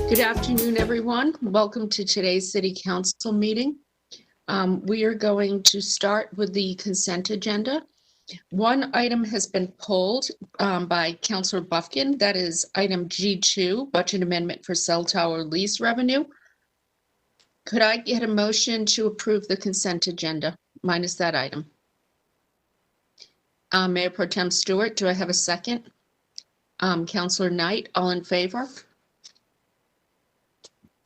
Good afternoon, everyone. Welcome to today's City Council meeting. We are going to start with the consent agenda. One item has been pulled by Councilor Buffkin. That is item G2, budget amendment for cell tower lease revenue. Could I get a motion to approve the consent agenda minus that item? Mayor Pro Tem Stewart, do I have a second? Councilor Knight, all in favor?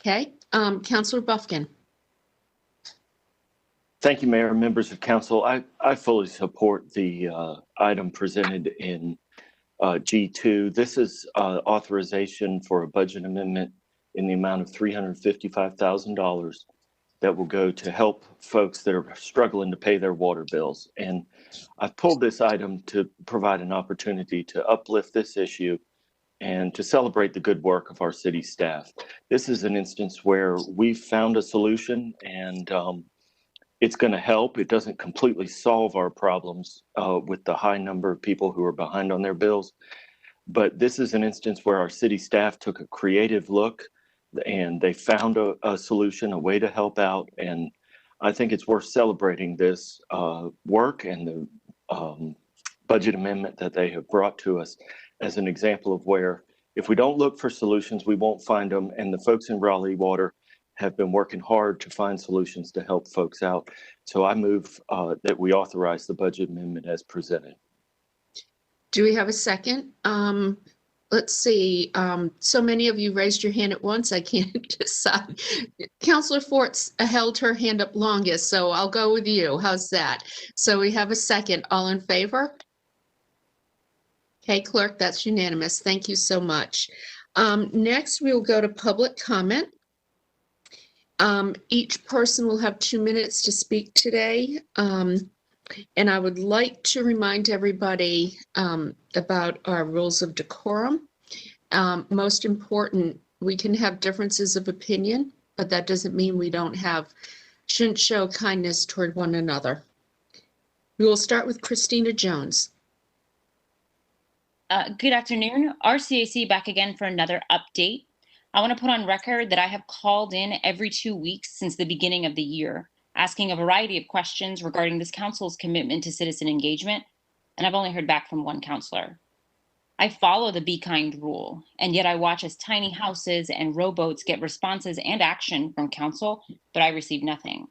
Okay, Councilor Buffkin. Thank you, Mayor and members of council. I fully support the item presented in G2. This is authorization for a budget amendment in the amount of $355,000 that will go to help folks that are struggling to pay their water bills. And I've pulled this item to provide an opportunity to uplift this issue and to celebrate the good work of our city staff. This is an instance where we've found a solution, and it's going to help. It doesn't completely solve our problems with the high number of people who are behind on their bills, but this is an instance where our city staff took a creative look and they found a solution, a way to help out, and I think it's worth celebrating this work and the budget amendment that they have brought to us as an example of where if we don't look for solutions, we won't find them. And the folks in Raleigh Water have been working hard to find solutions to help folks out. So I move that we authorize the budget amendment as presented. Do we have a second? Let's see. So many of you raised your hand at once. I can't decide. Councilor Forts held her hand up longest, so I'll go with you. How's that? So we have a second. All in favor? Okay, Clerk, that's unanimous. Thank you so much. Next, we will go to public comment. Each person will have 2 minutes to speak today. And I would like to remind everybody about our rules of decorum. Most important, we can have differences of opinion, but that doesn't mean we shouldn't show kindness toward one another. We will start with Christina Jones. Good afternoon. RCAC back again for another update. I want to put on record that I have called in every 2 weeks since the beginning of the year, asking a variety of questions regarding this council's commitment to citizen engagement, and I've only heard back from one councilor. I follow the Be Kind rule, and yet I watch as tiny houses and rowboats get responses and action from council, but I receive nothing.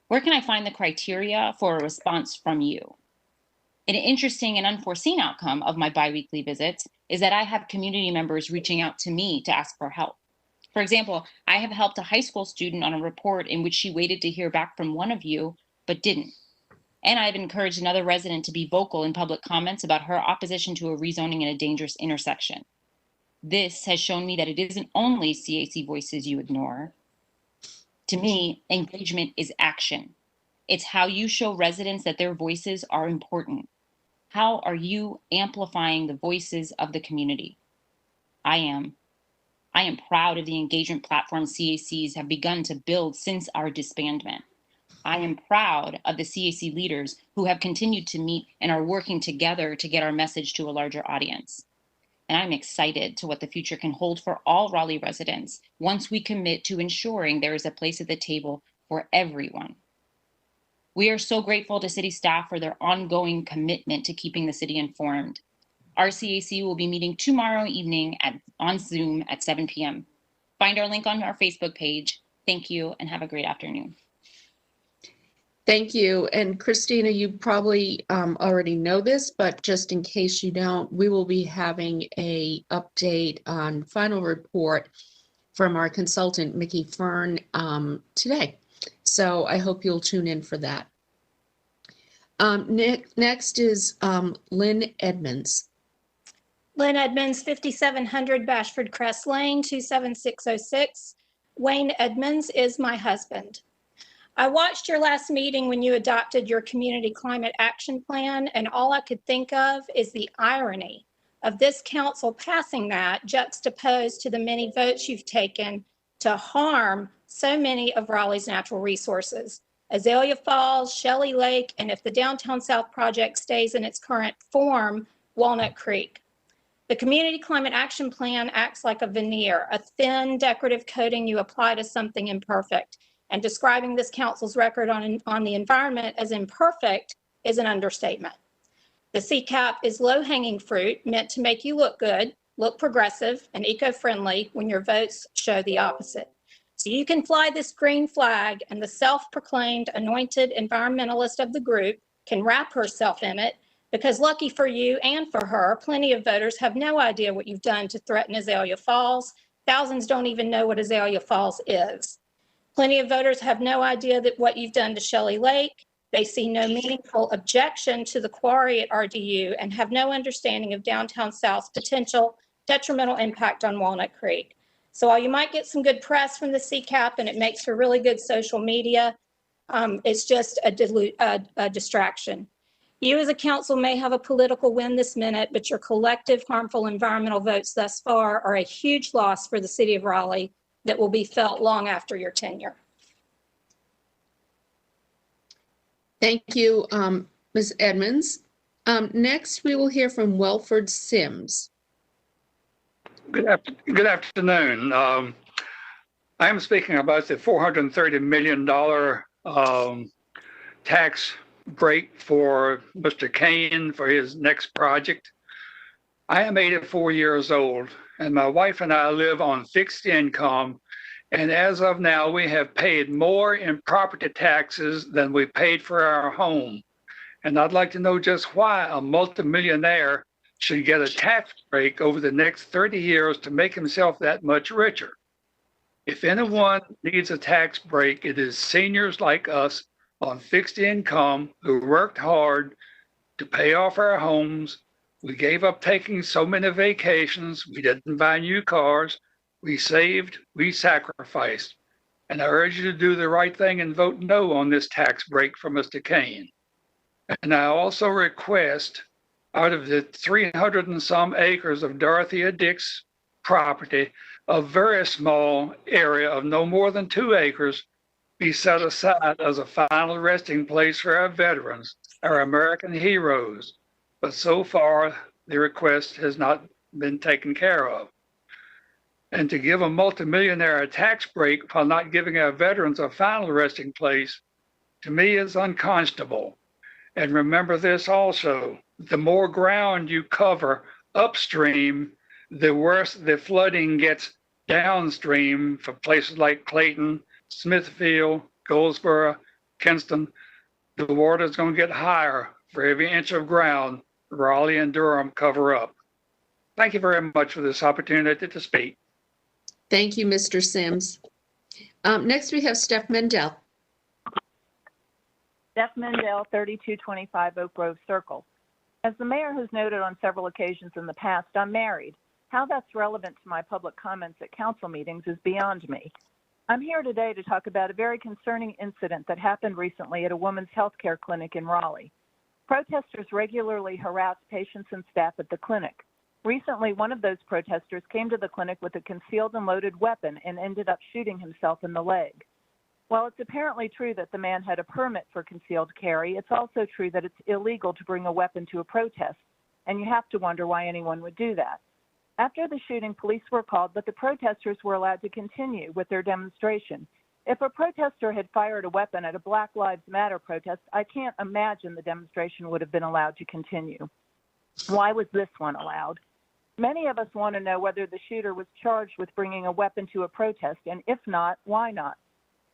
Where can I find the criteria for a response from you? An interesting and unforeseen outcome of my biweekly visits is that I have community members reaching out to me to ask for help. For example, I have helped a high school student on a report in which she waited to hear back from one of you, but didn't. And I've encouraged another resident to be vocal in public comments about her opposition to a rezoning in a dangerous intersection. This has shown me that it isn't only CAC voices you ignore. To me, engagement is action. It's how you show residents that their voices are important. How are you amplifying the voices of the community? I am proud of the engagement platform CACs have begun to build since our disbandment. I am proud of the CAC leaders who have continued to meet and are working together to get our message to a larger audience. And I'm excited to what the future can hold for all Raleigh residents once we commit to ensuring there is a place at the table for everyone. We are so grateful to city staff for their ongoing commitment to keeping the city informed. RCAC will be meeting tomorrow evening on Zoom at 7 p.m. Find our link on our Facebook page. Thank you and have a great afternoon. Thank you. And Christina, you probably already know this, but just in case you don't, we will be having an update on final report from our consultant, Mickey Fern, today. So I hope you'll tune in for that. Next is Lynn Edmonds. Lynn Edmonds, 5700 Bashford Crest Lane, 27606. Wayne Edmonds is my husband. I watched your last meeting when you adopted your community climate action plan, and all I could think of is the irony of this council passing that juxtaposed to the many votes you've taken to harm so many of Raleigh's natural resources. Azalea Falls, Shelley Lake, and if the Downtown South project stays in its current form, Walnut Creek. The Community Climate Action Plan acts like a veneer, a thin decorative coating you apply to something imperfect. And describing this council's record on the environment as imperfect is an understatement. The CCAP is low-hanging fruit meant to make you look good, look progressive, and eco-friendly when your votes show the opposite. So you can fly this green flag and the self-proclaimed anointed environmentalist of the group can wrap herself in it, because lucky for you and for her, plenty of voters have no idea what you've done to threaten Azalea Falls. Thousands don't even know what Azalea Falls is. Plenty of voters have no idea that what you've done to Shelley Lake. They see no meaningful objection to the quarry at RDU and have no understanding of downtown South's potential detrimental impact on Walnut Creek. So while you might get some good press from the CCAP and it makes for really good social media, it's just a distraction. You as a council may have a political win this minute, but your collective harmful environmental votes thus far are a huge loss for the city of Raleigh that will be felt long after your tenure. Thank you, Ms. Edmonds. Next, we will hear from Welford Sims. Good afternoon. I am speaking about the $430 million tax break for Mr. Kane for his next project. I am 84 years old, and my wife and I live on fixed income. And as of now, we have paid more in property taxes than we paid for our home. And I'd like to know just why a multimillionaire should get a tax break over the next 30 years to make himself that much richer. If anyone needs a tax break, it is seniors like us on fixed income who worked hard to pay off our homes. We gave up taking so many vacations. We didn't buy new cars. We saved, we sacrificed. And I urge you to do the right thing and vote no on this tax break for Mr. Kane. And I also request, out of the 300 and some acres of Dorothea Dix property, a very small area of no more than 2 acres be set aside as a final resting place for our veterans, our American heroes. But so far, the request has not been taken care of. And to give a multimillionaire a tax break while not giving our veterans a final resting place, to me is unconscionable. And remember this also, the more ground you cover upstream, the worse the flooding gets downstream for places like Clayton, Smithfield, Goldsboro, Kinston. The water is going to get higher for every inch of ground Raleigh and Durham cover up. Thank you very much for this opportunity to speak. Thank you, Mr. Sims. Next, we have Steph Mendel. Steph Mendel, 3225 Oak Grove Circle. As the mayor has noted on several occasions in the past, I'm married. How that's relevant to my public comments at council meetings is beyond me. I'm here today to talk about a very concerning incident that happened recently at a women's health care clinic in Raleigh. Protesters regularly harass patients and staff at the clinic. Recently, one of those protesters came to the clinic with a concealed and loaded weapon and ended up shooting himself in the leg. While it's apparently true that the man had a permit for concealed carry, it's also true that it's illegal to bring a weapon to a protest, and you have to wonder why anyone would do that. After the shooting, police were called, but the protesters were allowed to continue with their demonstration. If a protester had fired a weapon at a Black Lives Matter protest, I can't imagine the demonstration would have been allowed to continue. Why was this one allowed? Many of us want to know whether the shooter was charged with bringing a weapon to a protest, and if not, why not?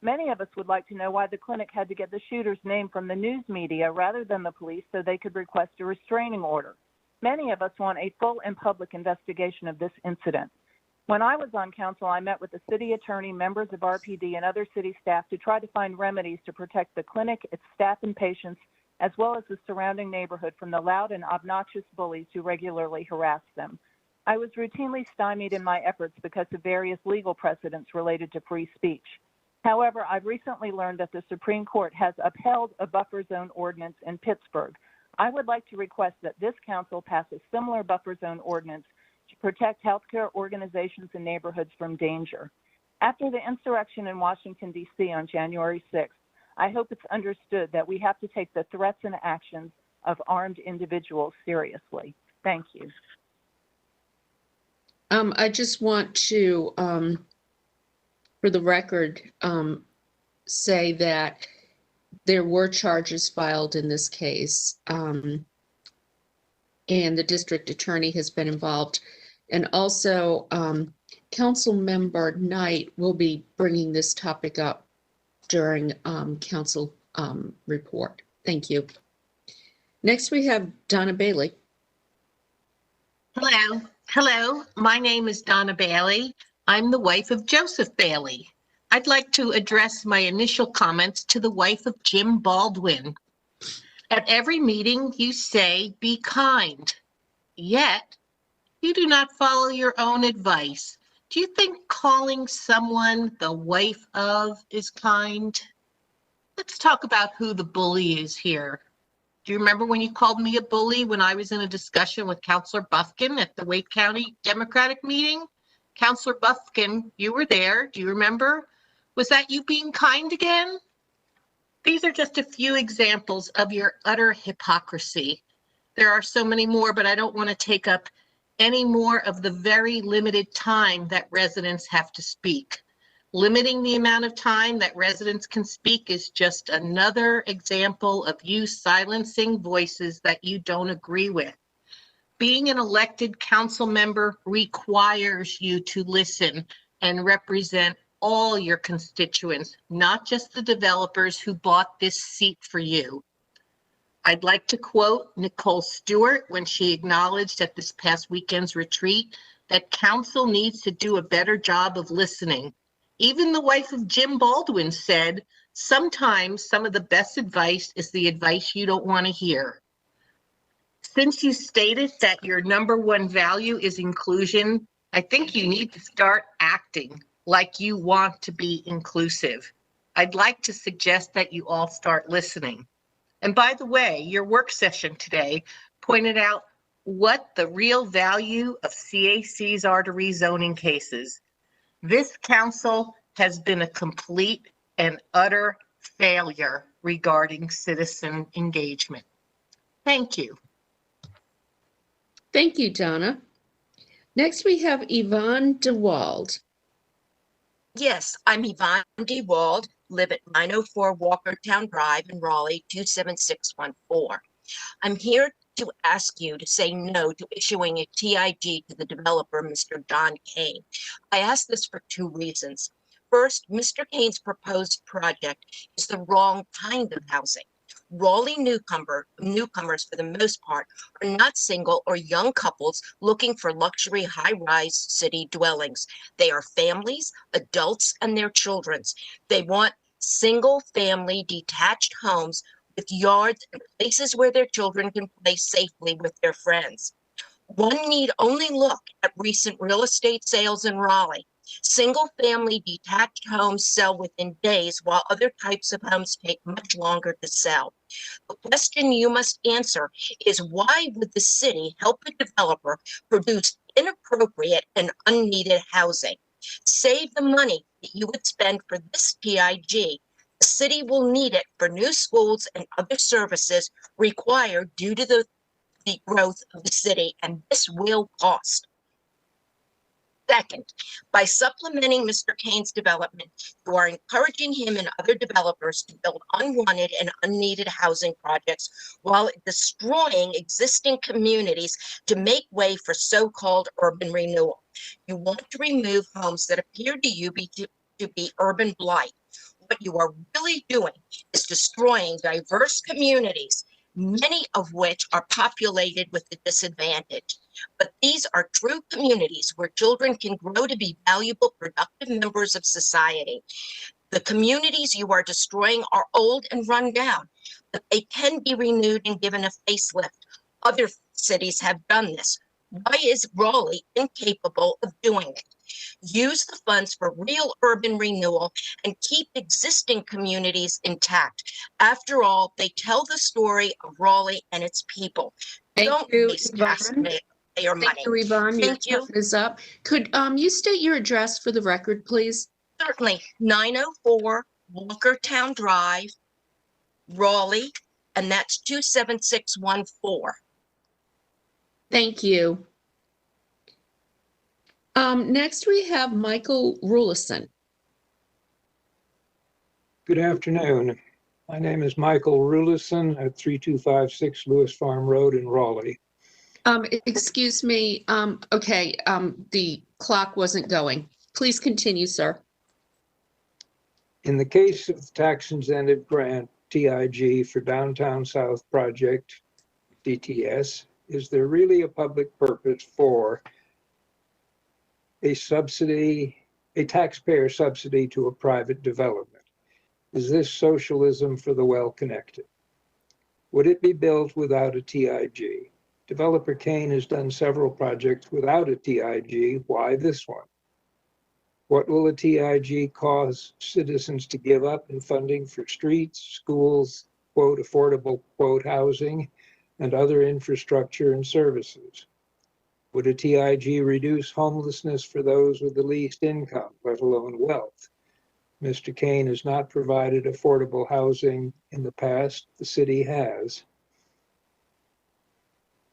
Many of us would like to know why the clinic had to get the shooter's name from the news media rather than the police so they could request a restraining order. Many of us want a full and public investigation of this incident. When I was on council, I met with the city attorney, members of RPD, and other city staff to try to find remedies to protect the clinic, its staff and patients, as well as the surrounding neighborhood from the loud and obnoxious bullies who regularly harass them. I was routinely stymied in my efforts because of various legal precedents related to free speech. However, I've recently learned that the Supreme Court has upheld a buffer zone ordinance in Pittsburgh. I would like to request that this council pass a similar buffer zone ordinance to protect healthcare organizations and neighborhoods from danger. After the insurrection in Washington, D.C. on January 6th, I hope it's understood that we have to take the threats and actions of armed individuals seriously. Thank you. I just want to, for the record, say that there were charges filed in this case, and the district attorney has been involved. And also, Councilmember Knight will be bringing this topic up during council report. Thank you. Next, we have Donna Bailey. Hello, my name is Donna Bailey. I'm the wife of Joseph Bailey. I'd like to address my initial comments to the wife of Jim Baldwin. At every meeting, you say, be kind. Yet, you do not follow your own advice. Do you think calling someone the wife of is kind? Let's talk about who the bully is here. Do you remember when you called me a bully when I was in a discussion with Councilor Buffkin at the Wake County Democratic meeting? Councilor Buffkin, you were there. Do you remember? Was that you being kind again? These are just a few examples of your utter hypocrisy. There are so many more, but I don't want to take up any more of the very limited time that residents have to speak. Limiting the amount of time that residents can speak is just another example of you silencing voices that you don't agree with. Being an elected council member requires you to listen and represent all your constituents, not just the developers who bought this seat for you. I'd like to quote Nicole Stewart when she acknowledged at this past weekend's retreat that council needs to do a better job of listening. Even the wife of Jim Baldwin said, sometimes some of the best advice is the advice you don't want to hear. Since you stated that your number one value is inclusion, I think you need to start acting like you want to be inclusive. I'd like to suggest that you all start listening. And by the way, your work session today pointed out what the real value of CACs are to rezoning cases. This council has been a complete and utter failure regarding citizen engagement. Thank you. Thank you, Donna. Next, we have Yvonne DeWald. Yes, I'm Yvonne DeWald, live at 904 Walkertown Drive in Raleigh, 27614. I'm here to ask you to say no to issuing a TIG to the developer, Mr. Don Kane. I ask this for two reasons. First, Mr. Kane's proposed project is the wrong kind of housing. Raleigh newcomers, for the most part, are not single or young couples looking for luxury high-rise city dwellings. They are families, adults, and their children. They want single-family detached homes with yards and places where their children can play safely with their friends. One need only look at recent real estate sales in Raleigh. Single-family detached homes sell within days, while other types of homes take much longer to sell. The question you must answer is, why would the city help a developer produce inappropriate and unneeded housing? Save the money that you would spend for this TIG. The city will need it for new schools and other services required due to the growth of the city, and this will cost. Second, by supplementing Mr. Kane's development, you are encouraging him and other developers to build unwanted and unneeded housing projects while destroying existing communities to make way for so-called urban renewal. You want to remove homes that appear to you to be urban blight. What you are really doing is destroying diverse communities, many of which are populated with the disadvantaged. But these are true communities where children can grow to be valuable, productive members of society. The communities you are destroying are old and run down, but they can be renewed and given a facelift. Other cities have done this. Why is Raleigh incapable of doing it? Use the funds for real urban renewal and keep existing communities intact. After all, they tell the story of Raleigh and its people. Thank you, waste Yvonne. taxpayer money. Thank you, Yvonne. Thank Your you. time is up. Could you state your address for the record, please? Certainly, 904 Walkertown Drive, Raleigh, and that's 27614. Thank you. Next, we have Michael Rulison. Good afternoon. My name is Michael Rulison at 3256 Lewis Farm Road in Raleigh. Excuse me. Okay, the clock wasn't going. Please continue, sir. In the case of the tax incentive grant, TIG, for Downtown South Project, DTS, is there really a public purpose for a subsidy, a taxpayer subsidy to a private development? Is this socialism for the well-connected? Would it be built without a TIG? Developer Kane has done several projects without a TIG. Why this one? What will a TIG cause citizens to give up in funding for streets, schools, quote, affordable, quote, housing, and other infrastructure and services? Would a TIG reduce homelessness for those with the least income, let alone wealth? Mr. Kane has not provided affordable housing in the past. The city has.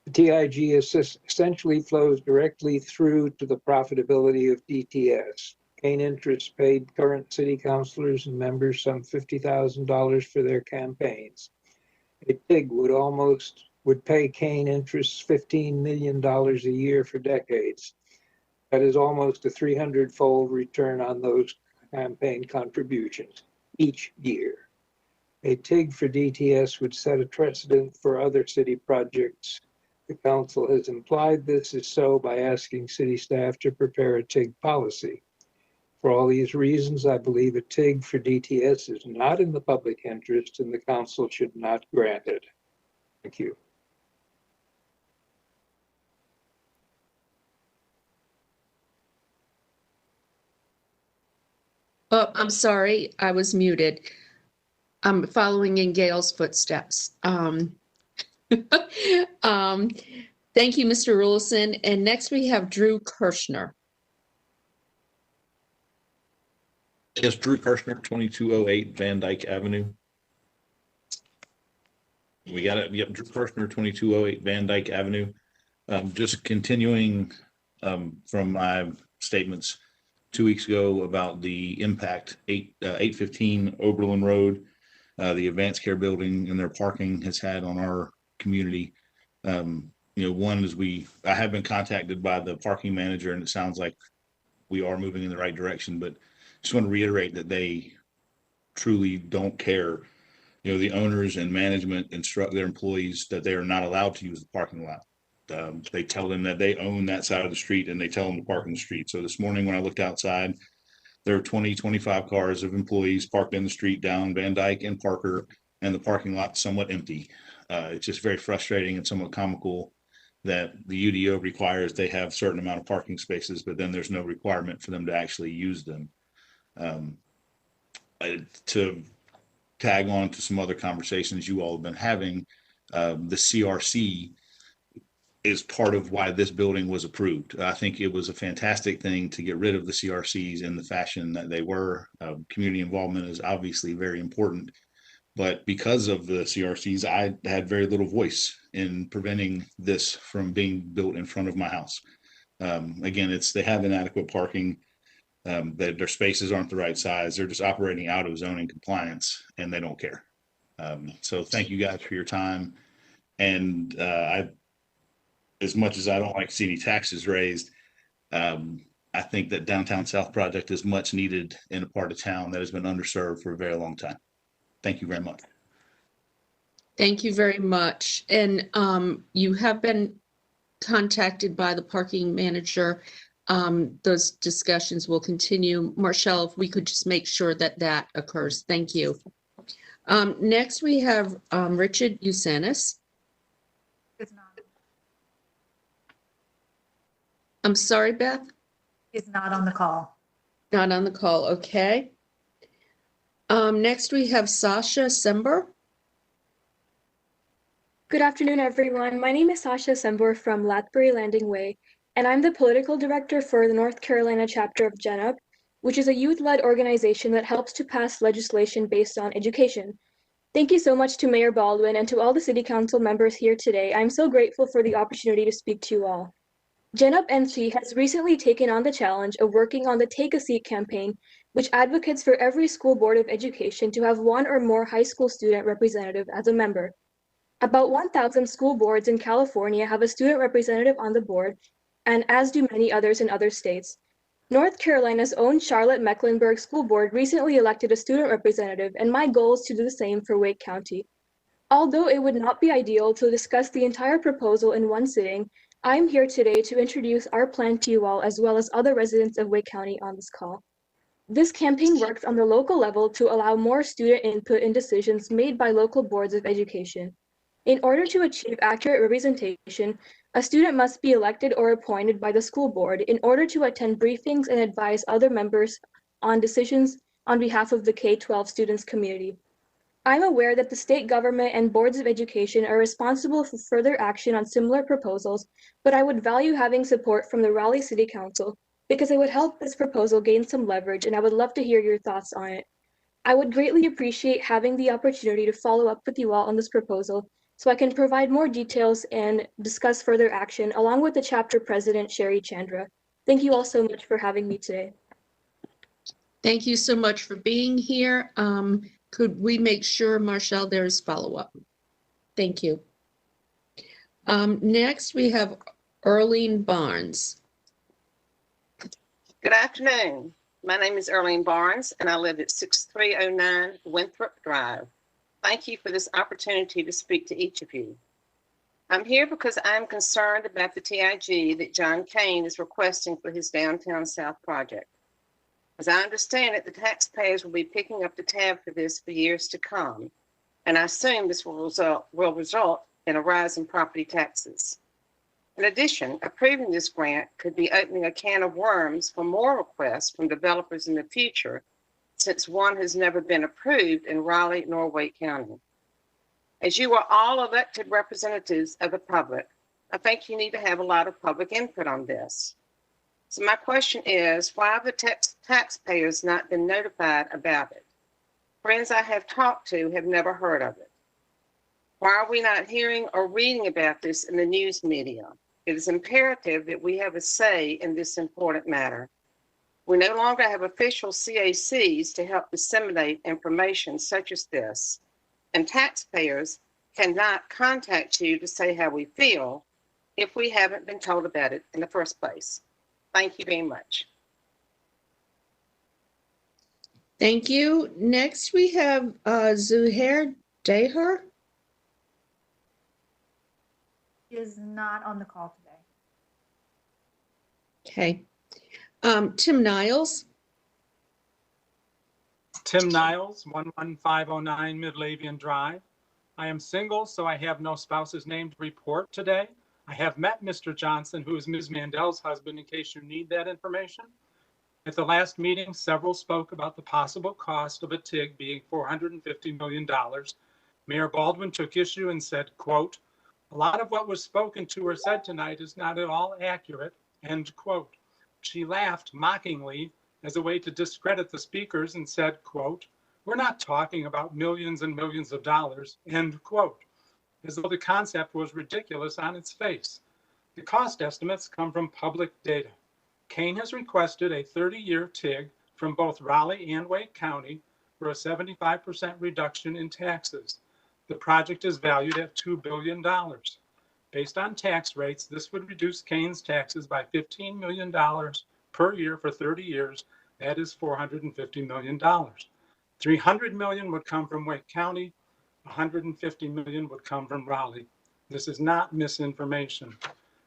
The TIG essentially flows directly through to the profitability of DTS. Kane interests paid current city councilors and members some $50,000 for their campaigns. A TIG would pay Kane interests $15 million a year for decades. That is almost a 300-fold return on those campaign contributions each year. A TIG for DTS would set a precedent for other city projects. The council has implied this is so by asking city staff to prepare a TIG policy. For all these reasons, I believe a TIG for DTS is not in the public interest and the council should not grant it. Thank you. Oh, I'm sorry, I was muted. I'm following in Gail's footsteps. Thank you, Mr. Rulison. And next we have Drew Kirschner. Yes, Drew Kirschner, 2208 Van Dyke Avenue. We got it. Yep, Drew Kirschner, 2208 Van Dyke Avenue. Just continuing from my statements 2 weeks ago about the impact 815 Oberlin Road, the advanced care building and their parking has had on our community. One is I have been contacted by the parking manager and it sounds like we are moving in the right direction, but just want to reiterate that they truly don't care. The owners and management instruct their employees that they are not allowed to use the parking lot. They tell them that they own that side of the street and they tell them to park in the street. So this morning when I looked outside, there are 20, 25 cars of employees parked in the street down Van Dyke and Parker, and the parking lot somewhat empty. It's just very frustrating and somewhat comical that the UDO requires they have a certain amount of parking spaces, but then there's no requirement for them to actually use them. To tag on to some other conversations you all have been having, the CRC is part of why this building was approved. I think it was a fantastic thing to get rid of the CRCs in the fashion that they were. Community involvement is obviously very important, but because of the CRCs, I had very little voice in preventing this from being built in front of my house. Again, they have inadequate parking. Their spaces aren't the right size. They're just operating out of zoning compliance and they don't care. So thank you guys for your time. And as much as I don't like to see any taxes raised, I think that Downtown South Project is much needed in a part of town that has been underserved for a very long time. Thank you very much. Thank you very much. And you have been contacted by the parking manager. Those discussions will continue. Marshall, if we could just make sure that that occurs. Thank you. Next, we have Richard Usanis. I'm sorry, Beth? Is not on the call. Not on the call, okay. Next, we have Sasha Sember. Good afternoon, everyone. My name is Sasha Sember from Lathbury Landing Way, and I'm the political director for the North Carolina chapter of GenUp, which is a youth-led organization that helps to pass legislation based on education. Thank you so much to Mayor Baldwin and to all the City Council members here today. I'm so grateful for the opportunity to speak to you all. Genup NC has recently taken on the challenge of working on the Take a Seat campaign, which advocates for every school board of education to have one or more high school student representative as a member. About 1,000 school boards in California have a student representative on the board, and as do many others in other states. North Carolina's own Charlotte-Mecklenburg School Board recently elected a student representative, and my goal is to do the same for Wake County. Although it would not be ideal to discuss the entire proposal in one sitting, I am here today to introduce our plan to you all as well as other residents of Wake County on this call. This campaign works on the local level to allow more student input in decisions made by local boards of education. In order to achieve accurate representation, a student must be elected or appointed by the school board in order to attend briefings and advise other members on decisions on behalf of the K-12 students community. I'm aware that the state government and boards of education are responsible for further action on similar proposals, but I would value having support from the Raleigh City Council because it would help this proposal gain some leverage, and I would love to hear your thoughts on it. I would greatly appreciate having the opportunity to follow up with you all on this proposal so I can provide more details and discuss further action along with the chapter president, Sherry Chandra. Thank you all so much for having me today. Thank you so much for being here. Could we make sure, Marshall, there's follow-up? Thank you. Next, we have Earlene Barnes. Good afternoon. My name is Earlene Barnes, and I live at 6309 Winthrop Drive. Thank you for this opportunity to speak to each of you. I'm here because I'm concerned about the TIG that John Kane is requesting for his Downtown South project. As I understand it, the taxpayers will be picking up the tab for this for years to come, and I assume this will result in a rise in property taxes. In addition, approving this grant could be opening a can of worms for more requests from developers in the future, since one has never been approved in Raleigh nor Wake County. As you are all elected representatives of the public, I think you need to have a lot of public input on this. So my question is, why have the taxpayers not been notified about it? Friends I have talked to have never heard of it. Why are we not hearing or reading about this in the news media? It is imperative that we have a say in this important matter. We no longer have official CACs to help disseminate information such as this, and taxpayers cannot contact you to say how we feel if we haven't been told about it in the first place. Thank you very much. Thank you. Next, we have Zuhair Daher. Is not on the call today. Okay. Tim Niles. Tim Niles, 11509 Midlavian Drive. I am single, so I have no spouse's name to report today. I have met Mr. Johnson, who is Ms. Mandel's husband, in case you need that information. At the last meeting, several spoke about the possible cost of a TIG being $450 million. Mayor Baldwin took issue and said, quote, "A lot of what was spoken to or said tonight is not at all accurate," end quote. She laughed mockingly as a way to discredit the speakers and said, quote, "We're not talking about millions and millions of dollars," end quote, as though the concept was ridiculous on its face. The cost estimates come from public data. Kane has requested a 30-year TIG from both Raleigh and Wake County for a 75% reduction in taxes. The project is valued at $2 billion. Based on tax rates, this would reduce Kane's taxes by $15 million per year for 30 years. That is $450 million. $300 million would come from Wake County. $150 million would come from Raleigh. This is not misinformation.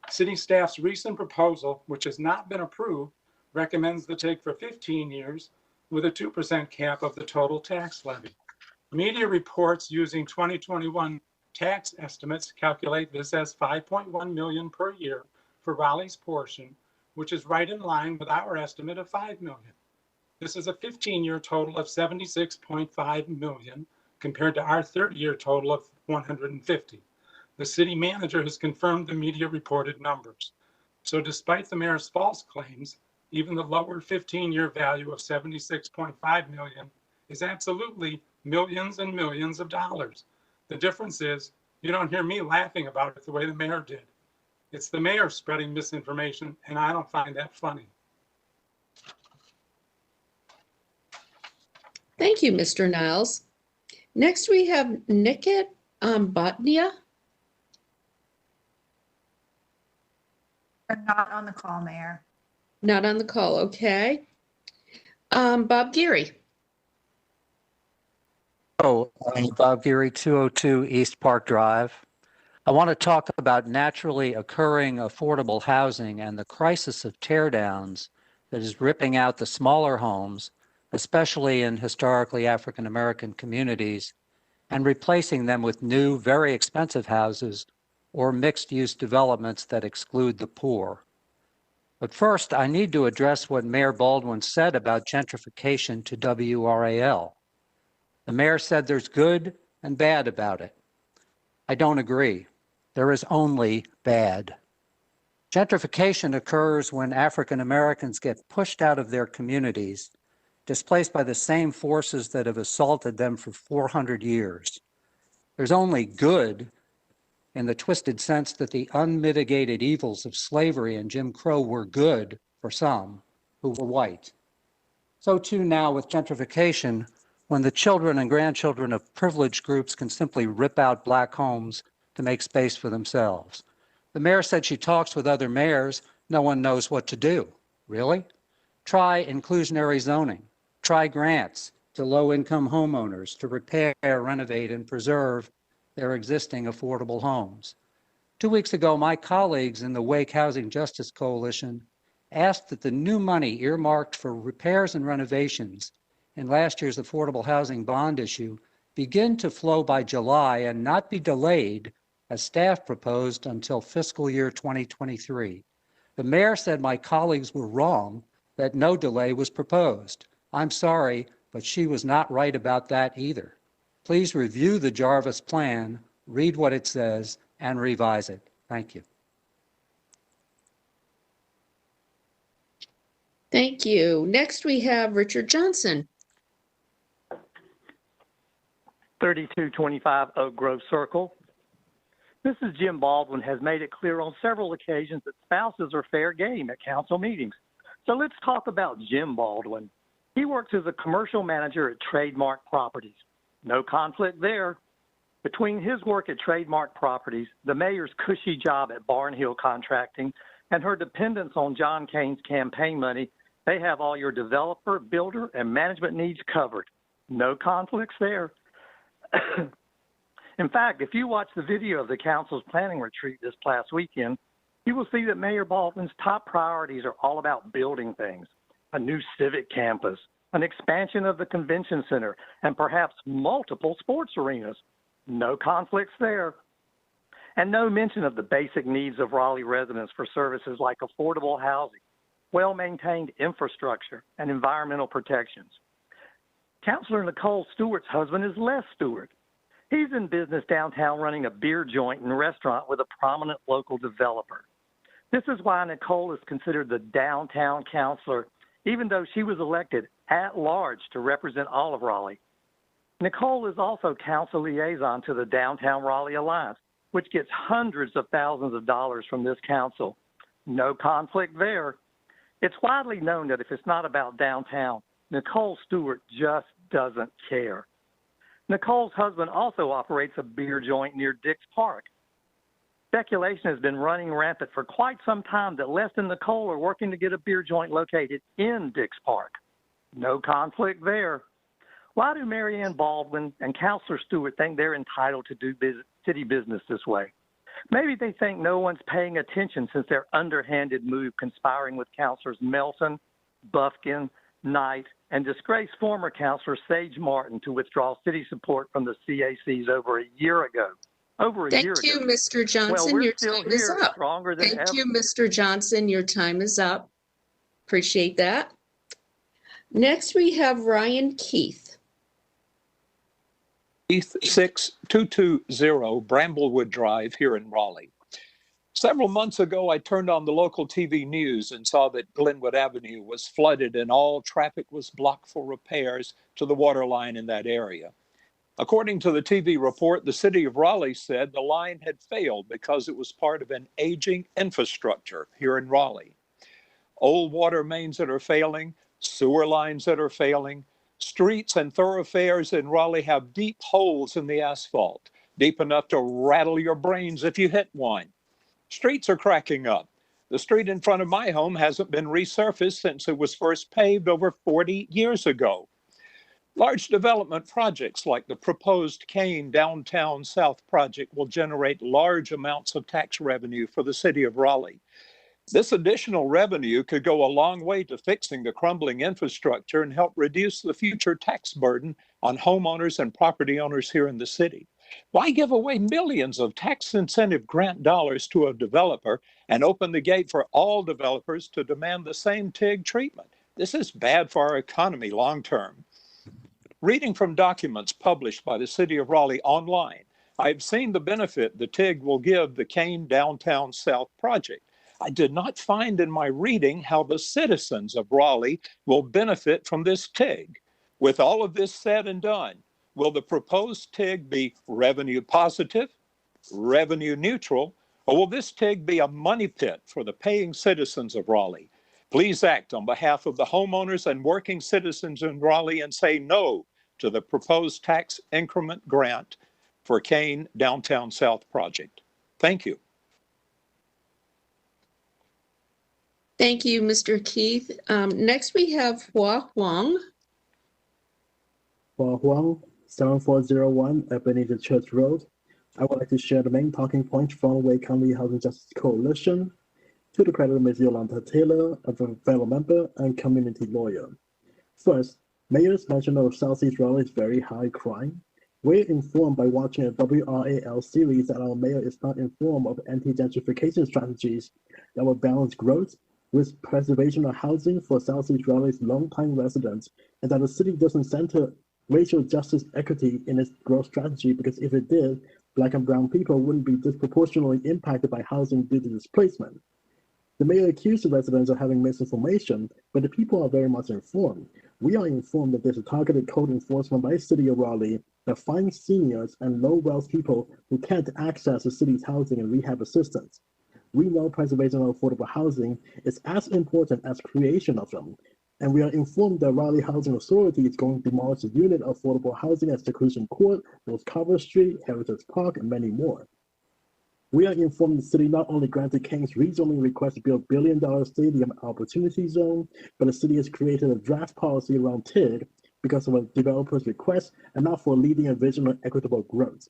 City staff's recent proposal, which has not been approved, recommends the TIG for 15 years with a 2% cap of the total tax levy. Media reports using 2021 tax estimates calculate this as $5.1 million per year for Raleigh's portion, which is right in line with our estimate of $5 million. This is a 15-year total of $76.5 million compared to our 30-year total of $150. The city manager has confirmed the media reported numbers. So despite the mayor's false claims, even the lower 15-year value of $76.5 million is absolutely millions and millions of dollars. The difference is you don't hear me laughing about it the way the mayor did. It's the mayor spreading misinformation, and I don't find that funny. Thank you, Mr. Niles. Next, we have Nikit Botnia. They're not on the call, Mayor. Not on the call, okay. Bob Geary. Oh, I'm Bob Geary, 202 East Park Drive. I want to talk about naturally occurring affordable housing and the crisis of teardowns that is ripping out the smaller homes, especially in historically African American communities, and replacing them with new, very expensive houses or mixed-use developments that exclude the poor. But first, I need to address what Mayor Baldwin said about gentrification to WRAL. The mayor said there's good and bad about it. I don't agree. There is only bad. Gentrification occurs when African Americans get pushed out of their communities, displaced by the same forces that have assaulted them for 400 years. There's only good in the twisted sense that the unmitigated evils of slavery and Jim Crow were good for some who were white. So too now with gentrification, when the children and grandchildren of privileged groups can simply rip out Black homes to make space for themselves. The mayor said she talks with other mayors. No one knows what to do. Really? Try inclusionary zoning. Try grants to low-income homeowners to repair, renovate, and preserve their existing affordable homes. 2 weeks ago, my colleagues in the Wake Housing Justice Coalition asked that the new money earmarked for repairs and renovations in last year's affordable housing bond issue begin to flow by July and not be delayed, as staff proposed, until fiscal year 2023. The mayor said my colleagues were wrong, that no delay was proposed. I'm sorry, but she was not right about that either. Please review the Jarvis plan, read what it says, and revise it. Thank you. Thank you. Next, we have Richard Johnson. 3225 Oak Grove Circle. Mrs. Jim Baldwin has made it clear on several occasions that spouses are fair game at council meetings. So let's talk about Jim Baldwin. He works as a commercial manager at Trademark Properties. No conflict there. Between his work at Trademark Properties, the mayor's cushy job at Barnhill Contracting, and her dependence on John Kane's campaign money, they have all your developer, builder, and management needs covered. No conflicts there. In fact, if you watch the video of the council's planning retreat this past weekend, you will see that Mayor Baldwin's top priorities are all about building things, a new civic campus, an expansion of the convention center, and perhaps multiple sports arenas. No conflicts there. And no mention of the basic needs of Raleigh residents for services like affordable housing, well-maintained infrastructure, and environmental protections. Councilor Nicole Stewart's husband is Les Stewart. He's in business downtown running a beer joint and restaurant with a prominent local developer. This is why Nicole is considered the downtown councilor, even though she was elected at large to represent all of Raleigh. Nicole is also council liaison to the Downtown Raleigh Alliance, which gets hundreds of thousands of dollars from this council. No conflict there. It's widely known that if it's not about downtown, Nicole Stewart just doesn't care. Nicole's husband also operates a beer joint near Dix Park. Speculation has been running rampant for quite some time that Les and Nicole are working to get a beer joint located in Dix Park. No conflict there. Why do Mary Ann Baldwin and Councilor Stewart think they're entitled to do city business this way? Maybe they think no one's paying attention since their underhanded move conspiring with Councilors Melton, Bufkin, Knight, and disgraced former Councilor Sage Martin to withdraw city support from the CACs over a year ago. Thank you, Mr. Johnson. Well, your time is up. Thank you, Mr. Johnson. Your time is up. Appreciate that. Next, we have Ryan Keith. Keith 6220 Bramblewood Drive here in Raleigh. Several months ago, I turned on the local TV news and saw that Glenwood Avenue was flooded and all traffic was blocked for repairs to the water line in that area. According to the TV report, the city of Raleigh said the line had failed because it was part of an aging infrastructure here in Raleigh. Old water mains that are failing, sewer lines that are failing, streets and thoroughfares in Raleigh have deep holes in the asphalt, deep enough to rattle your brains if you hit one. Streets are cracking up. The street in front of my home hasn't been resurfaced since it was first paved over 40 years ago. Large development projects like the proposed Kane Downtown South project will generate large amounts of tax revenue for the city of Raleigh. This additional revenue could go a long way to fixing the crumbling infrastructure and help reduce the future tax burden on homeowners and property owners here in the city. Why give away millions of tax incentive grant dollars to a developer and open the gate for all developers to demand the same TIG treatment? This is bad for our economy long term. Reading from documents published by the City of Raleigh online, I've seen the benefit the TIG will give the Kane Downtown South project. I did not find in my reading how the citizens of Raleigh will benefit from this TIG. With all of this said and done, will the proposed TIG be revenue positive, revenue neutral, or will this TIG be a money pit for the paying citizens of Raleigh? Please act on behalf of the homeowners and working citizens in Raleigh and say no to the proposed tax increment grant for Kane Downtown South project. Thank you. Thank you, Mr. Keith. Next, we have Hua Huang. Hua Huang, 7401 Ebenezer Church Road. I would like to share the main talking points from Wake County Housing Justice Coalition. To the credit of Ms. Yolanda Taylor, a fellow member and community lawyer. First, Mayor's mention of Southeast Raleigh's very high crime. We're informed by watching a WRAL series that our mayor is not informed of anti-gentrification strategies that will balance growth with preservation of housing for Southeast Raleigh's longtime residents, and that the city doesn't center racial justice equity in its growth strategy, because if it did, Black and brown people wouldn't be disproportionately impacted by housing due to displacement. The mayor accused the residents of having misinformation, but the people are very much informed. We are informed that there's a targeted code enforcement by the city of Raleigh that finds seniors and low-wealth people who can't access the city's housing and rehab assistance. We know preservation of affordable housing is as important as creation of them, and we are informed that Raleigh Housing Authority is going to demolish a unit of affordable housing at Seclusion Court, North Carver Street, Heritage Park, and many more. We are informed the city not only granted Kane's rezoning request to build billion-dollar stadium opportunity zone, but the city has created a draft policy around TIG because of a developer's request and not for leading a vision of equitable growth.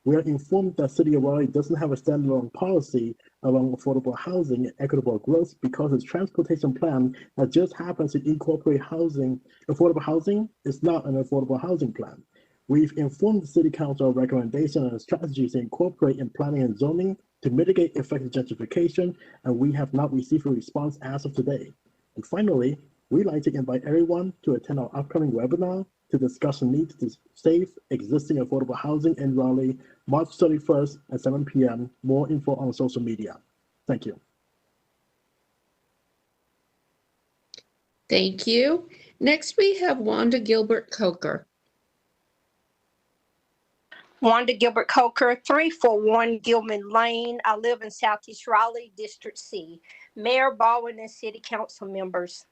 We are informed that City of Raleigh doesn't have a standalone policy around affordable housing and equitable growth because its transportation plan that just happens to incorporate housing. Affordable housing is not an affordable housing plan. We've informed the City Council of recommendation and strategies to incorporate in planning and zoning to mitigate effective gentrification, and we have not received a response as of today. And finally, we'd like to invite everyone to attend our upcoming webinar to discuss the need to save existing affordable housing in Raleigh, March 31st at 7 p.m. More info on social media. Thank you. Thank you. Next, we have Wanda Gilbert Coker. Wanda Gilbert Coker, 341 Gilman Lane. I live in Southeast Raleigh, District C. Mayor Baldwin and City Council members.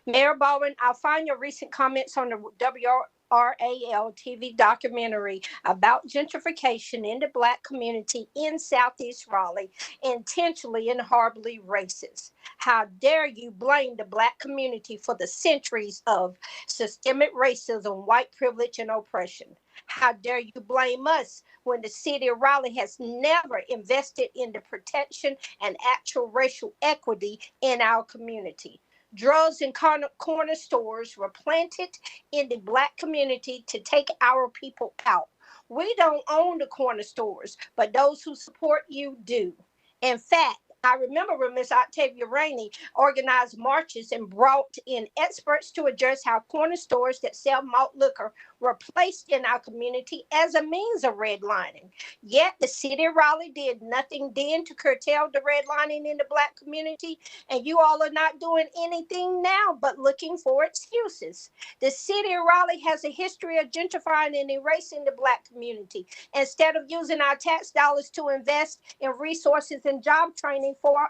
Mayor Baldwin, I find your recent comments on the WRAL TV documentary about gentrification in the Black community in Southeast Raleigh intentionally and horribly racist. How dare you blame the Black community for the centuries of systemic racism, white privilege, and oppression? How dare you blame us when the city of Raleigh has never invested in the protection and actual racial equity in our community? Drugs and corner stores were planted in the Black community to take our people out. We don't own the corner stores, but those who support you do. In fact, I remember when Ms. Octavia Rainey organized marches and brought in experts to address how corner stores that sell malt liquor were placed in our community as a means of redlining. Yet the city of Raleigh did nothing then to curtail the redlining in the Black community, and you all are not doing anything now but looking for excuses. The city of Raleigh has a history of gentrifying and erasing the Black community. Instead of using our tax dollars to invest in resources and job training for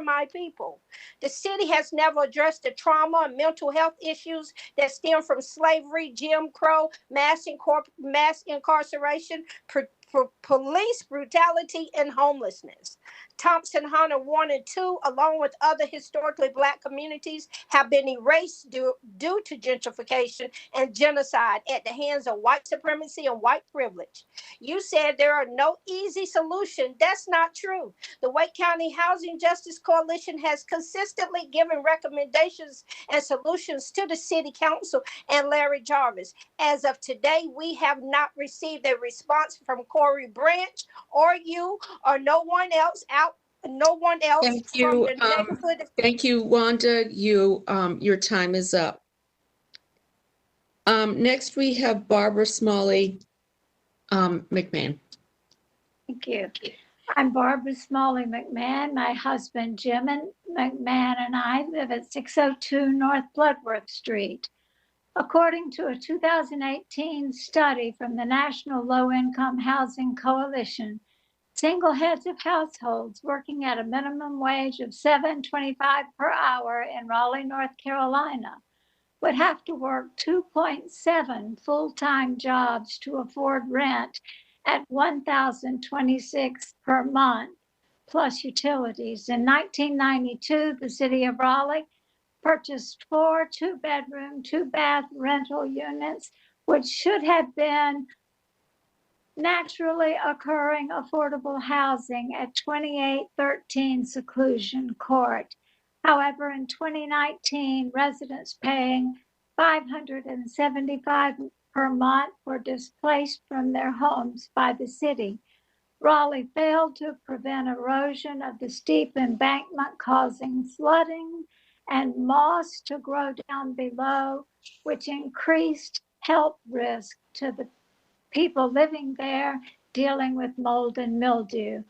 my people. The city has never addressed the trauma and mental health issues that stem from slavery, Jim Crow, mass incarceration, police brutality, and homelessness. Thompson, Hunter 1 and 2, along with other historically Black communities, have been erased due to gentrification and genocide at the hands of white supremacy and white privilege. You said there are no easy solutions. That's not true. The Wake County Housing Justice Coalition has consistently given recommendations and solutions to the City Council and Larry Jarvis. As of today, we have not received a response from Corey Branch or you or no one else Thank from you. the neighborhood. Thank you, Wanda. Your time is up. Next, we have Barbara Smalley McMahon. Thank you. I'm Barbara Smalley McMahon. My husband, Jim McMahon, and I live at 602 North Bloodworth Street. According to a 2018 study from the National Low Income Housing Coalition, single heads of households working at a minimum wage of $7.25 per hour in Raleigh, North Carolina, would have to work 2.7 full-time jobs to afford rent at $1,026 per month, plus utilities. In 1992, the city of Raleigh purchased 4 two-bedroom, 2-bath rental units, which should have been naturally occurring affordable housing at 2813 Seclusion Court. However, in 2019, residents paying $575 per month were displaced from their homes by the city. Raleigh failed to prevent erosion of the steep embankment, causing flooding and moss to grow down below, which increased health risk to the people living there dealing with mold and mildew.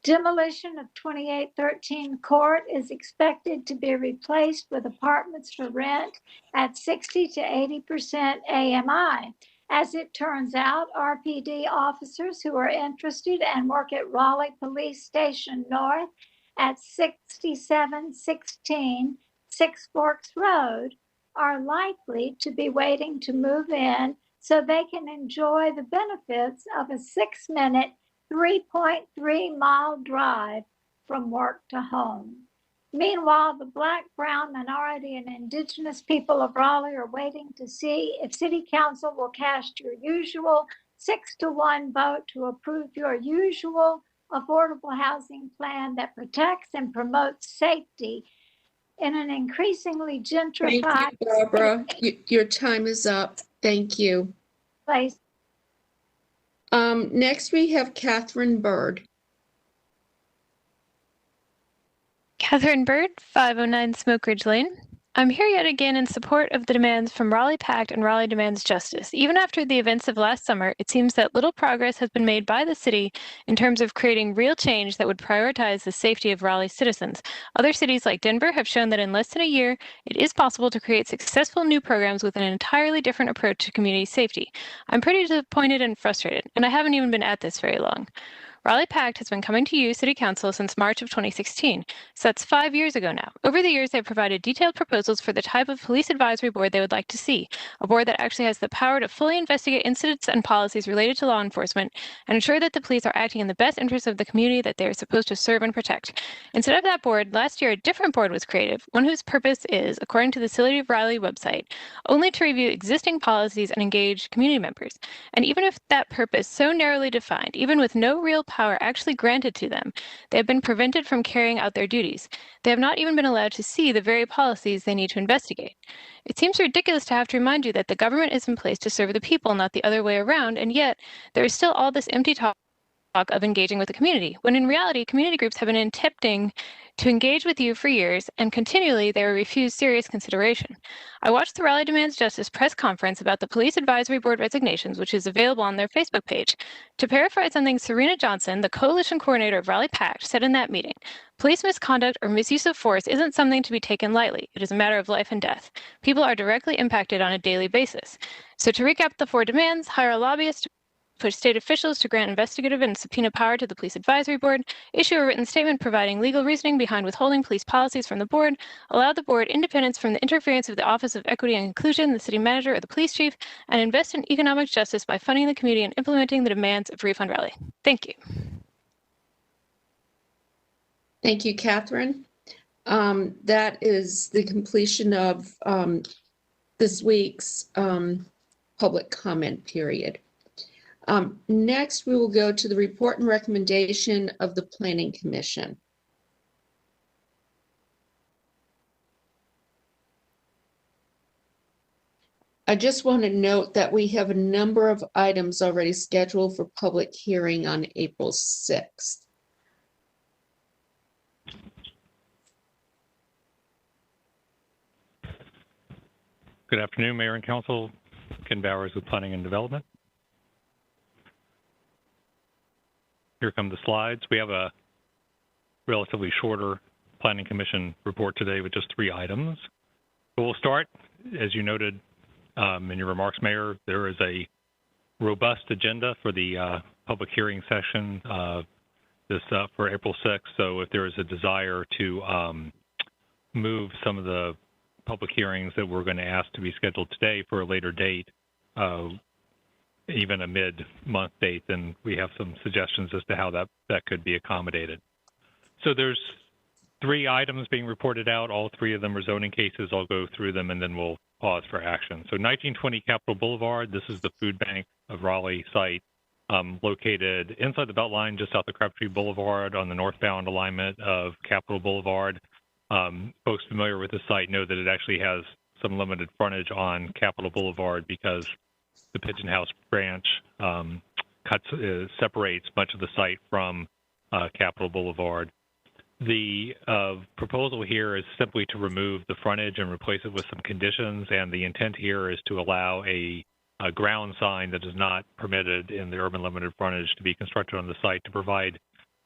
Demolition of 2813 Court is expected to be replaced with apartments for rent at 60 to 80% AMI. As it turns out, RPD officers who are interested and work at Raleigh Police Station North at 6716 Six Forks Road are likely to be waiting to move in so they can enjoy the benefits of a 6-minute, 3.3-mile drive from work to home. Meanwhile, the Black, Brown, minority, and Indigenous people of Raleigh are waiting to see if City Council will cast your usual 6-1 vote to approve your usual affordable housing plan that protects and promotes safety in an increasingly gentrified. Thank you, Barbara. Your time is up. Thank you. Place. Next, we have Catherine Bird. Catherine Bird, 509 Smoke Ridge Lane. I'm here yet again in support of the demands from Raleigh Pact and Raleigh Demands Justice. Even after the events of last summer, it seems that little progress has been made by the city in terms of creating real change that would prioritize the safety of Raleigh citizens. Other cities like Denver have shown that in less than a year, it is possible to create successful new programs with an entirely different approach to community safety. I'm pretty disappointed and frustrated, and I haven't even been at this very long. Raleigh Pact has been coming to you, City Council, since March of 2016, so that's 5 years ago now. Over the years, they've provided detailed proposals for the type of police advisory board they would like to see, a board that actually has the power to fully investigate incidents and policies related to law enforcement and ensure that the police are acting in the best interest of the community that they are supposed to serve and protect. Instead of that board, last year a different board was created, one whose purpose is, according to the City of Raleigh website, only to review existing policies and engage community members. And even if that purpose so narrowly defined, even with no real power actually granted to them, they have been prevented from carrying out their duties. They have not even been allowed to see the very policies they need to investigate. It seems ridiculous to have to remind you that the government is in place to serve the people, not the other way around, and yet there is still all this empty talk of engaging with the community, when in reality, community groups have been attempting to engage with you for years, and continually they were refused serious consideration. I watched the Raleigh Demands Justice press conference about the Police Advisory Board resignations, which is available on their Facebook page. To paraphrase something Serena Johnson, the coalition coordinator of Raleigh Pact, said in that meeting, police misconduct or misuse of force isn't something to be taken lightly. It is a matter of life and death. People are directly impacted on a daily basis. So to recap the 4 demands, hire a lobbyist to push state officials to grant investigative and subpoena power to the Police Advisory Board, issue a written statement providing legal reasoning behind withholding police policies from the board, allow the board independence from the interference of the Office of Equity and Inclusion, the city manager, or the police chief, and invest in economic justice by funding the community and implementing the demands of Refund Raleigh. Thank you. Thank you, Catherine. That is the completion of this week's public comment period. Next, we will go to the report and recommendation of the Planning Commission. I just want to note that we have a number of items already scheduled for public hearing on April 6th. Good afternoon, Mayor and Council. Ken Bowers with Planning and Development. Here come the slides. We have a relatively shorter Planning Commission report today with just 3 items. So we'll start, as you noted in your remarks, Mayor, there is a robust agenda for the public hearing session for April 6th. So if there is a desire to move some of the public hearings that we're going to ask to be scheduled today for a later date, even a mid-month date, then we have some suggestions as to how that could be accommodated. So there's 3 items being reported out. All 3 of them are zoning cases. I'll go through them and then we'll pause for action. So 1920 Capitol Boulevard, this is the food bank of Raleigh site, located inside the Beltline, just south of Crabtree Boulevard on the northbound alignment of Capitol Boulevard. Folks familiar with the site know that it actually has some limited frontage on Capitol Boulevard because the Pigeon House branch separates much of the site from Capitol Boulevard. The proposal here is simply to remove the frontage and replace it with some conditions, and the intent here is to allow a ground sign that is not permitted in the urban limited frontage to be constructed on the site to provide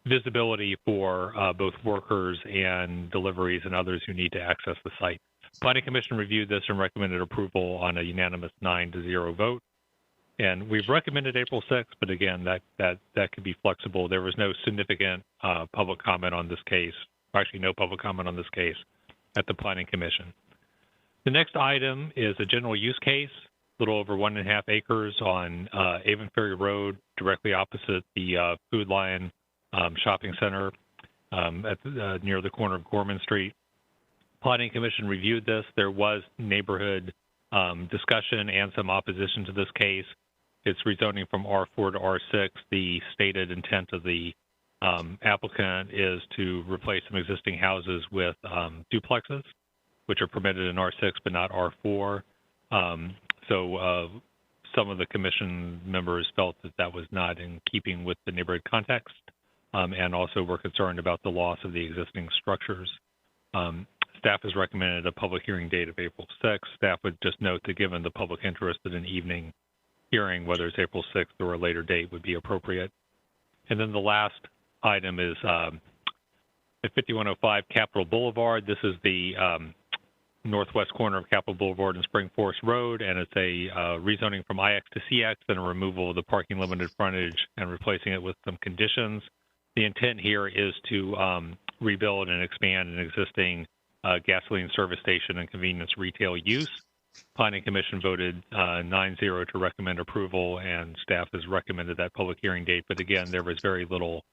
visibility for both workers and deliveries and others who need to access the site. Planning Commission reviewed this and recommended approval on a unanimous 9-0 vote. And we've recommended April 6th, but again, that could be flexible. There was no significant public comment on this case, actually no public comment on this case at the Planning Commission. The next item is a general use case, a little over 1.5 acres on Avon Ferry Road, directly opposite the Food Lion shopping center near the corner of Gorman Street. Planning Commission reviewed this. There was neighborhood discussion and some opposition to this case. It's rezoning from R4 to R6. The stated intent of the applicant is to replace some existing houses with duplexes, which are permitted in R6 but not R4. So some of the commission members felt that that was not in keeping with the neighborhood context, and also were concerned about the loss of the existing structures. Staff has recommended a public hearing date of April 6th. Staff would just note that given the public interest that an evening hearing, whether it's April 6th or a later date, would be appropriate. And then the last item is at 5105 Capitol Boulevard. This is the northwest corner of Capitol Boulevard and Spring Forest Road, and it's a rezoning from IX to CX and a removal of the parking limited frontage and replacing it with some conditions. The intent here is to rebuild and expand an existing gasoline service station and convenience retail use. Planning Commission voted 9-0 to recommend approval, and staff has recommended that public hearing date. But again, there was very little,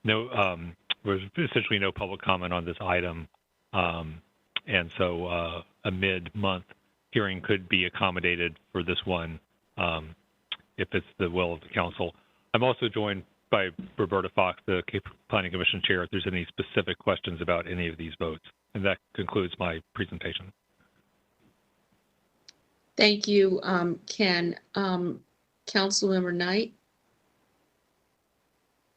was essentially no public comment on this item. And so a mid-month hearing could be accommodated for this one if it's the will of the council. I'm also joined by Roberta Fox, the Planning Commission Chair, if there's any specific questions about any of these votes. And that concludes my presentation. Thank you, Ken. Councilmember Knight.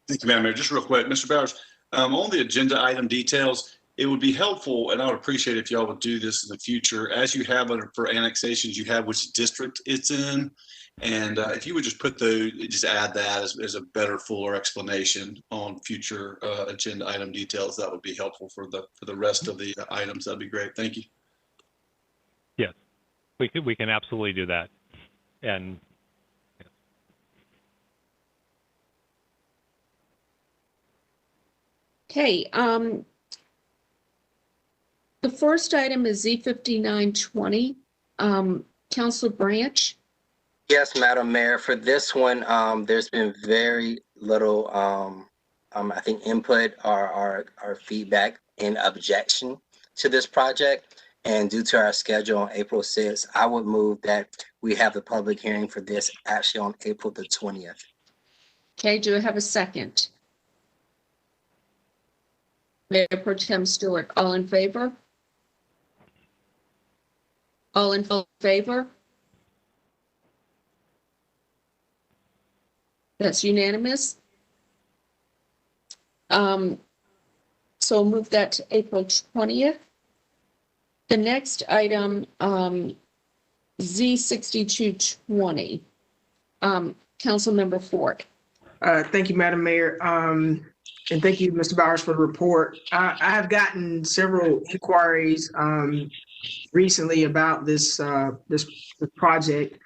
Thank you, Madam Mayor. Just real quick, Mr. Bowers, on the agenda item details, it would be helpful, and I would appreciate if y'all would do this in the future, as you have it for annexations, you have which district it's in. And if you would just just add that as a better, fuller explanation on future agenda item details, that would be helpful for the rest of the items. That'd be great. Thank you. Yes, we can absolutely do that. And Okay, the first item is Z5920. Councilor Branch. Yes, Madam Mayor. For this one, there's been very little, I think, input or feedback in objection to this project. And due to our schedule on April 6th, I would move that we have the public hearing for this actually on April the 20th. Okay, do I have a second? Mayor Pro Tem Stewart, all in favor? All in favor? That's unanimous. So move that to April 20th. The next item, Z6220, Councilmember Ford. Thank you, Madam Mayor. And thank you, Mr. Bowers, for the report. I have gotten several inquiries recently about this project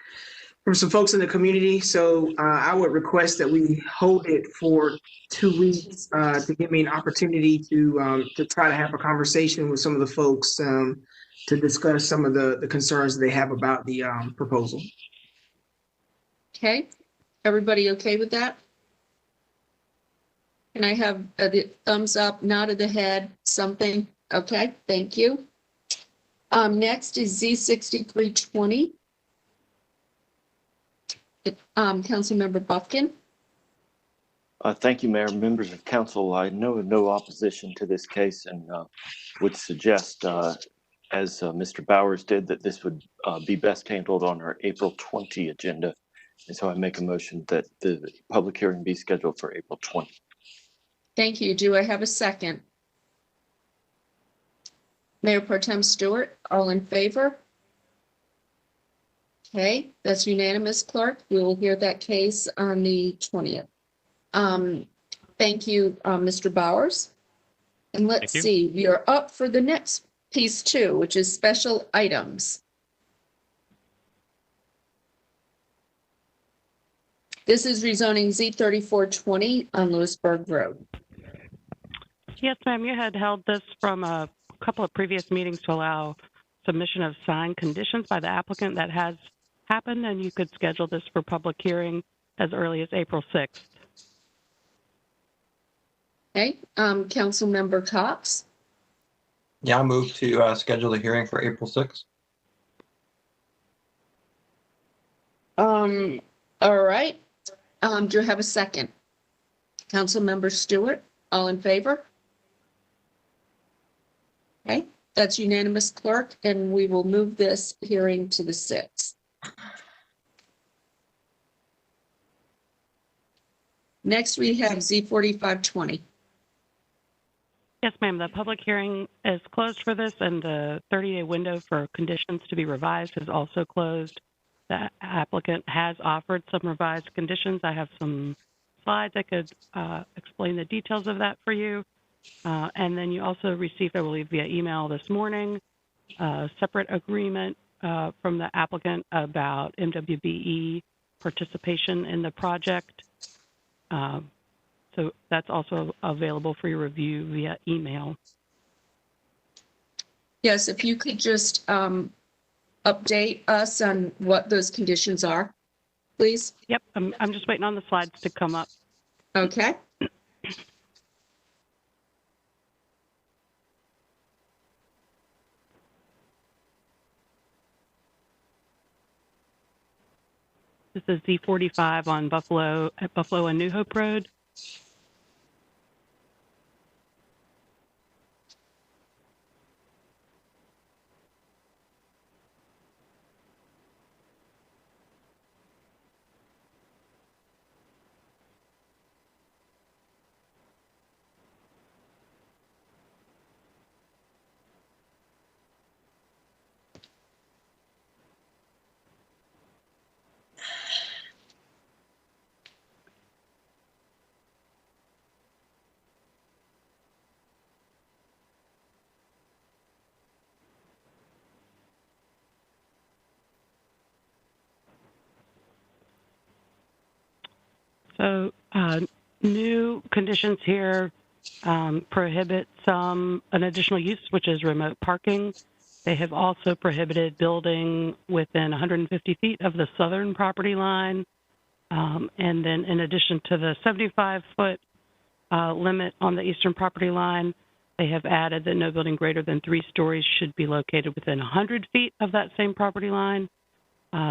from some folks in the community. So I would request that we hold it for 2 weeks to give me an opportunity to try to have a conversation with some of the folks to discuss some of the concerns they have about the proposal. Okay, everybody okay with that? Can I have the thumbs up, nod of the head, something? Okay, thank you. Next is Z6320. Councilmember Buffkin. Thank you, Mayor. Members of council, I know of no opposition to this case and would suggest, as Mr. Bowers did, that this would be best handled on our April 20 agenda. And so I make a motion that the public hearing be scheduled for April 20. Thank you. Do I have a second? Mayor Pro Tem Stewart, all in favor? Okay, that's unanimous, Clerk. We will hear that case on the 20th. Thank you, Mr. Bowers. And let's see, we are up for the next piece too, which is special items. This is rezoning Z3420 on Lewisburg Road. Yes, ma'am. You had held this from a couple of previous meetings to allow submission of signed conditions by the applicant. That has happened, and you could schedule this for public hearing as early as April 6th. Okay, Councilmember Cox. Yeah, I move to schedule the hearing for April 6th. All right. Do you have a second? Councilmember Stewart, all in favor? Okay, that's unanimous, Clerk, and we will move this hearing to the 6th. Next, we have Z4520. Yes, ma'am. The public hearing is closed for this, and the 30-day window for conditions to be revised is also closed. The applicant has offered some revised conditions. I have some slides. I could explain the details of that for you. And then you also received, I believe, via email this morning, a separate agreement from the applicant about MWBE participation in the project. So that's also available for your review via email. Yes, if you could just update us on what those conditions are, please. Yep, I'm just waiting on the slides to come up. Okay. This is Z45 on Buffalo and New Hope Road. So new conditions here prohibit an additional use, which is remote parking. They have also prohibited building within 150 feet of the southern property line. And then in addition to the 75-foot limit on the eastern property line, they have added that no building greater than 3 stories should be located within 100 feet of that same property line.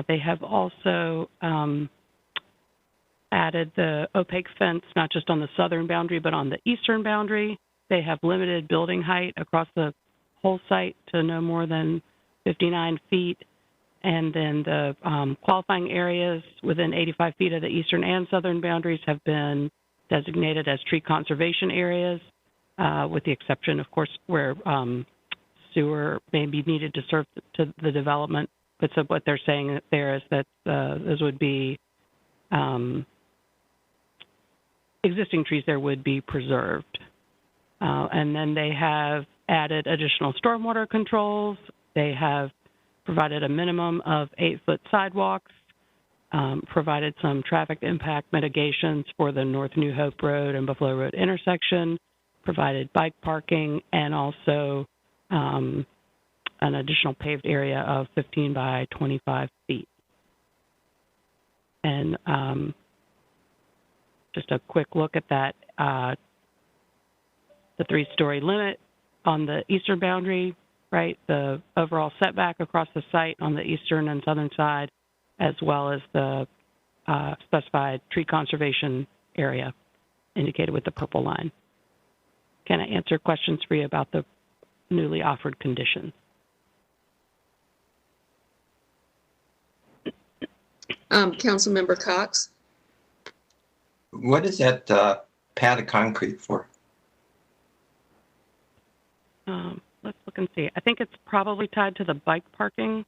They have also added the opaque fence, not just on the southern boundary, but on the eastern boundary. They have limited building height across the whole site to no more than 59 feet. And then the qualifying areas within 85 feet of the eastern and southern boundaries have been designated as tree conservation areas, with the exception, of course, where sewer may be needed to serve to the development. But so what they're saying there is that those would be existing trees there would be preserved. And then they have added additional stormwater controls. They have provided a minimum of 8-foot sidewalks, provided some traffic impact mitigations for the North New Hope Road and Buffalo Road intersection, provided bike parking, and also an additional paved area of 15 by 25 feet. And just a quick look at that, the 3-story limit on the eastern boundary, right? The overall setback across the site on the eastern and southern side, as well as the specified tree conservation area indicated with the purple line. Can I answer questions for you about the newly offered conditions? Councilmember Cox? What is that pad of concrete for? Let's look and see. I think it's probably tied to the bike parking.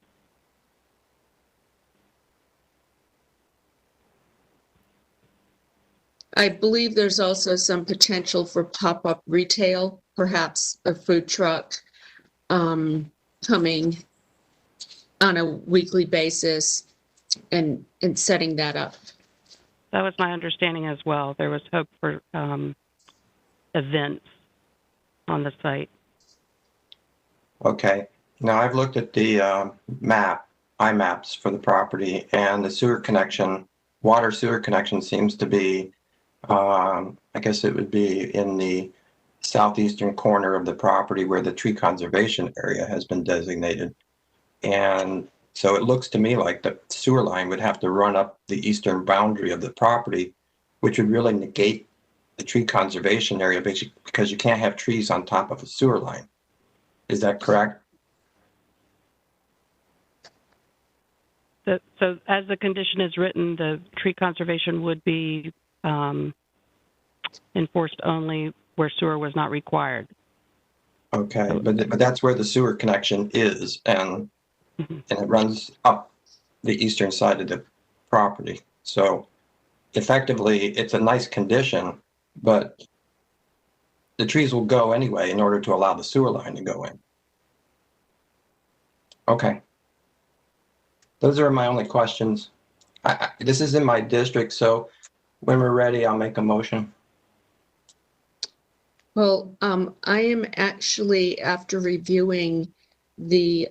I believe there's also some potential for pop-up retail, perhaps a food truck coming on a weekly basis and setting that up. That was my understanding as well. There was hope for events on the site. Okay. Now I've looked at the IMAPs for the property, and the sewer connection, water sewer connection seems to be, I guess it would be in the southeastern corner of the property where the tree conservation area has been designated. And so it looks to me like the sewer line would have to run up the eastern boundary of the property, which would really negate the tree conservation area because you can't have trees on top of a sewer line. Is that correct? So as the condition is written, the tree conservation would be enforced only where sewer was not required. Okay, but that's where the sewer connection is, and it runs up the eastern side of the property. So effectively, it's a nice condition, but the trees will go anyway in order to allow the sewer line to go in. Okay. Those are my only questions. This is in my district, so when we're ready, I'll make a motion. Well, I am actually, after reviewing the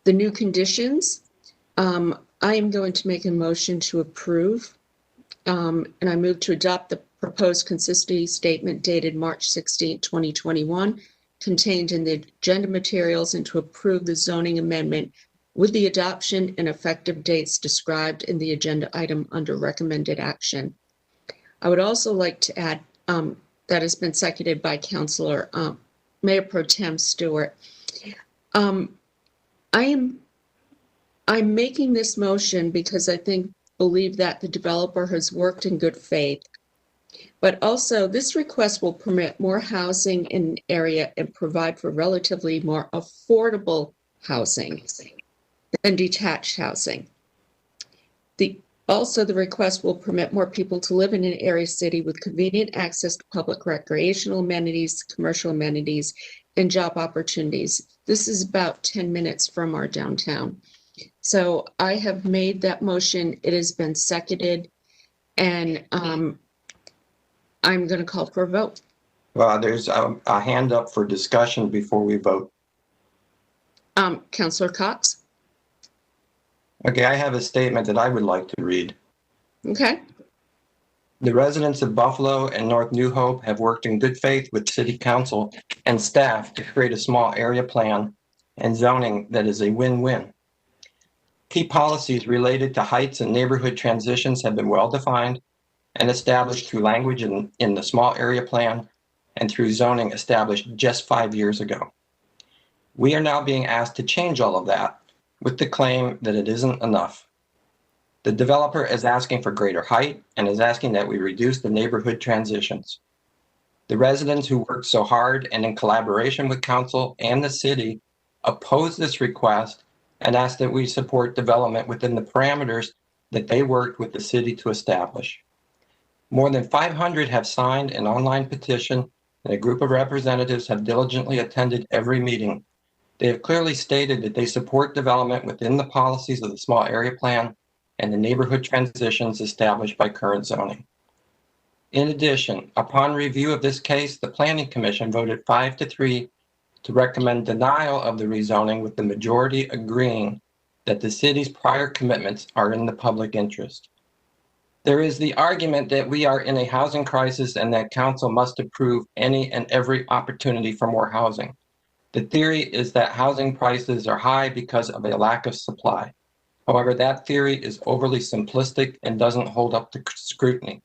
new conditions, I am going to make a motion to approve. And I move to adopt the proposed consistency statement dated March 16, 2021, contained in the agenda materials, and to approve the zoning amendment with the adoption and effective dates described in the agenda item under recommended action. I would also like to add, that has been seconded by Councilor Mayor Pro Tem Stewart. I'm making this motion because I believe that the developer has worked in good faith, but also this request will permit more housing in the area and provide for relatively more affordable housing than detached housing. Also, the request will permit more people to live in an area city with convenient access to public recreational amenities, commercial amenities, and job opportunities. This is about 10 minutes from our downtown. So I have made that motion. It has been seconded. And I'm going to call for a vote. Well, there's a hand up for discussion before we vote. Councillor Cox. Okay, I have a statement that I would like to read. Okay. The residents of Buffalo and North New Hope have worked in good faith with City Council and staff to create a small area plan and zoning that is a win-win. Key policies related to heights and neighborhood transitions have been well-defined and established through language in the small area plan and through zoning established just 5 years ago. We are now being asked to change all of that with the claim that it isn't enough. The developer is asking for greater height and is asking that we reduce the neighborhood transitions. The residents who worked so hard and in collaboration with council and the city oppose this request and ask that we support development within the parameters that they worked with the city to establish. More than 500 have signed an online petition, and a group of representatives have diligently attended every meeting. They have clearly stated that they support development within the policies of the small area plan and the neighborhood transitions established by current zoning. In addition, upon review of this case, the Planning Commission voted 5-3 to recommend denial of the rezoning, with the majority agreeing that the city's prior commitments are in the public interest. There is the argument that we are in a housing crisis and that council must approve any and every opportunity for more housing. The theory is that housing prices are high because of a lack of supply. However, that theory is overly simplistic and doesn't hold up to scrutiny.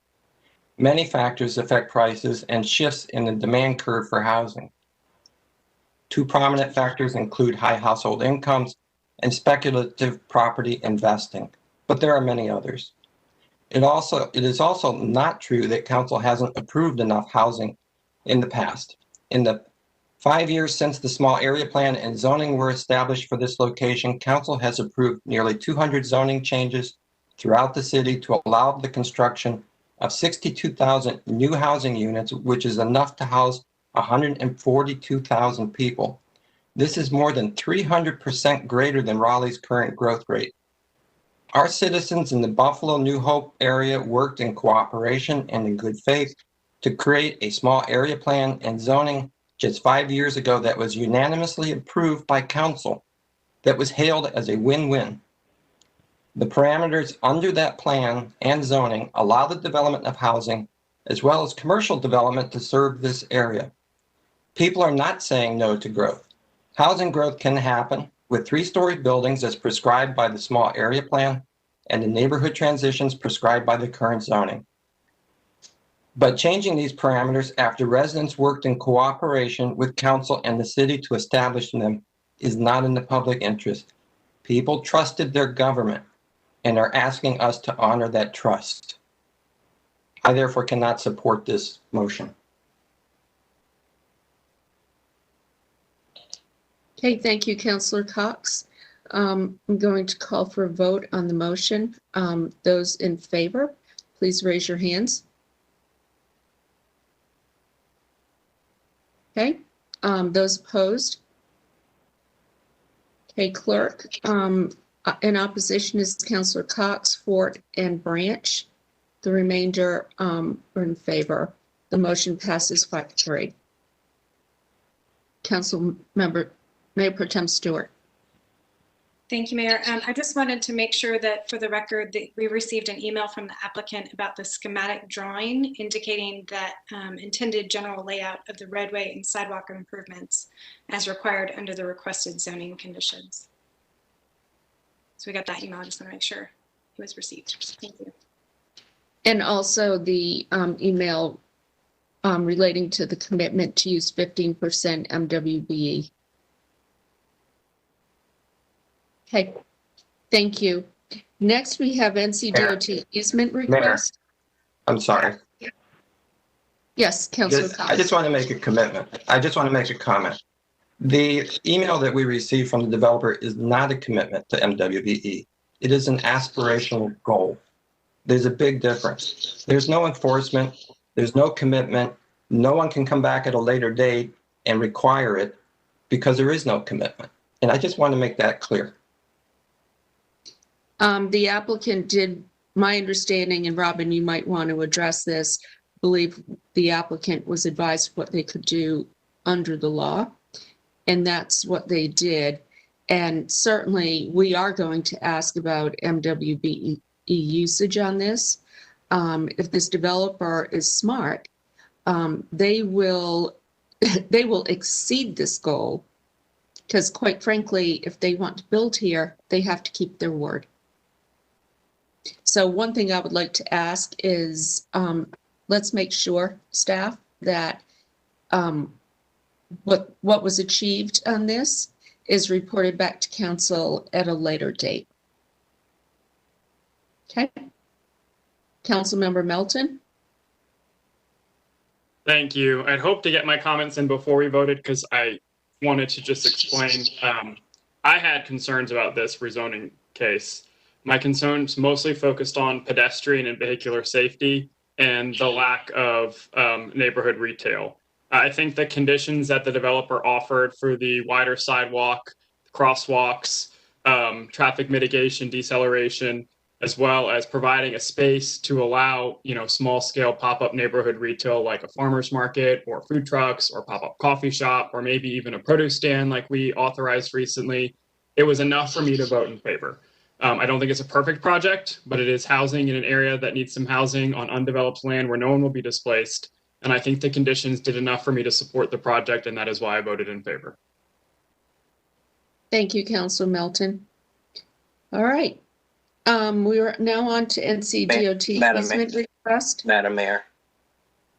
Many factors affect prices and shifts in the demand curve for housing. Two prominent factors include high household incomes and speculative property investing, but there are many others. It is also not true that council hasn't approved enough housing in the past. In the 5 years since the small area plan and zoning were established for this location, council has approved nearly 200 zoning changes throughout the city to allow the construction of 62,000 new housing units, which is enough to house 142,000 people. This is more than 300% greater than Raleigh's current growth rate. Our citizens in the Buffalo New Hope area worked in cooperation and in good faith to create a small area plan and zoning just 5 years ago that was unanimously approved by council, that was hailed as a win-win. The parameters under that plan and zoning allow the development of housing as well as commercial development to serve this area. People are not saying no to growth. Housing growth can happen with 3-story buildings as prescribed by the small area plan and the neighborhood transitions prescribed by the current zoning. But changing these parameters after residents worked in cooperation with council and the city to establish them is not in the public interest. People trusted their government and are asking us to honor that trust. I therefore cannot support this motion. Okay, thank you, Councillor Cox. I'm going to call for a vote on the motion. Those in favor, please raise your hands. Okay, those opposed? Okay, Clerk, in opposition is Councillor Cox, Fort, and Branch. The remainder are in favor. The motion passes 5-3. Council Member Mayor Pro Tem Stewart. Thank you, Mayor. I just wanted to make sure that for the record that we received an email from the applicant about the schematic drawing indicating that intended general layout of the roadway and sidewalk improvements as required under the requested zoning conditions. So we got that email. I just want to make sure it was received. Thank you. And also the email relating to the commitment to use 15% MWBE. Okay, thank you. Next, we have NCDOT easement request. I'm sorry. Yes, Councilor Cox. I just want to make a commitment. I just want to make a comment. The email that we received from the developer is not a commitment to MWBE. It is an aspirational goal. There's a big difference. There's no enforcement. There's no commitment. No one can come back at a later date and require it because there is no commitment. And I just want to make that clear. The applicant did my understanding, and Robin, you might want to address this, believe the applicant was advised what they could do under the law, and that's what they did. And certainly we are going to ask about MWBE usage on this. If this developer is smart, they will exceed this goal, because quite frankly, if they want to build here, they have to keep their word. So one thing I would like to ask is, let's make sure, staff, that what was achieved on this is reported back to council at a later date. Okay. Councilmember Melton. Thank you. I'd hoped to get my comments in before we voted because I wanted to just explain. I had concerns about this rezoning case. My concerns mostly focused on pedestrian and vehicular safety and the lack of neighborhood retail. I think the conditions that the developer offered for the wider sidewalk, crosswalks, traffic mitigation, deceleration, as well as providing a space to allow, small scale pop-up neighborhood retail like a farmer's market or food trucks or pop-up coffee shop or maybe even a produce stand like we authorized recently, it was enough for me to vote in favor. I don't think it's a perfect project, but it is housing in an area that needs some housing on undeveloped land where no one will be displaced. And I think the conditions did enough for me to support the project, and that is why I voted in favor. Thank you, Councilor Melton. All right. We are now on to NCDOT easement request. Madam Mayor,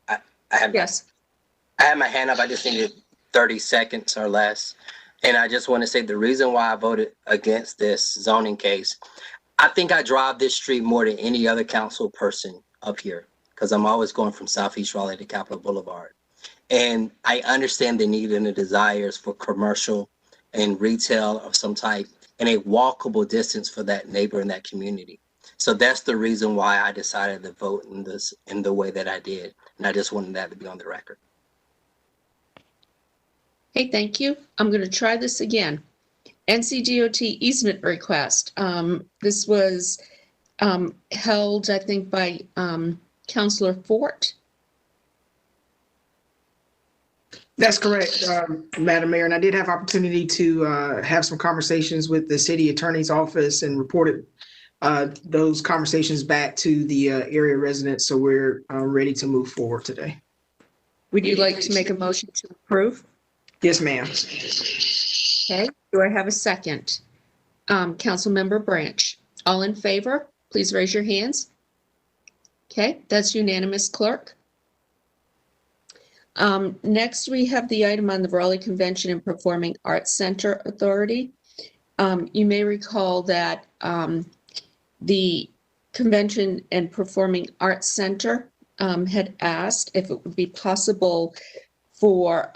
I have my hand up. I just needed 30 seconds or less. And I just want to say the reason why I voted against this zoning case, I think I drive this street more than any other council person up here because I'm always going from Southeast Raleigh to Capitol Boulevard. And I understand the need and the desires for commercial and retail of some type and a walkable distance for that neighbor in that community. So that's the reason why I decided to vote in the way that I did. And I just wanted that to be on the record. Hey, thank you. I'm going to try this again. NCDOT easement request. This was held, I think, by Councilor Fort. That's correct, Madam Mayor. And I did have opportunity to have some conversations with the city attorney's office and reported those conversations back to the area residents. So we're ready to move forward today. Would you like to make a motion to approve? Yes, ma'am. Okay. Do I have a second? Councilmember Branch. All in favor, please raise your hands. Okay, that's unanimous, Clerk. Next, we have the item on the Raleigh Convention and Performing Arts Center Authority. You may recall that the Convention and Performing Arts Center had asked if it would be possible for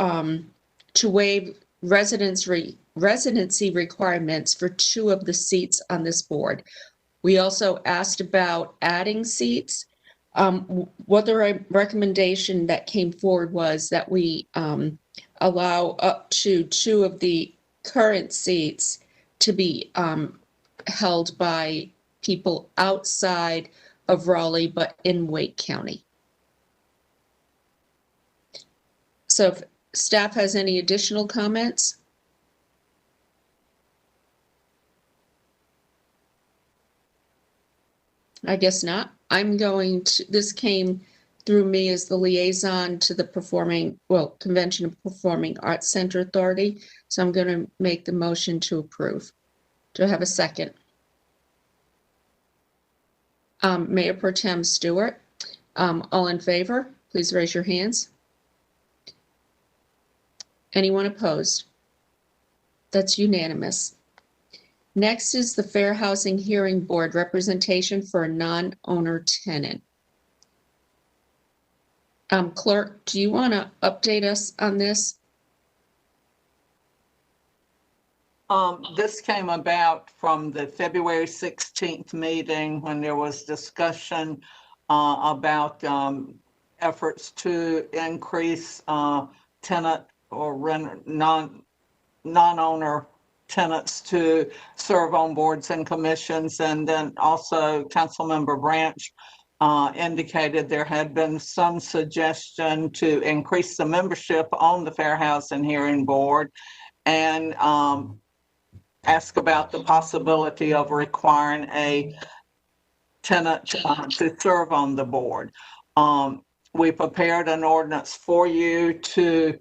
to waive residency requirements for 2 of the seats on this board. We also asked about adding seats. What the recommendation that came forward was that we allow up to 2 of the current seats to be held by people outside of Raleigh, but in Wake County. So if staff has any additional comments? I guess not. I'm going to, this came through me as the liaison to the Convention and Performing Arts Center Authority. So I'm going to make the motion to approve. Do I have a second? Mayor Pro Tem Stewart, all in favor, please raise your hands. Anyone opposed? That's unanimous. Next is the Fair Housing Hearing Board representation for a non-owner tenant. Clerk, do you want to update us on this? This came about from the February 16th meeting when there was discussion about efforts to increase tenant or rent non-owner tenants to serve on boards and commissions. And then also Councilmember Branch indicated there had been some suggestion to increase the membership on the Fair Housing Hearing Board and ask about the possibility of requiring a tenant to serve on the board. We prepared an ordinance for you to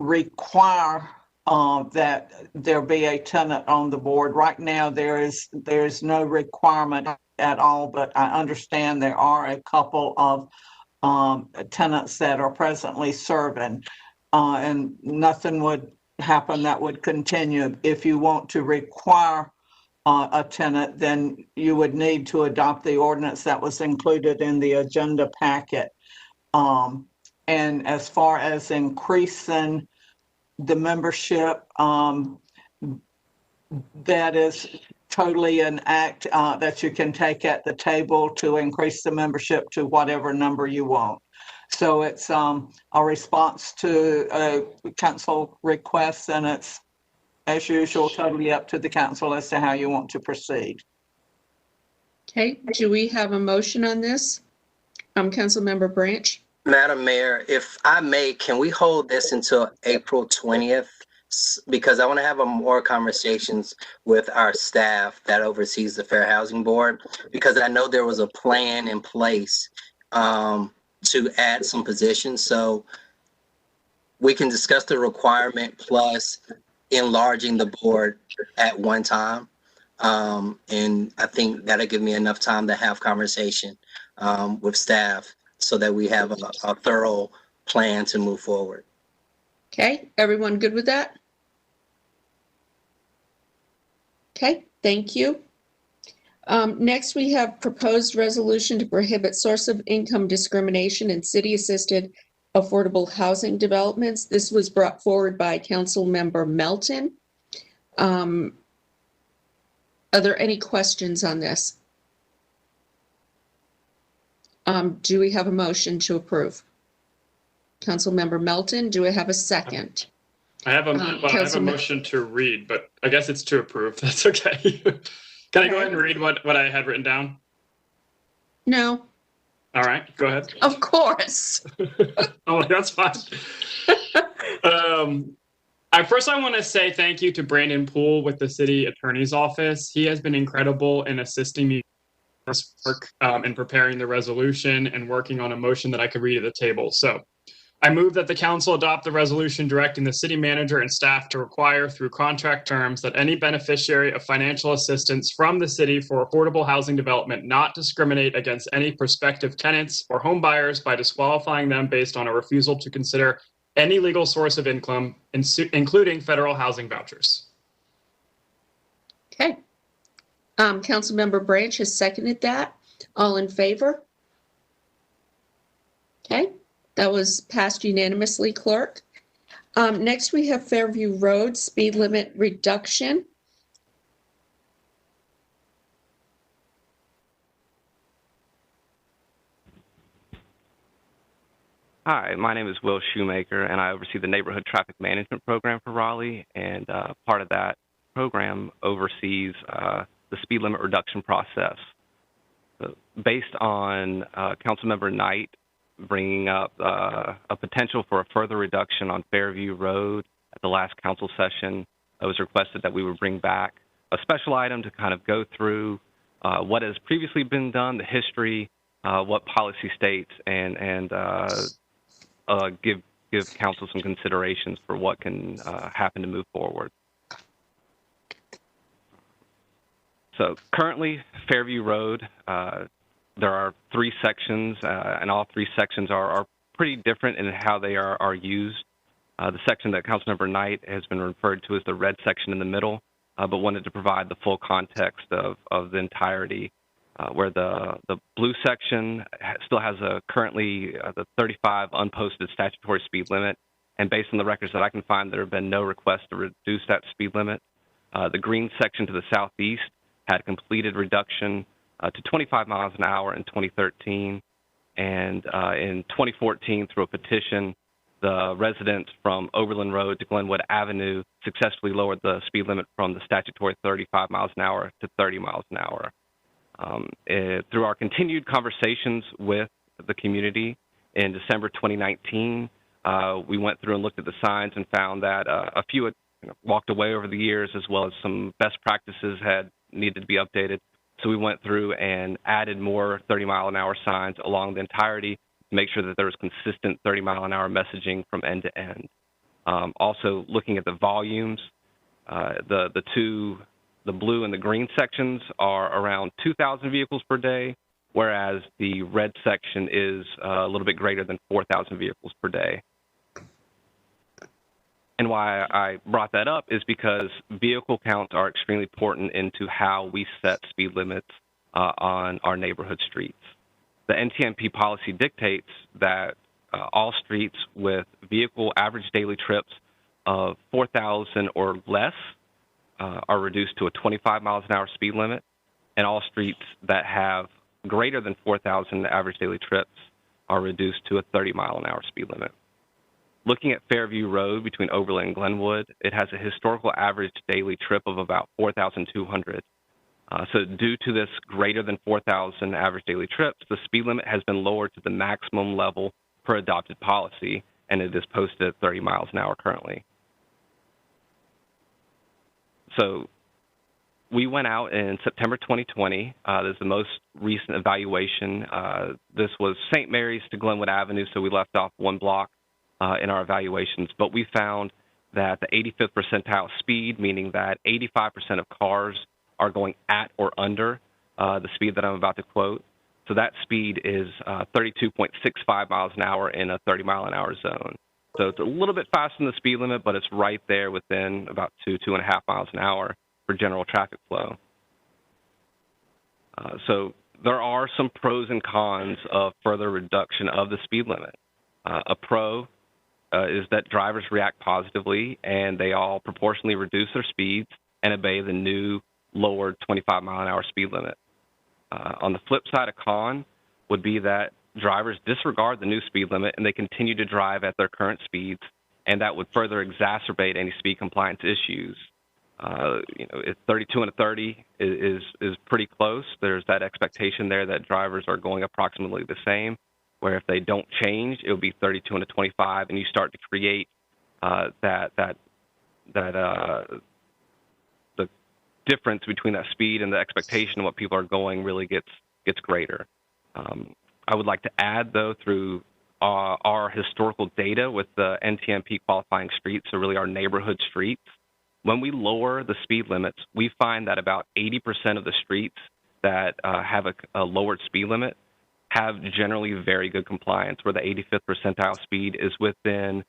require that there be a tenant on the board. Right now, there is no requirement at all, but I understand there are a couple of tenants that are presently serving, and nothing would happen that would continue. If you want to require a tenant, then you would need to adopt the ordinance that was included in the agenda packet. And as far as increasing the membership, that is totally an act that you can take at the table to increase the membership to whatever number you want. So it's a response to a council request, and it's, as usual, totally up to the council as to how you want to proceed. Okay, do we have a motion on this? Councilmember Branch? Madam Mayor, if I may, can we hold this until April 20th? Because I want to have more conversations with our staff that oversees the Fair Housing Board, because I know there was a plan in place to add some positions. So we can discuss the requirement plus enlarging the board at one time. And I think that'll give me enough time to have conversation with staff so that we have a thorough plan to move forward. Okay, everyone good with that? Okay, thank you. Next, we have proposed resolution to prohibit source of income discrimination in city-assisted affordable housing developments. This was brought forward by Councilmember Melton. Are there any questions on this? Do we have a motion to approve? Councilmember Melton, do I have a second? I have a motion to read, but I guess it's to approve. That's okay. Can I go ahead and read what I had written down? No. All right, go ahead. Of course. Oh, that's fine. First, I want to say thank you to Brandon Poole with the City Attorney's Office. He has been incredible in assisting me in this work in preparing the resolution and working on a motion that I could read at the table. So I move that the council adopt the resolution directing the city manager and staff to require through contract terms that any beneficiary of financial assistance from the city for affordable housing development not discriminate against any prospective tenants or home buyers by disqualifying them based on a refusal to consider any legal source of income, including federal housing vouchers. Okay. Councilmember Branch has seconded that. All in favor? Okay. That was passed unanimously, Clerk. Next, we have Fairview Road speed limit reduction. Hi, my name is Will Shoemaker, and I oversee the Neighborhood Traffic Management Program for Raleigh, and part of that program oversees the speed limit reduction process. So based on Councilmember Knight bringing up a potential for a further reduction on Fairview Road at the last council session, it was requested that we would bring back a special item to kind of go through what has previously been done, the history, what policy states, and give council some considerations for what can happen to move forward. So currently, Fairview Road, there are 3 sections, and all 3 sections are pretty different in how they are used. The section that Councilmember Knight has been referred to as the red section in the middle, but wanted to provide the full context of the entirety, where the blue section still has currently the 35 unposted statutory speed limit, and based on the records that I can find, there have been no requests to reduce that speed limit. The green section to the southeast had completed reduction to 25 miles an hour in 2013, and in 2014, through a petition, the residents from Overland Road to Glenwood Avenue successfully lowered the speed limit from the statutory 35 miles an hour to 30 miles an hour. Through our continued conversations with the community in December 2019, we went through and looked at the signs and found that a few had walked away over the years, as well as some best practices had needed to be updated. So we went through and added more 30-mile-an-hour signs along the entirety to make sure that there was consistent 30-mile-an-hour messaging from end to end. Also, looking at the volumes, the blue and the green sections are around 2,000 vehicles per day, whereas the red section is a little bit greater than 4,000 vehicles per day. And why I brought that up is because vehicle counts are extremely important into how we set speed limits on our neighborhood streets. The NTMP policy dictates that all streets with vehicle average daily trips of 4,000 or less are reduced to a 25 miles an hour speed limit, and all streets that have greater than 4,000 average daily trips are reduced to a 30 mile an hour speed limit. Looking at Fairview Road between Overland and Glenwood, it has a historical average daily trip of about 4,200. So due to this greater than 4,000 average daily trips, the speed limit has been lowered to the maximum level per adopted policy, and it is posted at 30 miles an hour currently. So we went out in September 2020. This is the most recent evaluation. This was St. Mary's to Glenwood Avenue, so we left off one block in our evaluations. But we found that the 85th percentile speed, meaning that 85% of cars are going at or under the speed that I'm about to quote. So that speed is 32.65 miles an hour in a 30 mile an hour zone. So it's a little bit faster than the speed limit, but it's right there within about 2.5 miles an hour for general traffic flow. So there are some pros and cons of further reduction of the speed limit. A pro is that drivers react positively, and they all proportionally reduce their speeds and obey the new lowered 25 mile an hour speed limit. On the flip side, a con would be that drivers disregard the new speed limit and they continue to drive at their current speeds, and that would further exacerbate any speed compliance issues. 32 and a 30 is pretty close. There's that expectation there that drivers are going approximately the same, where if they don't change, it would be 32 and a 25, and you start to create the difference between that speed and the expectation of what people are going really gets greater. I would like to add, though, through our historical data with the NTMP qualifying streets, so really our neighborhood streets, when we lower the speed limits, we find that about 80% of the streets that have a lowered speed limit have generally very good compliance, where the 85th percentile speed is within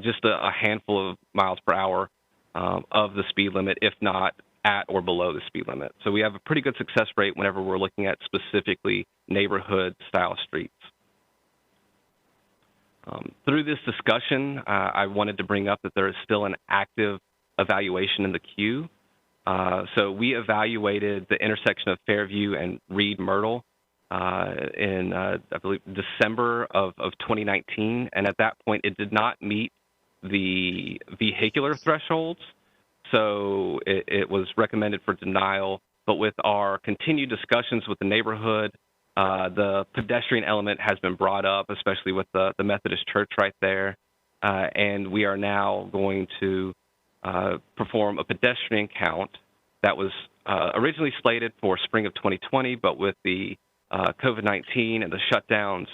just a handful of miles per hour of the speed limit, if not at or below the speed limit. So we have a pretty good success rate whenever we're looking at specifically neighborhood-style streets. Through this discussion, I wanted to bring up that there is still an active evaluation in the queue. So we evaluated the intersection of Fairview and Reed-Myrtle in, I believe, December of 2019. And at that point, it did not meet the vehicular thresholds. So it was recommended for denial. But with our continued discussions with the neighborhood, the pedestrian element has been brought up, especially with the Methodist Church right there. And we are now going to perform a pedestrian count that was originally slated for spring of 2020, but with the COVID-19 and the shutdowns,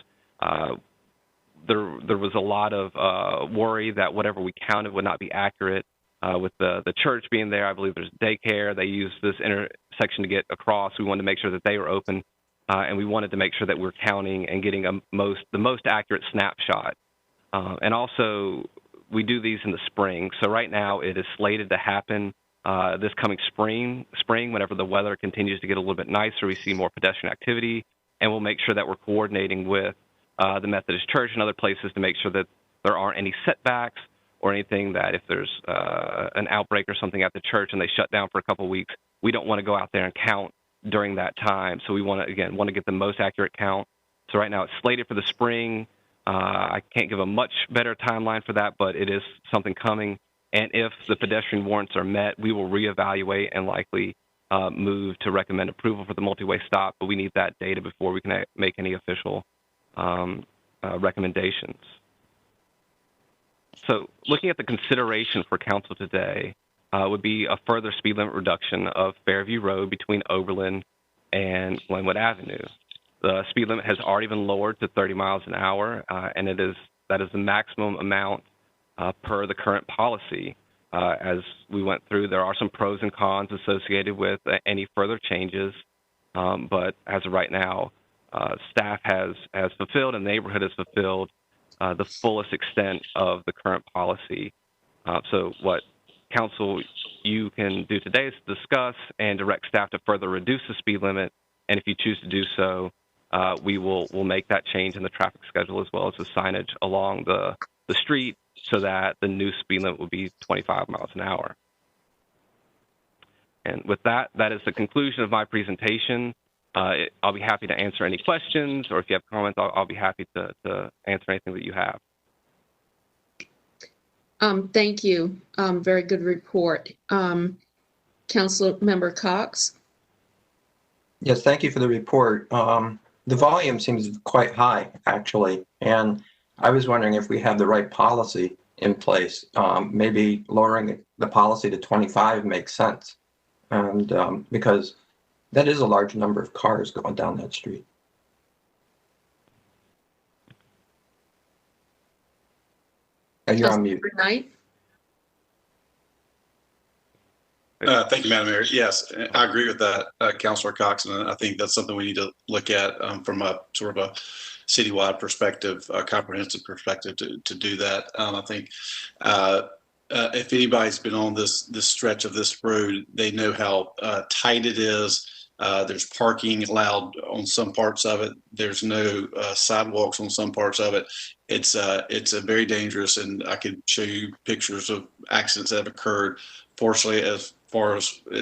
there was a lot of worry that whatever we counted would not be accurate. With the church being there, I believe there's daycare. They use this intersection to get across. We wanted to make sure that they were open, and we wanted to make sure that we're counting and getting the most accurate snapshot. And also, we do these in the spring. So right now, it is slated to happen this coming spring, whenever the weather continues to get a little bit nicer, we see more pedestrian activity, and we'll make sure that we're coordinating with the Methodist Church and other places to make sure that there aren't any setbacks or anything that if there's an outbreak or something at the church and they shut down for a couple of weeks, we don't want to go out there and count during that time. So we want to, again, get the most accurate count. So right now it's slated for the spring. I can't give a much better timeline for that, but it is something coming. And if the pedestrian warrants are met, we will reevaluate and likely move to recommend approval for the multi-way stop, but we need that data before we can make any official recommendations. So looking at the consideration for council today would be a further speed limit reduction of Fairview Road between Oberlin and Glenwood Avenue. The speed limit has already been lowered to 30 miles an hour, and that is the maximum amount per the current policy. As we went through, there are some pros and cons associated with any further changes, but as of right now, staff has fulfilled and the neighborhood has fulfilled the fullest extent of the current policy. So what council you can do today is discuss and direct staff to further reduce the speed limit, and if you choose to do so, we'll make that change in the traffic schedule as well as the signage along the street so that the new speed limit will be 25 miles an hour. And with that, that is the conclusion of my presentation. I'll be happy to answer any questions, or if you have comments, I'll be happy to answer anything that you have. Thank you. Very good report. Council Member Cox. Yes, thank you for the report. The volume seems quite high, actually, and I was wondering if we have the right policy in place. Maybe lowering the policy to 25 makes sense, and because that is a large number of cars going down that street. And you're on mute. Knight. Thank you, Madam Mayor. Yes, I agree with that, Councilor Cox, and I think that's something we need to look at from a sort of a citywide perspective, a comprehensive perspective to do that. I think if anybody's been on this stretch of this road, they know how tight it is. There's parking allowed on some parts of it. There's no sidewalks on some parts of it. It's a very dangerous, and I could show you pictures of accidents that have occurred. Fortunately, as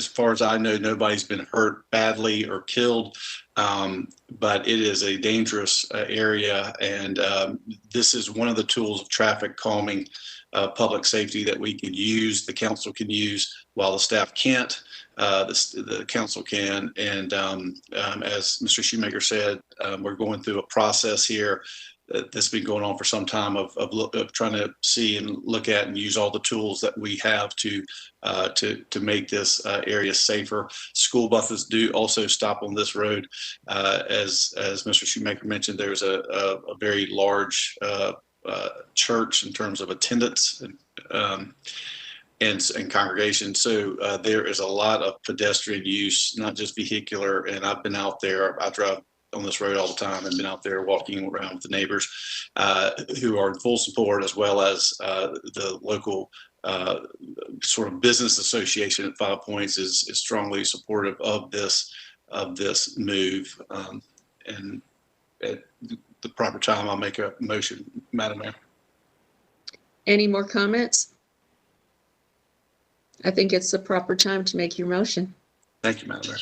far as I know, nobody's been hurt badly or killed, but it is a dangerous area, and this is one of the tools of traffic calming, public safety that we can use, the council can use, while the staff can't. The council can, and as Mr. Shoemaker said, we're going through a process here that's been going on for some time of trying to see and look at and use all the tools that we have to make this area safer. School buses do also stop on this road. As Mr. Shoemaker mentioned, there's a very large church in terms of attendance and congregation. So there is a lot of pedestrian use, not just vehicular. And I've been out there, I drive on this road all the time and been out there walking around with the neighbors who are in full support, as well as the local sort of business association at 5 Points is strongly supportive of this move. And at the proper time, I'll make a motion, Madam Mayor. Any more comments? I think it's the proper time to make your motion. Thank you, Madam Mayor.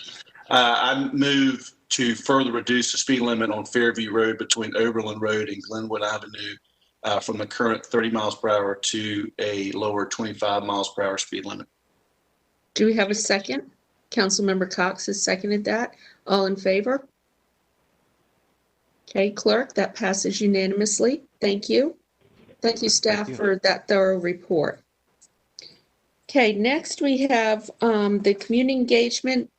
I move to further reduce the speed limit on Fairview Road between Oberlin Road and Glenwood Avenue from the current 30 miles per hour to a lower 25 miles per hour speed limit. Do we have a second? Councilmember Cox has seconded that. All in favor? Okay, Clerk, that passes unanimously. Thank you. Thank you, staff, for that thorough report. Okay, next we have the community engagement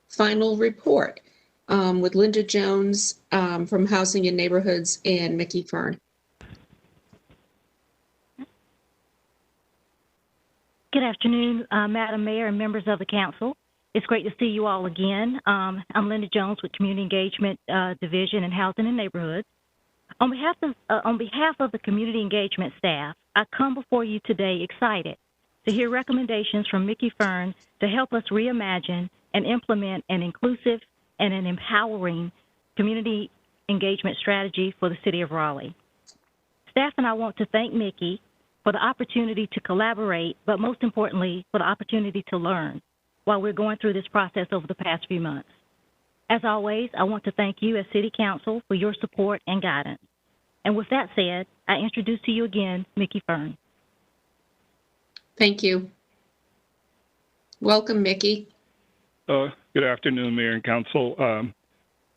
final report with Linda Jones from Housing and Neighborhoods and Mickey Fern. Good afternoon, Madam Mayor and members of the council. It's great to see you all again. I'm Linda Jones with Community Engagement Division in Housing and Neighborhoods. On behalf of the community engagement staff, I come before you today excited to hear recommendations from Mickey Fern to help us reimagine and implement an inclusive and an empowering community engagement strategy for the city of Raleigh. Staff and I want to thank Mickey for the opportunity to collaborate, but most importantly, for the opportunity to learn while we're going through this process over the past few months. As always, I want to thank you as City Council for your support and guidance. And with that said, I introduce to you again Mickey Fern. Thank you. Welcome, Mickey. Good afternoon, Mayor and Council.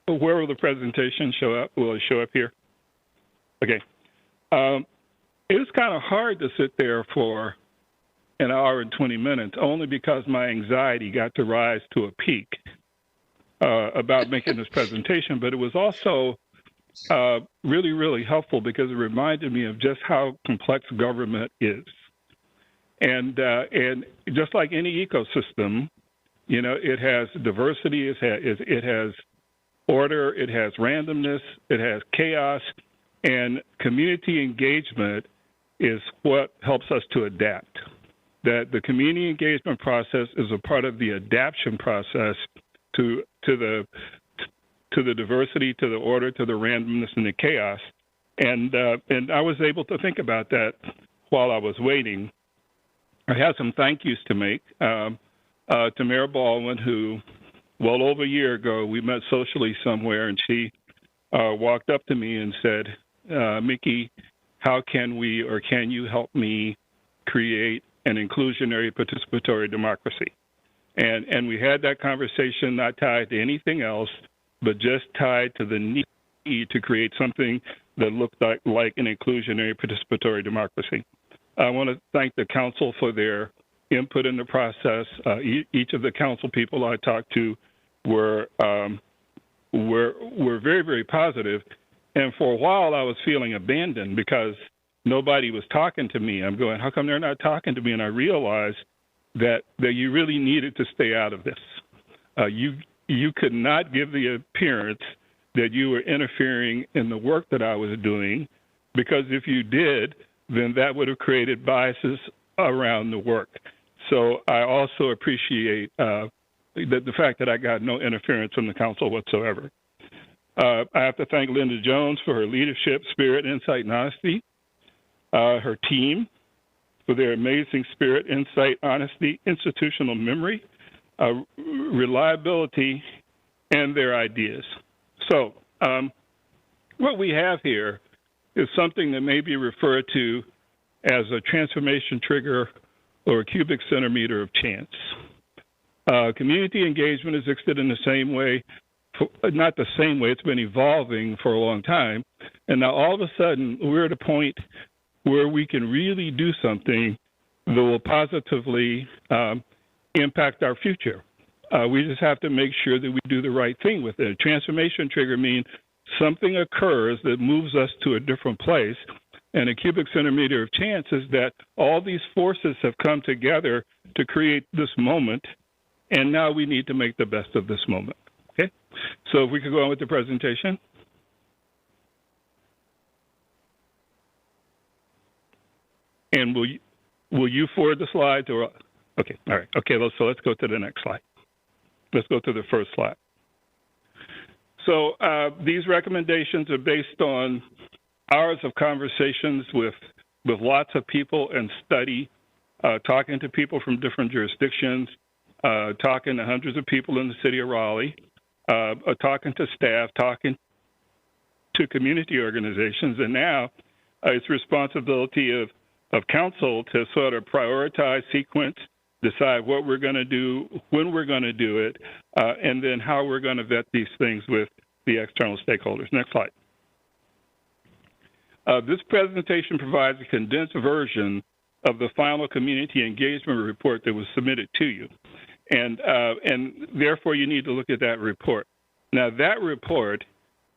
Where will the presentation show up? Will it show up here? Okay. It was kind of hard to sit there for an hour and 20 minutes, only because my anxiety got to rise to a peak about making this presentation. But it was also really, really helpful because it reminded me of just how complex government is. And just like any ecosystem, you know, it has diversity, it has order, it has randomness, it has chaos, and community engagement is what helps us to adapt. That the community engagement process is a part of the adaptation process to the diversity, to the order, to the randomness, and the chaos. And I was able to think about that while I was waiting. I had some thank yous to make to Mayor Baldwin, who, well over a year ago, we met socially somewhere, and she walked up to me and said, Mickey, how can we or can you help me create an inclusionary participatory democracy? And we had that conversation not tied to anything else, but just tied to the need to create something that looked like an inclusionary participatory democracy. I want to thank the council for their input in the process. Each of the council people I talked to were very, very positive. And for a while, I was feeling abandoned because nobody was talking to me. I'm going, how come they're not talking to me? And I realized that you really needed to stay out of this. You could not give the appearance that you were interfering in the work that I was doing, because if you did, then that would have created biases around the work. So I also appreciate the fact that I got no interference from the council whatsoever. I have to thank Linda Jones for her leadership, spirit, insight, and honesty. Her team for their amazing spirit, insight, honesty, institutional memory, reliability, and their ideas. So what we have here is something that may be referred to as a transformation trigger or a cubic centimeter of chance. Community engagement has existed in the same way, not the same way, it's been evolving for a long time. And now all of a sudden, we're at a point where we can really do something that will positively impact our future. We just have to make sure that we do the right thing with it. A transformation trigger means something occurs that moves us to a different place. And a cubic centimeter of chance is that all these forces have come together to create this moment, and now we need to make the best of this moment. Okay? So if we could go on with the presentation. And will you forward the slides or? Okay, all right. Okay, so let's go to the next slide. Let's go to the first slide. So these recommendations are based on hours of conversations with lots of people and study, talking to people from different jurisdictions, talking to hundreds of people in the city of Raleigh, talking to staff, talking to community organizations, and now it's responsibility of council to sort of prioritize, sequence, decide what we're going to do, when we're going to do it, and then how we're going to vet these things with the external stakeholders. Next slide. This presentation provides a condensed version of the final community engagement report that was submitted to you. And therefore, you need to look at that report. Now, that report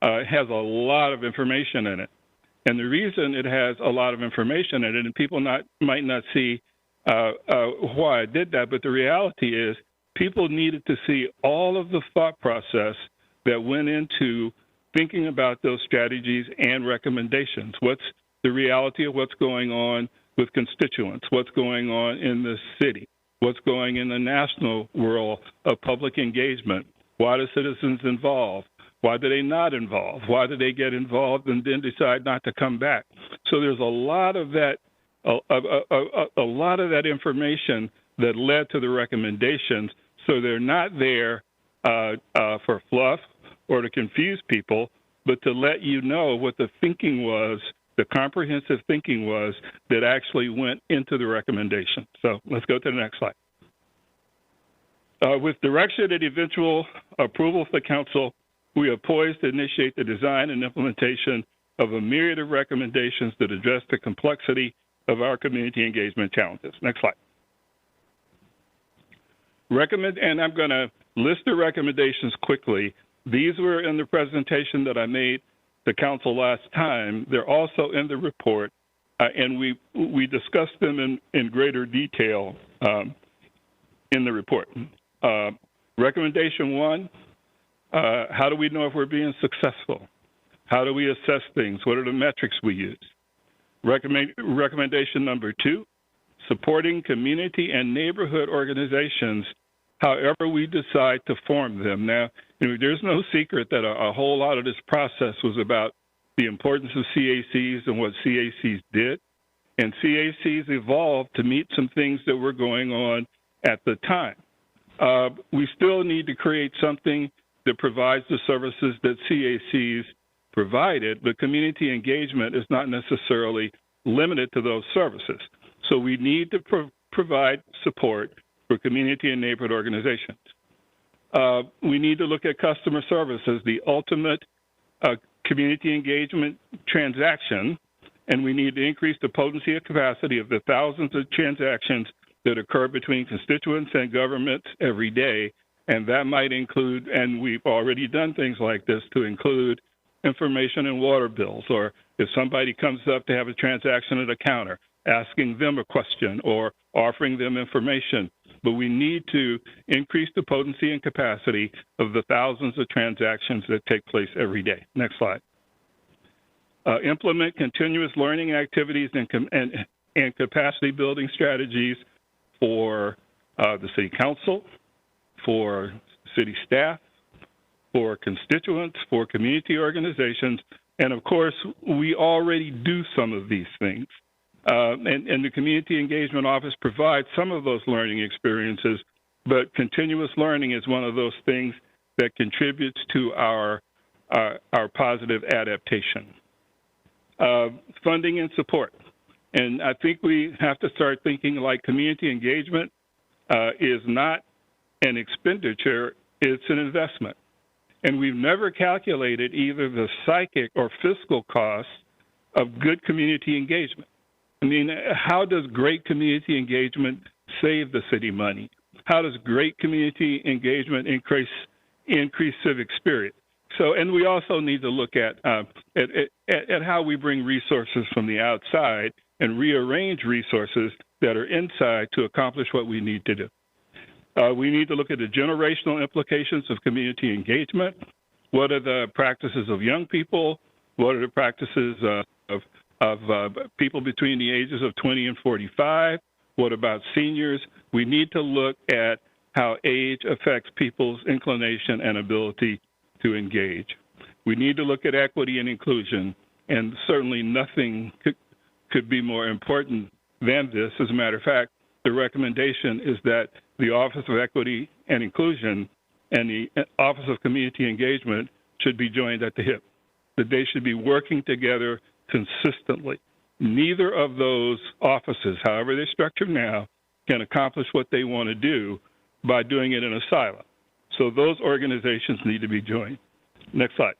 has a lot of information in it. And the reason it has a lot of information in it, and people might not see why I did that, but the reality is people needed to see all of the thought process that went into thinking about those strategies and recommendations. What's the reality of what's going on with constituents? What's going on in the city? What's going in the national world of public engagement? Why do citizens involve? Why do they not involve? Why do they get involved and then decide not to come back? So there's a lot of that, a lot of that information that led to the recommendations. So they're not there for fluff or to confuse people. but to let you know what the thinking was, the comprehensive thinking was that actually went into the recommendation. So let's go to the next slide. With direction and eventual approval of the council, we are poised to initiate the design and implementation of a myriad of recommendations that address the complexity of our community engagement challenges. Next slide. And I'm going to list the recommendations quickly. These were in the presentation that I made to council last time. They're also in the report, and we discussed them in greater detail in the report. Recommendation 1, how do we know if we're being successful? How do we assess things? What are the metrics we use? Recommendation number 2, supporting community and neighborhood organizations however we decide to form them. Now, there's no secret that a whole lot of this process was about the importance of CACs and what CACs did. And CACs evolved to meet some things that were going on at the time. We still need to create something that provides the services that CACs provided, but community engagement is not necessarily limited to those services. So we need to provide support for community and neighborhood organizations. We need to look at customer service as the ultimate community engagement transaction, and we need to increase the potency and capacity of the thousands of transactions that occur between constituents and governments every day. And that might include, and we've already done things like this, to include information and water bills, or if somebody comes up to have a transaction at a counter, asking them a question or offering them information. But we need to increase the potency and capacity of the thousands of transactions that take place every day. Next slide. Implement continuous learning activities and capacity building strategies for the city council, for city staff, for constituents, for community organizations, and of course, we already do some of these things. And the Community Engagement Office provides some of those learning experiences, but continuous learning is one of those things that contributes to our positive adaptation. Funding and support. And I think we have to start thinking like community engagement is not an expenditure, it's an investment. And we've never calculated either the psychic or fiscal costs of good community engagement. I mean, how does great community engagement save the city money? How does great community engagement increase civic spirit? So, and we also need to look at how we bring resources from the outside and rearrange resources that are inside to accomplish what we need to do. We need to look at the generational implications of community engagement. What are the practices of young people? What are the practices of people between the ages of 20 and 45? What about seniors? We need to look at how age affects people's inclination and ability to engage. We need to look at equity and inclusion, and certainly nothing could be more important than this. As a matter of fact, the recommendation is that the Office of Equity and Inclusion and the Office of Community Engagement should be joined at the hip, that they should be working together consistently. Neither of those offices, however they're structured now, can accomplish what they want to do by doing it in a silo. So those organizations need to be joined. Next slide.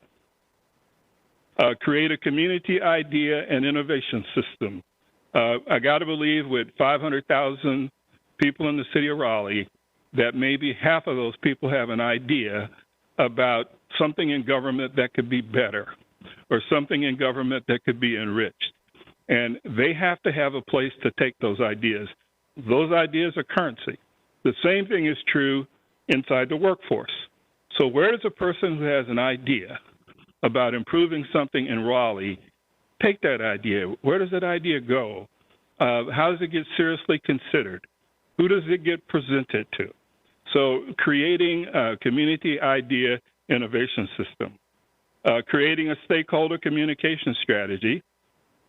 Create a community idea and innovation system. I got to believe with 500,000 people in the city of Raleigh, that maybe half of those people have an idea about something in government that could be better, or something in government that could be enriched. And they have to have a place to take those ideas. Those ideas are currency. The same thing is true inside the workforce. So where does a person who has an idea about improving something in Raleigh take that idea? Where does that idea go? How does it get seriously considered? Who does it get presented to? So creating a community idea innovation system. Creating a stakeholder communication strategy.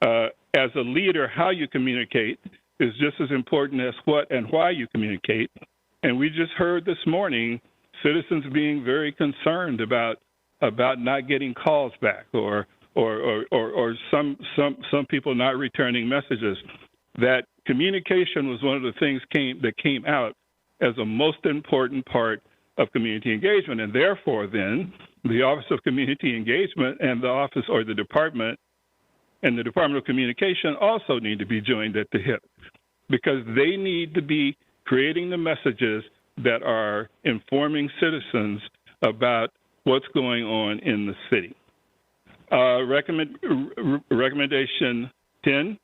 As a leader, how you communicate is just as important as what and why you communicate. And we just heard this morning citizens being very concerned about about not getting calls back or some people not returning messages. That communication was one of the things that came out as a most important part of community engagement, and therefore then the Office of Community Engagement and the office or the department and the Department of Communication also need to be joined at the hip, because they need to be creating the messages that are informing citizens about what's going on in the city. Recommendation 10,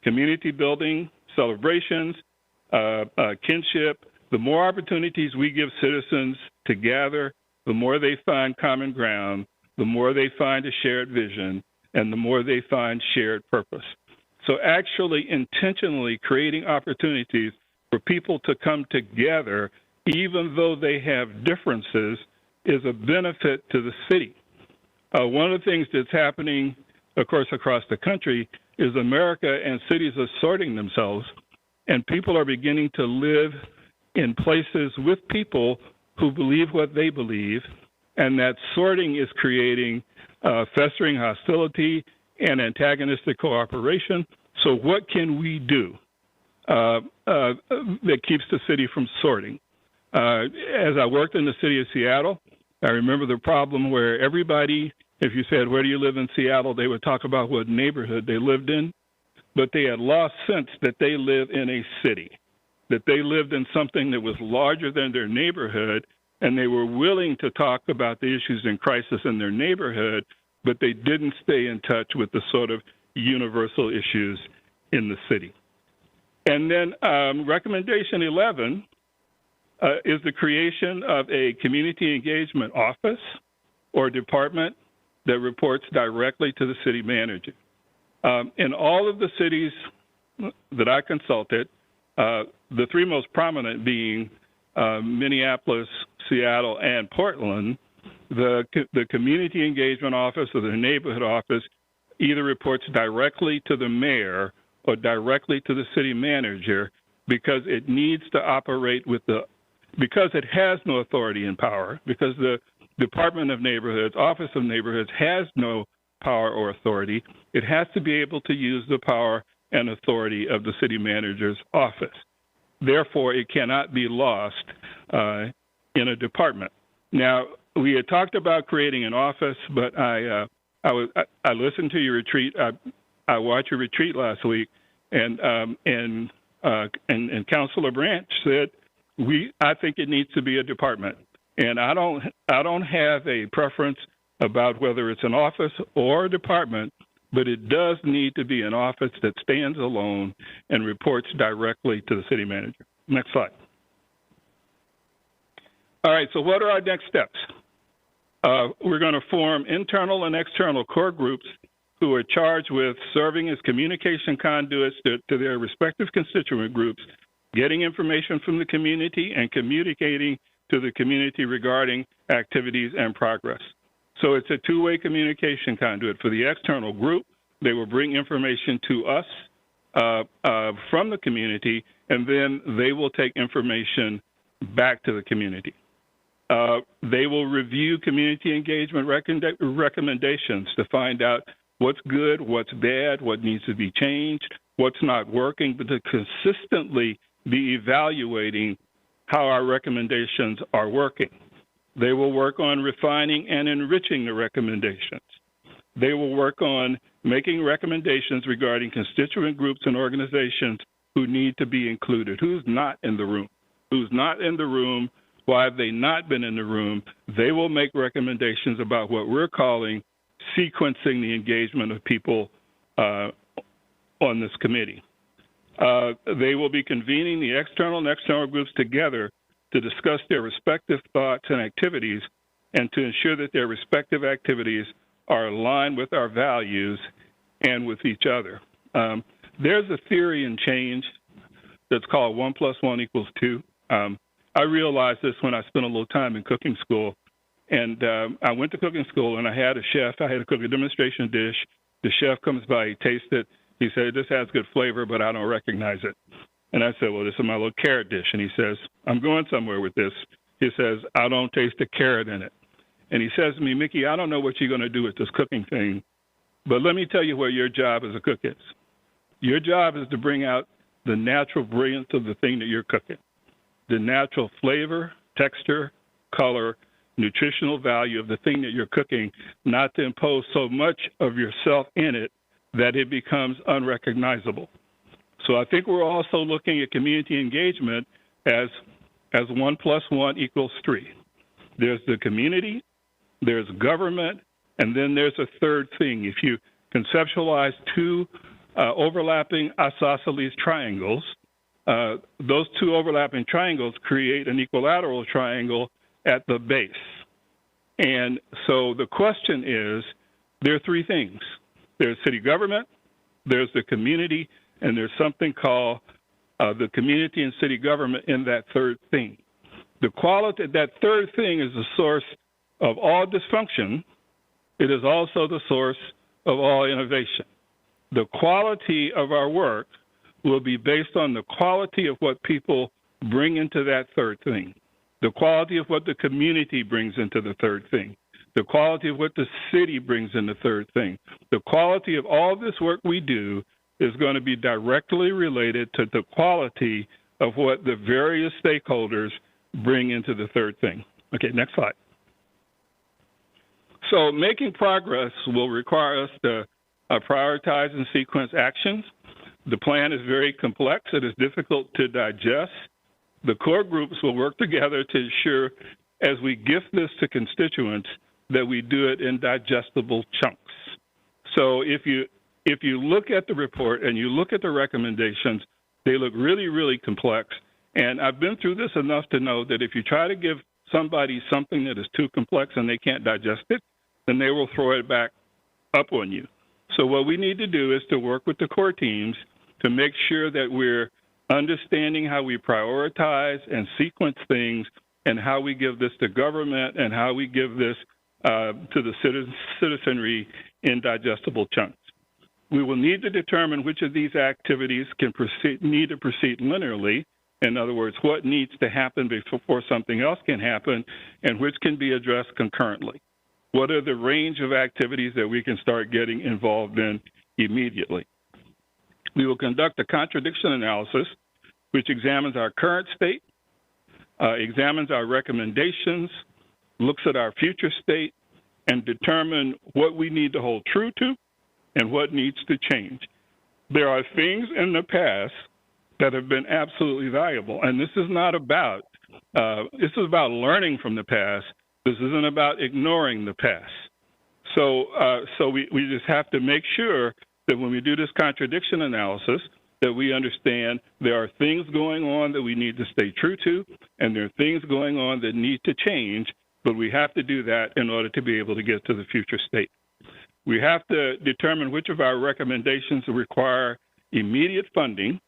community building, celebrations, kinship. The more opportunities we give citizens to gather, the more they find common ground, the more they find a shared vision, and the more they find shared purpose. So actually intentionally creating opportunities for people to come together, even though they have differences, is a benefit to the city. One of the things that's happening, of course, across the country is America and cities are sorting themselves, and people are beginning to live in places with people who believe what they believe, and that sorting is creating festering hostility and antagonistic cooperation. So what can we do that keeps the city from sorting? As I worked in the city of Seattle, I remember the problem where everybody, if you said, where do you live in Seattle, they would talk about what neighborhood they lived in, but they had lost sense that they live in a city, that they lived in something that was larger than their neighborhood, and they were willing to talk about the issues in crisis in their neighborhood, but they didn't stay in touch with the sort of universal issues in the city. And then recommendation 11 is the creation of a community engagement office or department that reports directly to the city manager. In all of the cities that I consulted, the three most prominent being Minneapolis, Seattle, and Portland, the community engagement office or the neighborhood office either reports directly to the mayor or directly to the city manager, because it needs to operate because it has no authority and power, because the Department of Neighborhoods, Office of Neighborhoods has no power or authority. It has to be able to use the power and authority of the city manager's office. Therefore, it cannot be lost in a department. Now, we had talked about creating an office, but I listened to your retreat. I watched your retreat last week, and Councilor Branch said, I think it needs to be a department. And I don't have a preference about whether it's an office or a department, but it does need to be an office that stands alone and reports directly to the city manager. Next slide. All right, so what are our next steps? We're going to form internal and external core groups who are charged with serving as communication conduits to their respective constituent groups, getting information from the community and communicating to the community regarding activities and progress. So it's a two-way communication conduit. For the external group, they will bring information to us from the community, and then they will take information back to the community. They will review community engagement recommendations to find out what's good, what's bad, what needs to be changed, what's not working, but to consistently be evaluating how our recommendations are working. They will work on refining and enriching the recommendations. They will work on making recommendations regarding constituent groups and organizations who need to be included. Who's not in the room? Who's not in the room? Why have they not been in the room? They will make recommendations about what we're calling sequencing the engagement of people on this committee. They will be convening the external and external groups together to discuss their respective thoughts and activities and to ensure that their respective activities are aligned with our values and with each other. There's a theory in change that's called 1 + 1 = 2. I realized this when I spent a little time in cooking school. And I went to cooking school, and I had a chef. I had to cook a demonstration dish. The chef comes by, he tastes it. He said, this has good flavor, but I don't recognize it. And I said, well, this is my little carrot dish. And he says, I'm going somewhere with this. He says, I don't taste the carrot in it. And he says to me, Mickey, I don't know what you're going to do with this cooking thing, but let me tell you what your job as a cook is. Your job is to bring out the natural brilliance of the thing that you're cooking, the natural flavor, texture, color, nutritional value of the thing that you're cooking, not to impose so much of yourself in it that it becomes unrecognizable. So I think we're also looking at community engagement as 1 + 1 = 3. There's the community, there's government, and then there's a third thing. If you conceptualize two overlapping isosceles triangles, those two overlapping triangles create an equilateral triangle at the base. And so the question is, there are three things. There's city government, there's the community, and there's something called the community and city government in that third thing. The quality, that third thing is the source of all dysfunction. It is also the source of all innovation. The quality of our work will be based on the quality of what people bring into that third thing, the quality of what the community brings into the third thing, the quality of what the city brings in the third thing. The quality of all this work we do is going to be directly related to the quality of what the various stakeholders bring into the third thing. Okay, next slide. So making progress will require us to prioritize and sequence actions. The plan is very complex. It is difficult to digest. The core groups will work together to ensure, as we gift this to constituents, that we do it in digestible chunks. So if you look at the report and you look at the recommendations, they look really, really complex. And I've been through this enough to know that if you try to give somebody something that is too complex and they can't digest it, then they will throw it back up on you. So what we need to do is to work with the core teams to make sure that we're understanding how we prioritize and sequence things and how we give this to government and how we give this to the citizenry in digestible chunks. We will need to determine which of these activities need to proceed linearly. In other words, what needs to happen before something else can happen, and which can be addressed concurrently. What are the range of activities that we can start getting involved in immediately? We will conduct a contradiction analysis, which examines our current state, examines our recommendations, looks at our future state, and determine what we need to hold true to and what needs to change. There are things in the past that have been absolutely valuable, and this is not about, this is about learning from the past. This isn't about ignoring the past. So we just have to make sure that when we do this contradiction analysis, that we understand there are things going on that we need to stay true to, and there are things going on that need to change, but we have to do that in order to be able to get to the future state. We have to determine which of our recommendations require immediate funding.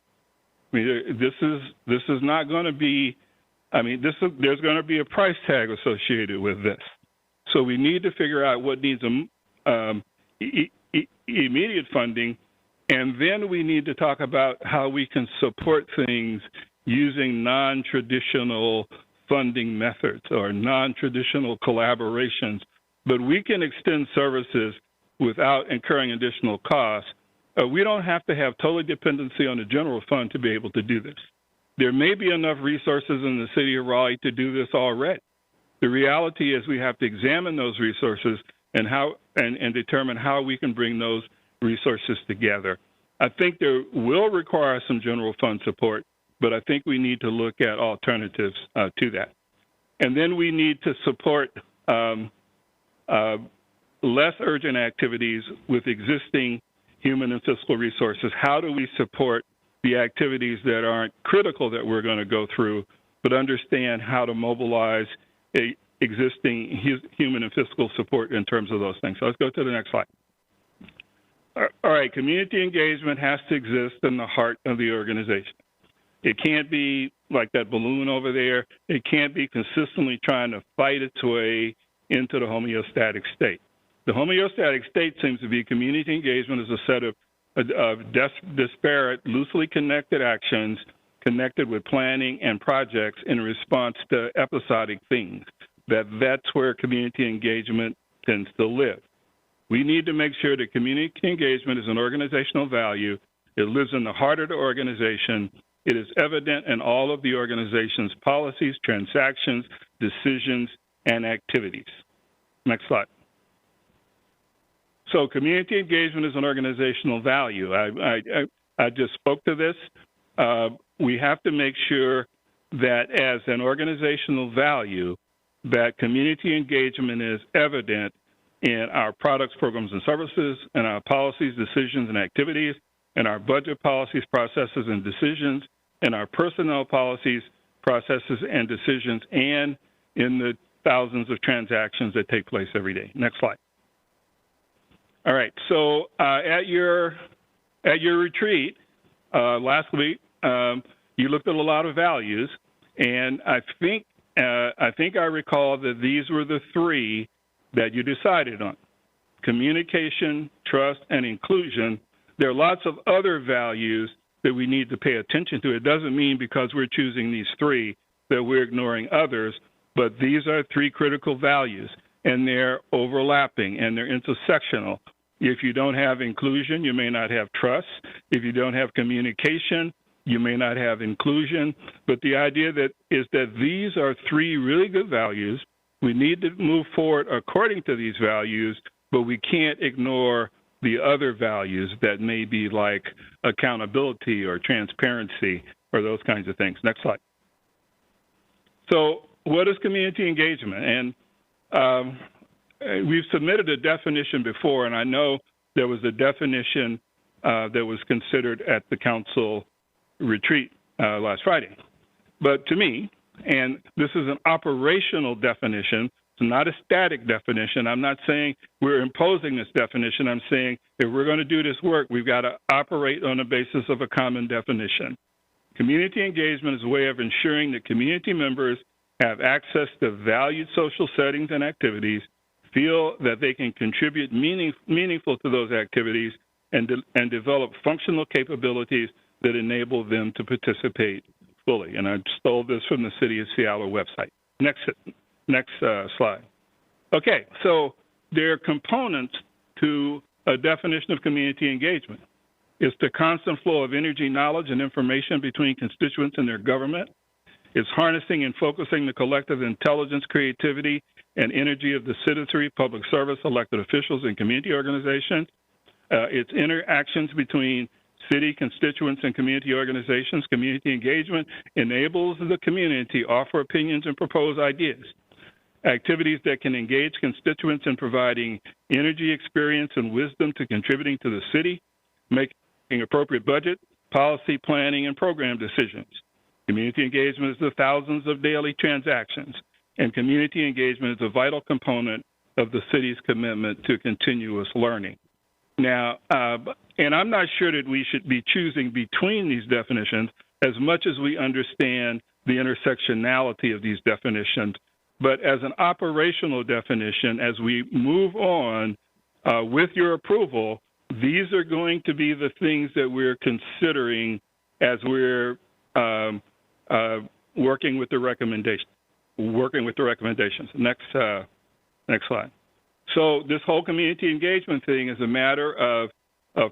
I mean, this is not going to be, I mean, there's going to be a price tag associated with this. So we need to figure out what needs immediate funding, and then we need to talk about how we can support things using non-traditional funding methods or non-traditional collaborations. But we can extend services without incurring additional costs. We don't have to have total dependency on the general fund to be able to do this. There may be enough resources in the city of Raleigh to do this already. The reality is we have to examine those resources and determine how we can bring those resources together. I think there will require some general fund support, but I think we need to look at alternatives to that. And then we need to support less urgent activities with existing human and fiscal resources. How do we support the activities that aren't critical that we're going to go through, but understand how to mobilize existing human and fiscal support in terms of those things? So let's go to the next slide. All right, community engagement has to exist in the heart of the organization. It can't be like that balloon over there. It can't be consistently trying to fight its way into the homeostatic state. The homeostatic state seems to be community engagement as a set of disparate, loosely connected actions connected with planning and projects in response to episodic things. that's where community engagement tends to live. We need to make sure that community engagement is an organizational value. It lives in the heart of the organization. It is evident in all of the organization's policies, transactions, decisions, and activities. Next slide. So community engagement is an organizational value. I just spoke to this. We have to make sure that as an organizational value, that community engagement is evident in our products, programs, and services, in our policies, decisions, and activities, in our budget policies, processes, and decisions, in our personnel policies, processes, and decisions, and in the thousands of transactions that take place every day. Next slide. All right, so at your retreat last week, you looked at a lot of values, and I think I recall that these were the three that you decided on: communication, trust, and inclusion. There are lots of other values that we need to pay attention to. It doesn't mean because we're choosing these three that we're ignoring others, but these are three critical values, and they're overlapping and they're intersectional. If you don't have inclusion, you may not have trust. If you don't have communication, you may not have inclusion. But the idea is that these are three really good values. We need to move forward according to these values, but we can't ignore the other values that may be like accountability or transparency or those kinds of things. Next slide. So what is community engagement? And we've submitted a definition before, and I know there was a definition that was considered at the council retreat last Friday. But to me, and this is an operational definition, it's not a static definition. I'm not saying we're imposing this definition. I'm saying if we're going to do this work, we've got to operate on the basis of a common definition. Community engagement is a way of ensuring that community members have access to valued social settings and activities, feel that they can contribute meaningful to those activities, and develop functional capabilities that enable them to participate fully. And I stole this from the City of Seattle website. Next slide. Okay, so there are components to a definition of community engagement. It's the constant flow of energy, knowledge, and information between constituents and their government. It's harnessing and focusing the collective intelligence, creativity, and energy of the citizenry, public service, elected officials, and community organizations. It's interactions between city constituents and community organizations. Community engagement enables the community to offer opinions and propose ideas. Activities that can engage constituents in providing energy, experience, and wisdom to contributing to the city, making appropriate budget, policy planning, and program decisions. Community engagement is the thousands of daily transactions, and community engagement is a vital component of the city's commitment to continuous learning. Now, and I'm not sure that we should be choosing between these definitions as much as we understand the intersectionality of these definitions. But as an operational definition, as we move on with your approval, these are going to be the things that we're considering as we're working with the recommendations. Next slide. So this whole community engagement thing is a matter of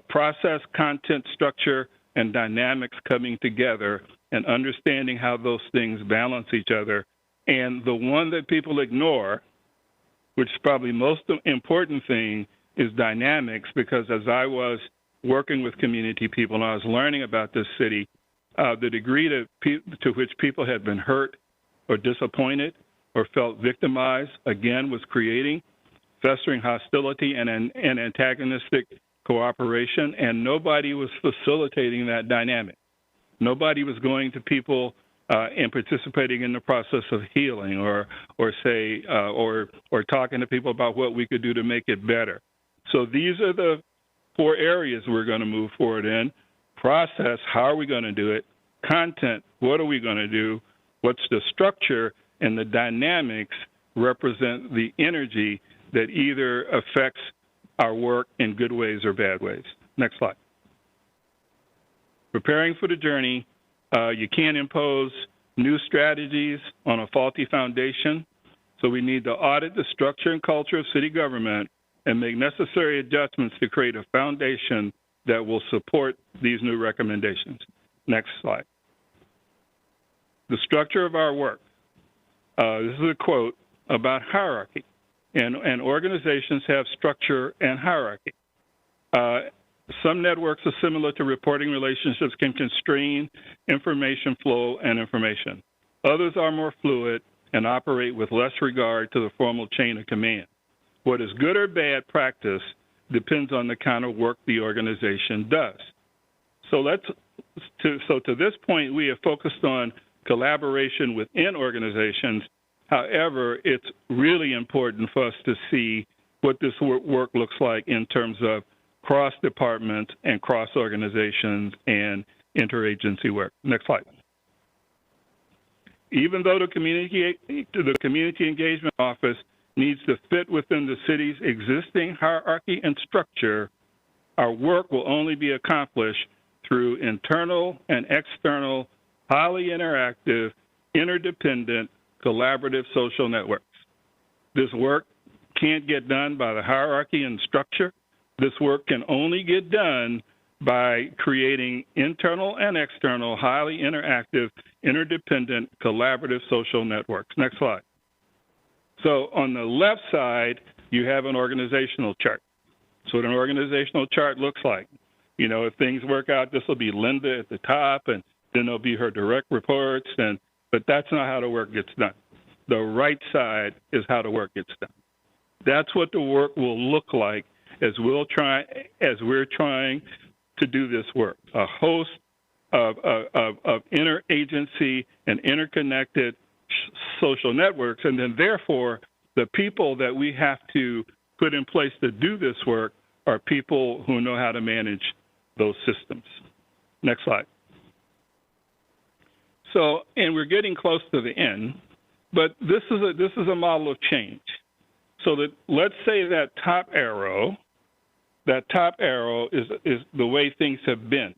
process, content, structure, and dynamics coming together and understanding how those things balance each other. And the one that people ignore, which is probably most important thing, is dynamics, because as I was working with community people and I was learning about this city, the degree to which people had been hurt or disappointed or felt victimized, again, was creating festering hostility and antagonistic cooperation, and nobody was facilitating that dynamic. Nobody was going to people and participating in the process of healing or talking to people about what we could do to make it better. So these are the 4 areas we're going to move forward in. Process, how are we going to do it? Content, what are we going to do? What's the structure? And the dynamics represent the energy that either affects our work in good ways or bad ways. Next slide. Preparing for the journey, you can't impose new strategies on a faulty foundation. So we need to audit the structure and culture of city government and make necessary adjustments to create a foundation that will support these new recommendations. Next slide. The structure of our work. This is a quote about hierarchy. And organizations have structure and hierarchy. Some networks are similar to reporting relationships can constrain information flow and information. Others are more fluid and operate with less regard to the formal chain of command. What is good or bad practice depends on the kind of work the organization does. So to this point, we have focused on collaboration within organizations. However, it's really important for us to see what this work looks like in terms of cross departments and cross organizations and interagency work. Next slide. Even though the community engagement office needs to fit within the city's existing hierarchy and structure, our work will only be accomplished through internal and external, highly interactive, interdependent, collaborative social networks. This work can't get done by the hierarchy and structure. This work can only get done by creating internal and external, highly interactive, interdependent, collaborative social networks. Next slide. So on the left side, you have an organizational chart. So what an organizational chart looks like. You know, if things work out, this will be Linda at the top, and then there'll be her direct reports, but that's not how the work gets done. The right side is how the work gets done. That's what the work will look like as we're trying to do this work. A host of interagency and interconnected social networks, and then therefore the people that we have to put in place to do this work are people who know how to manage those systems. Next slide. So, and we're getting close to the end, but this is a model of change. So that let's say that top arrow is the way things have been,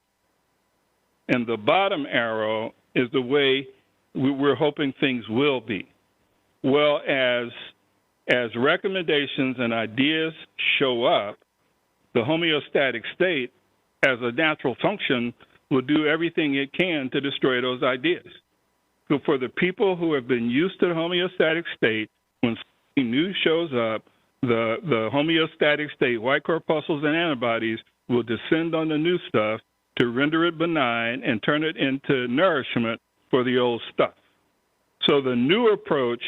and the bottom arrow is the way we're hoping things will be. Well, as recommendations and ideas show up, the homeostatic state, as a natural function, will do everything it can to destroy those ideas. So for the people who have been used to the homeostatic state, when something new shows up, the homeostatic state, white corpuscles and antibodies, will descend on the new stuff to render it benign and turn it into nourishment for the old stuff. So the new approach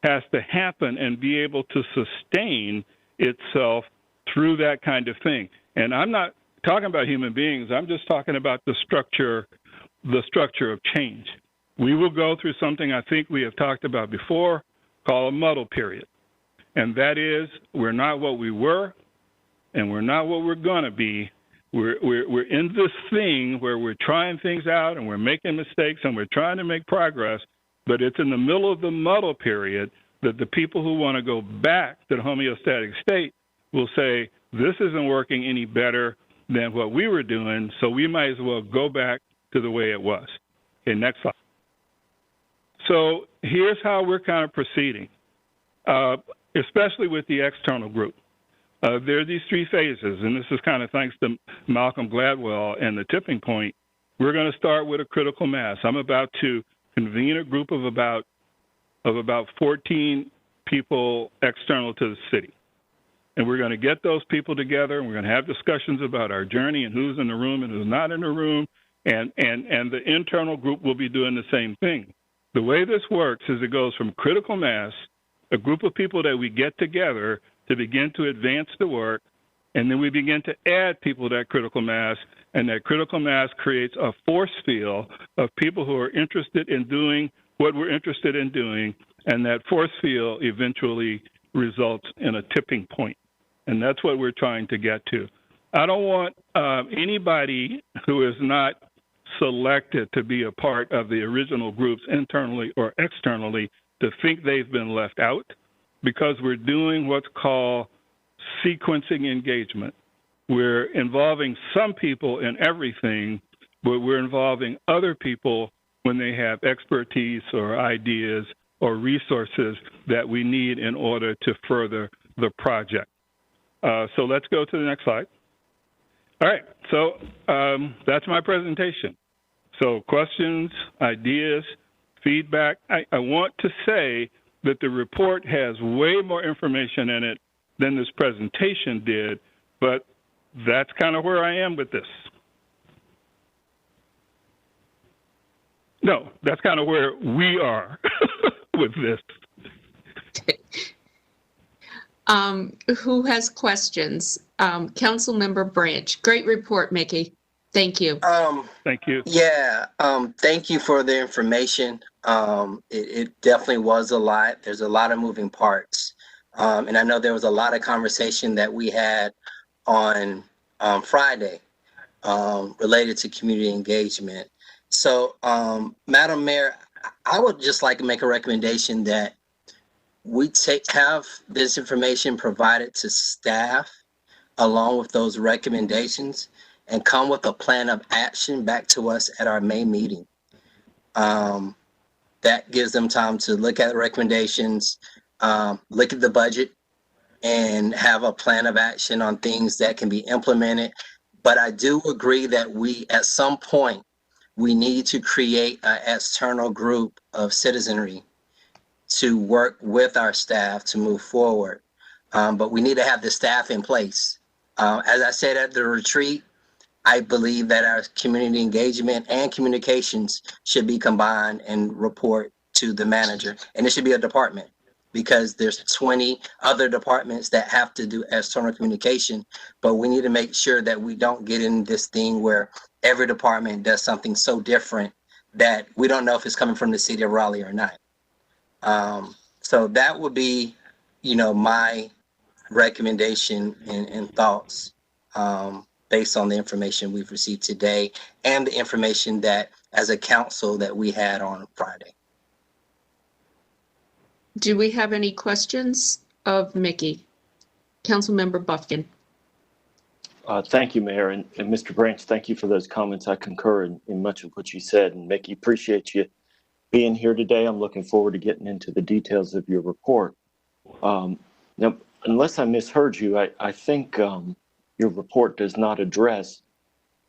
has to happen and be able to sustain itself through that kind of thing. And I'm not talking about human beings. I'm just talking about the structure of change. We will go through something I think we have talked about before called a muddle period. And that is, we're not what we were, and we're not what we're going to be. We're in this thing where we're trying things out and we're making mistakes and we're trying to make progress, but it's in the middle of the muddle period that the people who want to go back to the homeostatic state will say, this isn't working any better than what we were doing, so we might as well go back to the way it was. Okay, next slide. So here's how we're kind of proceeding, especially with the external group. There are these three phases, and this is kind of thanks to Malcolm Gladwell and the tipping point. We're going to start with a critical mass. I'm about to convene a group of about 14 people external to the city. And we're going to get those people together, and we're going to have discussions about our journey and who's in the room and who's not in the room, and the internal group will be doing the same thing. The way this works is it goes from critical mass, a group of people that we get together to begin to advance the work, and then we begin to add people to that critical mass, and that critical mass creates a force field of people who are interested in doing what we're interested in doing, and that force field eventually results in a tipping point. And that's what we're trying to get to. I don't want anybody who is not selected to be a part of the original groups internally or externally to think they've been left out, because we're doing what's called sequencing engagement. We're involving some people in everything, but we're involving other people when they have expertise or ideas or resources that we need in order to further the project. So let's go to the next slide. All right, so that's my presentation. So questions, ideas, feedback. I want to say that the report has way more information in it than this presentation did, but that's kind of where I am with this. No, that's kind of where we are with this. Who has questions? Councilmember Branch. Great report, Mickey. Thank you. Thank you. Yeah, thank you for the information. It definitely was a lot. There's a lot of moving parts. And I know there was a lot of conversation that we had on Friday related to community engagement. So, Madam Mayor, I would just like to make a recommendation that we have this information provided to staff along with those recommendations and come with a plan of action back to us at our May meeting. That gives them time to look at the recommendations, look at the budget, and have a plan of action on things that can be implemented. But I do agree that at some point, we need to create an external group of citizenry to work with our staff to move forward. But we need to have the staff in place. As I said at the retreat, I believe that our community engagement and communications should be combined and report to the manager. And it should be a department because there's 20 other departments that have to do external communication. But we need to make sure that we don't get in this thing where every department does something so different that we don't know if it's coming from the city of Raleigh or not. So that would be, my recommendation and thoughts based on the information we've received today and the information that as a council that we had on Friday. Do we have any questions of Mickey? Councilmember Buffkin. Thank you, Mayor. And Mr. Branch, thank you for those comments. I concur in much of what you said. And Mickey, appreciate you being here today. I'm looking forward to getting into the details of your report. Now, unless I misheard you, I think your report does not address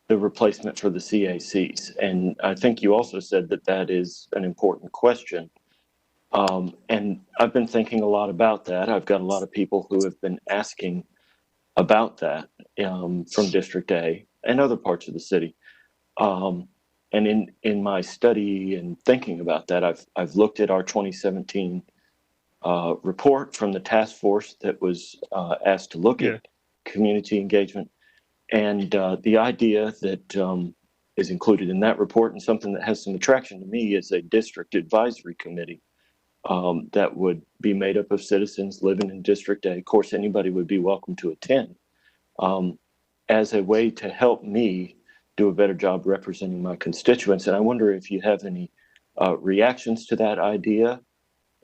the replacement for the CACs. And I think you also said that that is an important question. And I've been thinking a lot about that. I've got a lot of people who have been asking about that from District A and other parts of the city. And in my study and thinking about that, I've looked at our 2017 report from the task force that was asked to look at community engagement. And the idea that is included in that report and something that has some attraction to me is a district advisory committee that would be made up of citizens living in District A. Of course, anybody would be welcome to attend as a way to help me do a better job representing my constituents. And I wonder if you have any reactions to that idea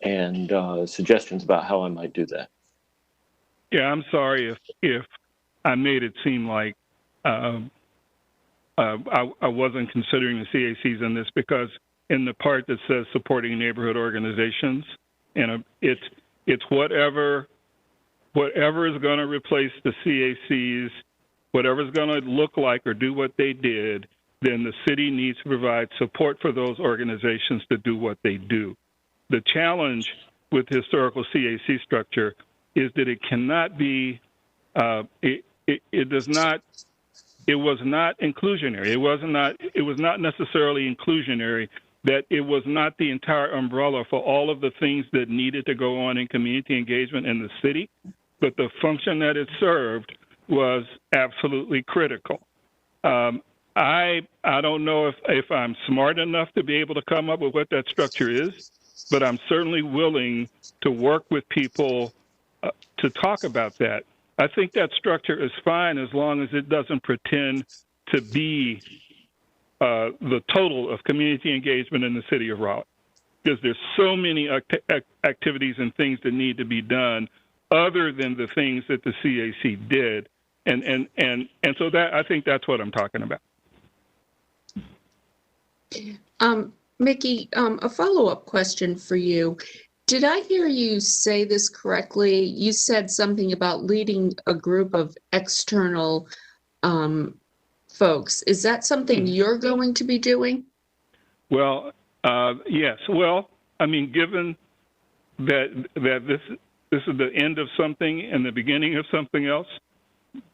and suggestions about how I might do that. Yeah, I'm sorry if I made it seem like I wasn't considering the CACs in this, because in the part that says supporting neighborhood organizations, and it's whatever is going to replace the CACs, whatever is going to look like or do what they did, then the city needs to provide support for those organizations to do what they do. The challenge with the historical CAC structure is that it cannot be, it was not inclusionary. It was not necessarily inclusionary, that it was not the entire umbrella for all of the things that needed to go on in community engagement in the city, but the function that it served was absolutely critical. I don't know if I'm smart enough to be able to come up with what that structure is, but I'm certainly willing to work with people to talk about that. I think that structure is fine as long as it doesn't pretend to be the total of community engagement in the city of Raleigh, because there's so many activities and things that need to be done other than the things that the CAC did. And so that, I think that's what I'm talking about. Mickey, a follow-up question for you. Did I hear you say this correctly? You said something about leading a group of external folks. Is that something you're going to be doing? Well, yes. Well, I mean, given that this is the end of something and the beginning of something else,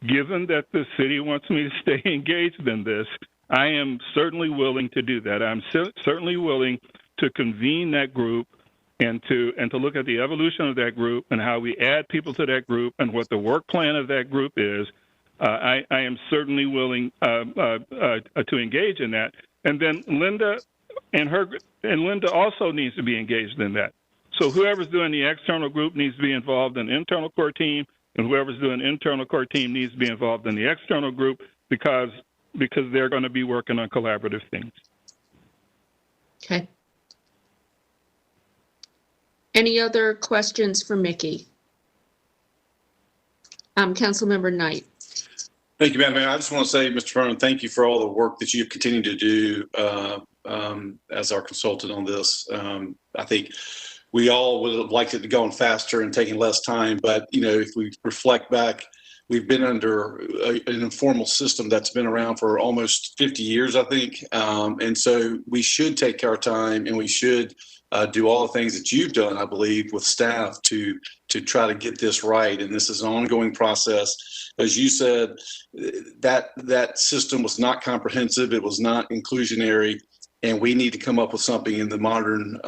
given that the city wants me to stay engaged in this, I am certainly willing to do that. I'm certainly willing to convene that group and to look at the evolution of that group and how we add people to that group and what the work plan of that group is. I am certainly willing to engage in that. And then Linda Linda also needs to be engaged in that. So whoever's doing the external group needs to be involved in the internal core team, and whoever's doing the internal core team needs to be involved in the external group because they're going to be working on collaborative things. Okay. Any other questions for Mickey? Councilmember Knight. Thank you, Madam Mayor. I just want to say, Mr. Vernon, thank you for all the work that you've continued to do as our consultant on this. I think we all would have liked it to go on faster and taking less time, but if we reflect back, we've been under an informal system that's been around for almost 50 years, I think. And so we should take our time, and we should do all the things that you've done, I believe, with staff to try to get this right. And this is an ongoing process. As you said, that system was not comprehensive. It was not inclusionary. And we need to come up with something in the modern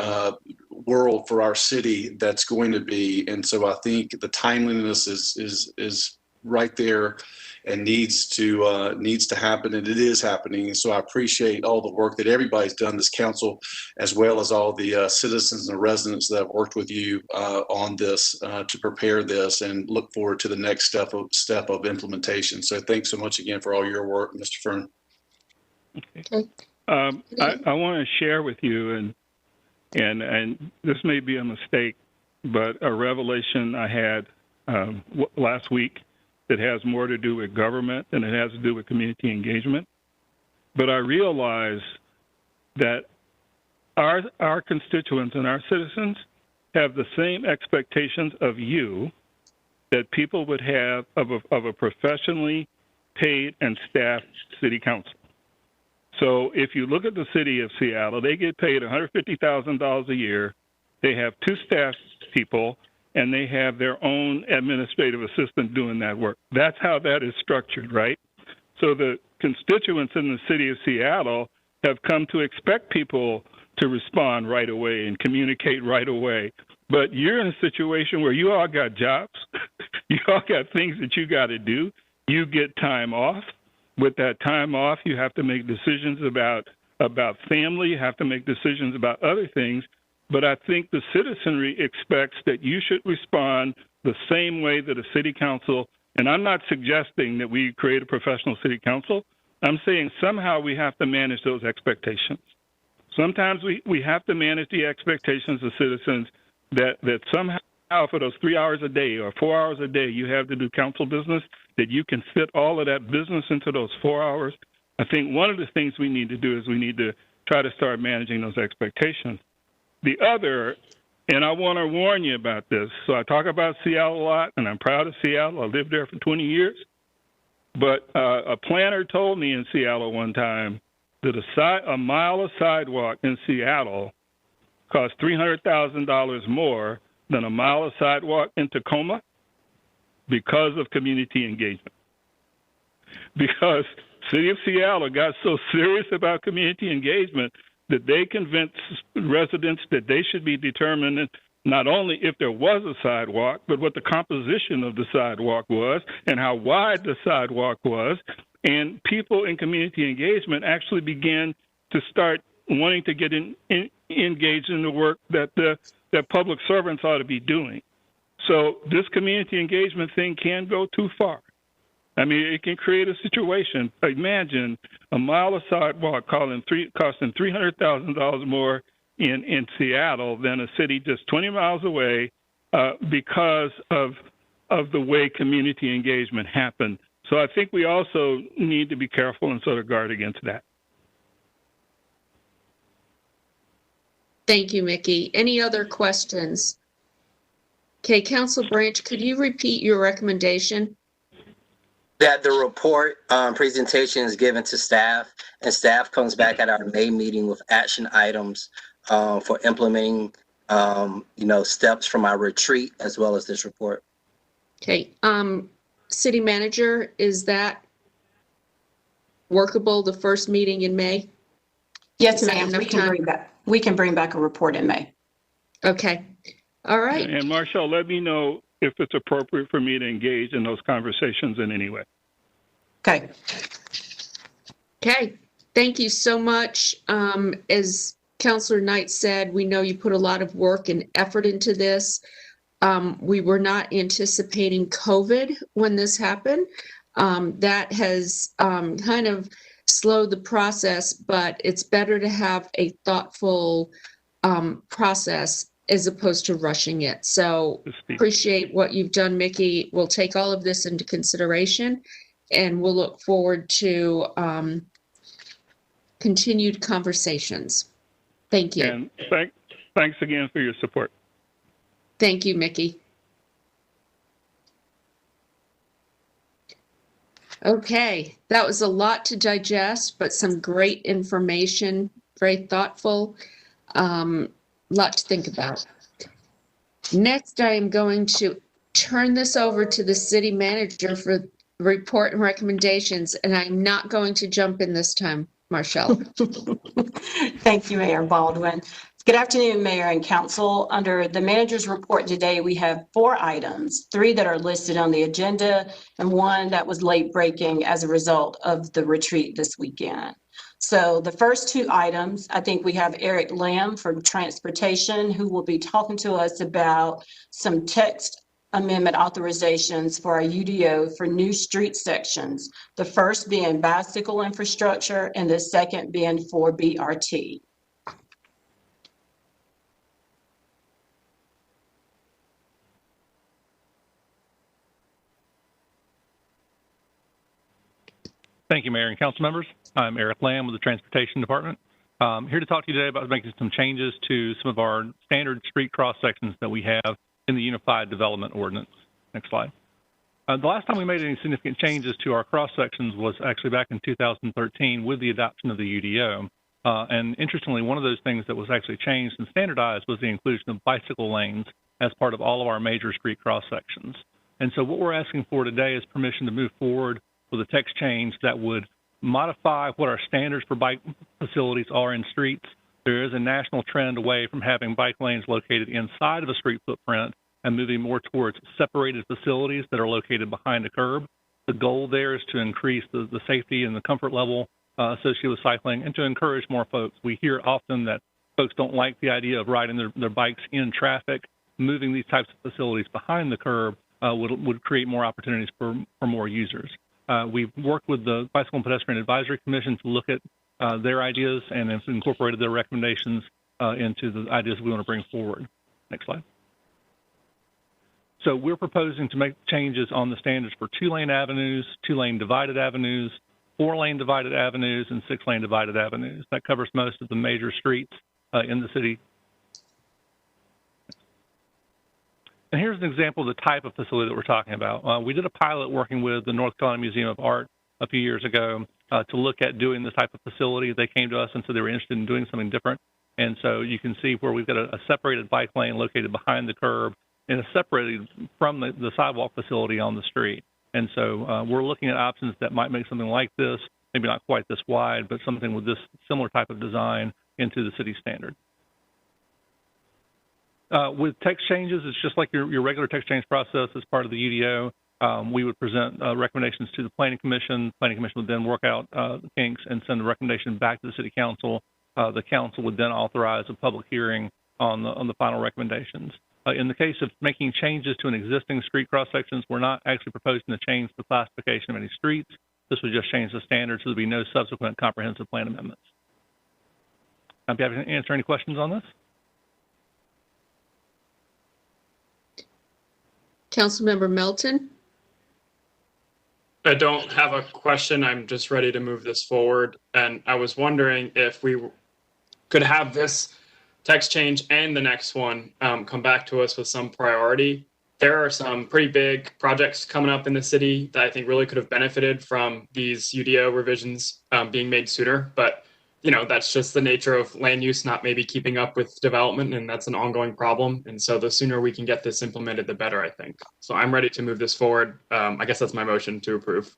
world for our city that's going to be. And so I think the timeliness is right there and needs to happen, and it is happening. And so I appreciate all the work that everybody's done, this council, as well as all the citizens and residents that have worked with you on this to prepare this, and look forward to the next step of implementation. So thanks so much again for all your work, Mr. Fern. Okay. I want to share with you, and this may be a mistake, but a revelation I had last week that has more to do with government than it has to do with community engagement. But I realize that our constituents and our citizens have the same expectations of you that people would have of a professionally paid and staffed city council. So if you look at the city of Seattle, they get paid $150,000 a year. They have 2 staff people, and they have their own administrative assistant doing that work. That's how that is structured, right? So the constituents in the city of Seattle have come to expect people to respond right away and communicate right away. But you're in a situation where you all got jobs. You all got things that you got to do. You get time off. With that time off, you have to make decisions about family. You have to make decisions about other things. But I think the citizenry expects that you should respond the same way that a city council, and I'm not suggesting that we create a professional city council. I'm saying somehow we have to manage those expectations. Sometimes we have to manage the expectations of citizens that somehow for those 3 hours a day or 4 hours a day you have to do council business, that you can fit all of that business into those 4 hours. I think one of the things we need to do is we need to try to start managing those expectations. The other, and I want to warn you about this, so I talk about Seattle a lot, and I'm proud of Seattle. I lived there for 20 years. But a planner told me in Seattle one time that a mile of sidewalk in Seattle costs $300,000 more than a mile of sidewalk in Tacoma because of community engagement. Because City of Seattle got so serious about community engagement that they convinced residents that they should be determined not only if there was a sidewalk, but what the composition of the sidewalk was and how wide the sidewalk was. And people in community engagement actually began to start wanting to get engaged in the work that public servants ought to be doing. So this community engagement thing can go too far. I mean, it can create a situation. Imagine a mile of sidewalk costing $300,000 more in Seattle than a city just 20 miles away because of the way community engagement happened. So I think we also need to be careful and sort of guard against that. Thank you, Mickey. Any other questions? Okay, Council Branch, could you repeat your recommendation? That the report presentation is given to staff, and staff comes back at our May meeting with action items for implementing, steps from our retreat as well as this report. Okay, City Manager, is that workable, the first meeting in May? Yes, Is that ma'am. enough We can time? bring back a report in May. Okay. All right. And Marshall, let me know if it's appropriate for me to engage in those conversations in any way. Okay. Okay. Thank you so much. As Councilor Knight said, we know you put a lot of work and effort into this. We were not anticipating COVID when this happened. That has kind of slowed the process, but it's better to have a thoughtful process as opposed to rushing it. So appreciate what you've done, Mickey. We'll take all of this into consideration, and we'll look forward to continued conversations. Thank you. And thanks again for your support. Thank you, Mickey. Okay, that was a lot to digest, but some great information, very thoughtful, lot to think about. Next, I am going to turn this over to the city manager for report and recommendations, and I'm not going to jump in this time, Marshall. Thank you, Mayor Baldwin. Good afternoon, Mayor and Council. Under the manager's report today, we have 4 items, 3 that are listed on the agenda and 1 that was late breaking as a result of the retreat this weekend. So the first 2 items, I think we have Eric Lamb from Transportation, who will be talking to us about some text amendment authorizations for our UDO for new street sections. The first being bicycle infrastructure and the second being for BRT. Thank you, Mayor and Council members. I'm Eric Lamb with the Transportation Department. Here to talk to you today about making some changes to some of our standard street cross sections that we have in the Unified Development Ordinance. Next slide. The last time we made any significant changes to our cross sections was actually back in 2013 with the adoption of the UDO. And interestingly, one of those things that was actually changed and standardized was the inclusion of bicycle lanes as part of all of our major street cross sections. And so what we're asking for today is permission to move forward with a text change that would modify what our standards for bike facilities are in streets. There is a national trend away from having bike lanes located inside of a street footprint and moving more towards separated facilities that are located behind a curb. The goal there is to increase the safety and the comfort level associated with cycling and to encourage more folks. We hear often that folks don't like the idea of riding their bikes in traffic. Moving these types of facilities behind the curb would create more opportunities for more users. We've worked with the Bicycle and Pedestrian Advisory Commission to look at their ideas and have incorporated their recommendations into the ideas we want to bring forward. Next slide. So we're proposing to make changes on the standards for 2-lane avenues, 2-lane divided avenues, 4-lane divided avenues, and 6-lane divided avenues. That covers most of the major streets in the city. And here's an example of the type of facility that we're talking about. We did a pilot working with the North Carolina Museum of Art a few years ago to look at doing this type of facility. They came to us and said they were interested in doing something different. And so you can see where we've got a separated bike lane located behind the curb and separated from the sidewalk facility on the street. And so we're looking at options that might make something like this, maybe not quite this wide, but something with this similar type of design into the city standard. With text changes, it's just like your regular text change process as part of the UDO. We would present recommendations to the Planning Commission. Planning Commission would then work out the kinks and send the recommendation back to the City Council. The Council would then authorize a public hearing on the final recommendations. In the case of making changes to an existing street cross sections, we're not actually proposing to change the classification of any streets. This would just change the standards, so there'll be no subsequent comprehensive plan amendments. I'd be happy to answer any questions on this. Councilmember Melton? I don't have a question. I'm just ready to move this forward. And I was wondering if we could have this text change and the next one come back to us with some priority. There are some pretty big projects coming up in the city that I think really could have benefited from these UDO revisions being made sooner. But, you know, that's just the nature of land use not maybe keeping up with development, and that's an ongoing problem. And so the sooner we can get this implemented, the better, I think. So I'm ready to move this forward. I guess that's my motion to approve.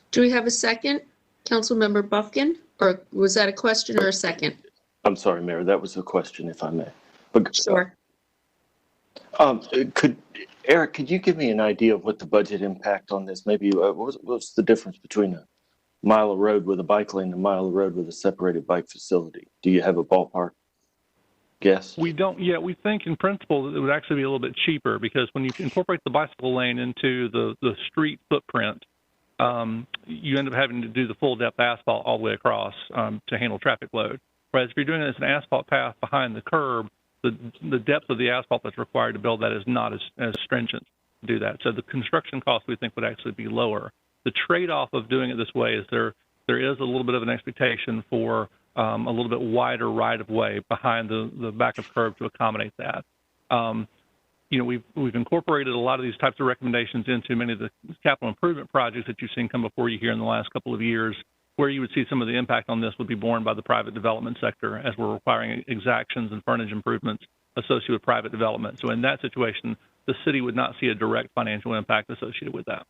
Do we have a second? Councilmember Buffkin, or was that a question or a second? I'm sorry, Mayor, that was a question, if I may. But, Sure. Eric, could you give me an idea of what the budget impact on this? Maybe what's the difference between a mile of road with a bike lane and a mile of road with a separated bike facility? Do you have a ballpark guess? We don't yet. We think in principle that it would actually be a little bit cheaper, because when you incorporate the bicycle lane into the street footprint, you end up having to do the full depth asphalt all the way across to handle traffic load. Whereas if you're doing it as an asphalt path behind the curb, the depth of the asphalt that's required to build that is not as stringent to do that. So the construction cost, we think, would actually be lower. The trade-off of doing it this way is there is a little bit of an expectation for a little bit wider right-of-way behind the back of curb to accommodate that. You know, we've incorporated a lot of these types of recommendations into many of the capital improvement projects that you've seen come before you here in the last couple of years. Where you would see some of the impact on this would be borne by the private development sector, as we're requiring exactions and frontage improvements associated with private development. So in that situation, the city would not see a direct financial impact associated with that.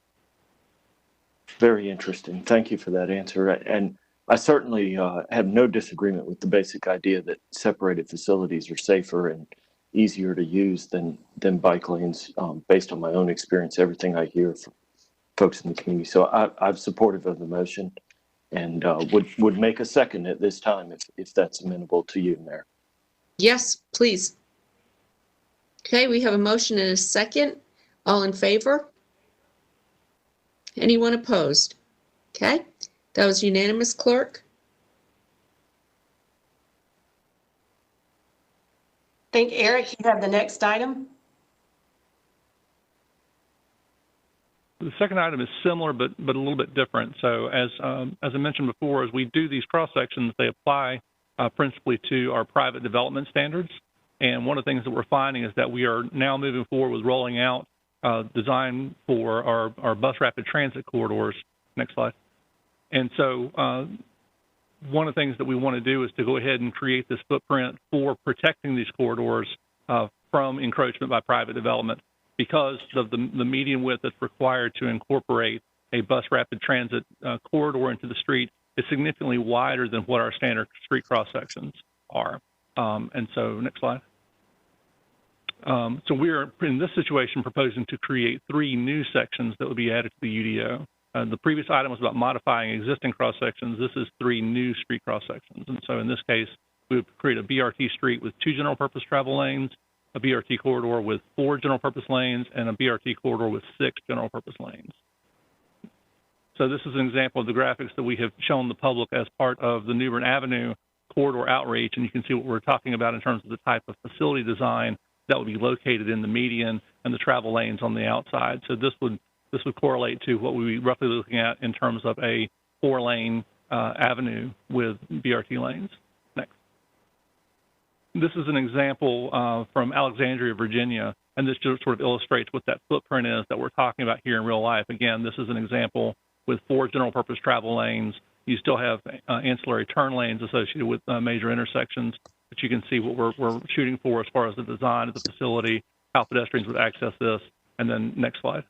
Very interesting. Thank you for that answer. And I certainly have no disagreement with the basic idea that separated facilities are safer and easier to use than bike lanes, based on my own experience, everything I hear from folks in the community. So I'm supportive of the motion, and would make a second at this time if that's amenable to you, Mayor. Yes, please. Okay, we have a motion and a second. All in favor? Anyone opposed? Okay, that was unanimous, Clerk. I think, Eric, you have the next item. The second item is similar, but a little bit different. So as I mentioned before, as we do these cross sections, they apply principally to our private development standards. And one of the things that we're finding is that we are now moving forward with rolling out design for our bus rapid transit corridors. Next slide. And so one of the things that we want to do is to go ahead and create this footprint for protecting these corridors from encroachment by private development, because of the median width that's required to incorporate a bus rapid transit corridor into the street is significantly wider than what our standard street cross sections are. And so next slide. So we're in this situation proposing to create 3 new sections that would be added to the UDO. The previous item was about modifying existing cross sections. This is 3 new street cross sections. And so in this case, we would create a BRT street with 2 general purpose travel lanes, a BRT corridor with 4 general purpose lanes, and a BRT corridor with 6 general purpose lanes. So this is an example of the graphics that we have shown the public as part of the New Bern Avenue corridor outreach, and you can see what we're talking about in terms of the type of facility design that would be located in the median and the travel lanes on the outside. So this would correlate to what we'd be roughly looking at in terms of a 4-lane avenue with BRT lanes. Next. This is an example from Alexandria, Virginia, and this just sort of illustrates what that footprint is that we're talking about here in real life. Again, this is an example with 4 general purpose travel lanes. You still have ancillary turn lanes associated with major intersections, but you can see what we're shooting for as far as the design of the facility, how pedestrians would access this, and then next slide.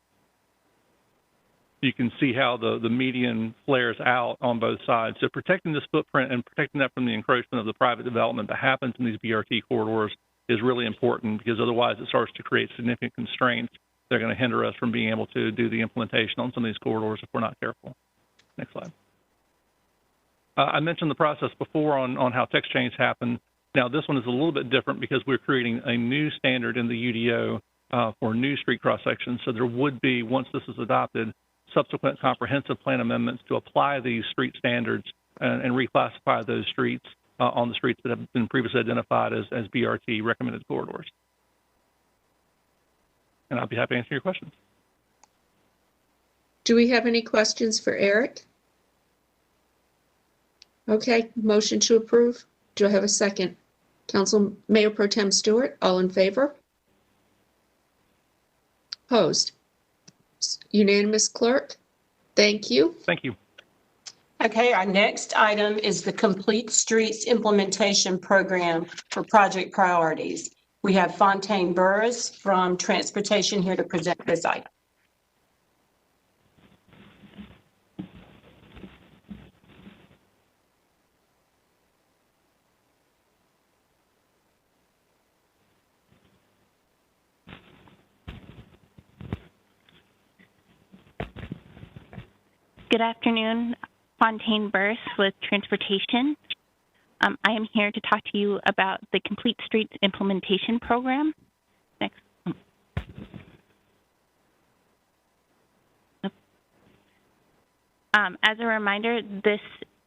You can see how the median flares out on both sides. So protecting this footprint and protecting that from the encroachment of the private development that happens in these BRT corridors is really important, because otherwise it starts to create significant constraints. They're going to hinder us from being able to do the implementation on some of these corridors if we're not careful. Next slide. I mentioned the process before on how text change happen. Now this one is a little bit different because we're creating a new standard in the UDO for new street cross sections. So there would be, once this is adopted, subsequent comprehensive plan amendments to apply these street standards and reclassify those streets on the streets that have been previously identified as BRT recommended corridors. And I'll be happy to answer your questions. Do we have any questions for Eric? Okay, motion to approve. Do I have a second? Council Mayor Pro Tem Stewart, all in favor? Opposed? Unanimous, Clerk? Thank you. Thank you. Okay, our next item is the Complete Streets Implementation Program for Project Priorities. We have Fontaine Burris from Transportation here to present this item. Good afternoon, Fontaine Burris with Transportation. I am here to talk to you about the Complete Streets Implementation Program. Next. As a reminder, this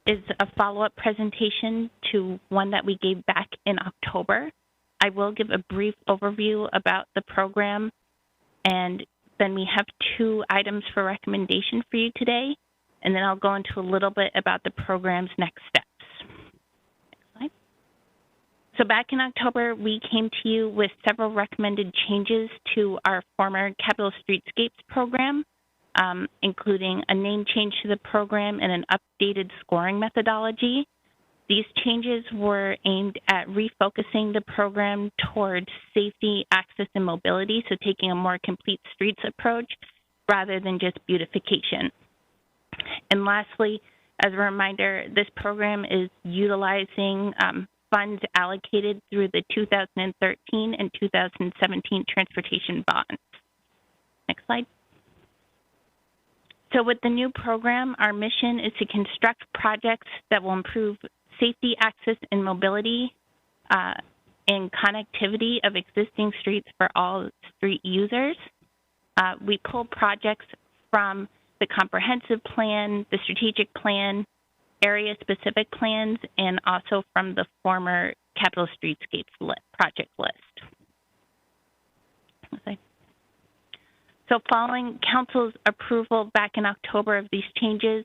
is a follow-up presentation to one that we gave back in October. I will give a brief overview about the program, and then we have 2 items for recommendation for you today. And then I'll go into a little bit about the program's next steps. Next slide. So back in October, we came to you with several recommended changes to our former Capital Streetscapes program, including a name change to the program and an updated scoring methodology. These changes were aimed at refocusing the program towards safety, access, and mobility, so taking a more complete streets approach rather than just beautification. And lastly, as a reminder, this program is utilizing funds allocated through the 2013 and 2017 transportation bonds. Next slide. So with the new program, our mission is to construct projects that will improve safety, access, and mobility and connectivity of existing streets for all street users. We pull projects from the comprehensive plan, the strategic plan, area-specific plans, and also from the former Capital Streetscapes project list. Okay. So following Council's approval back in October of these changes,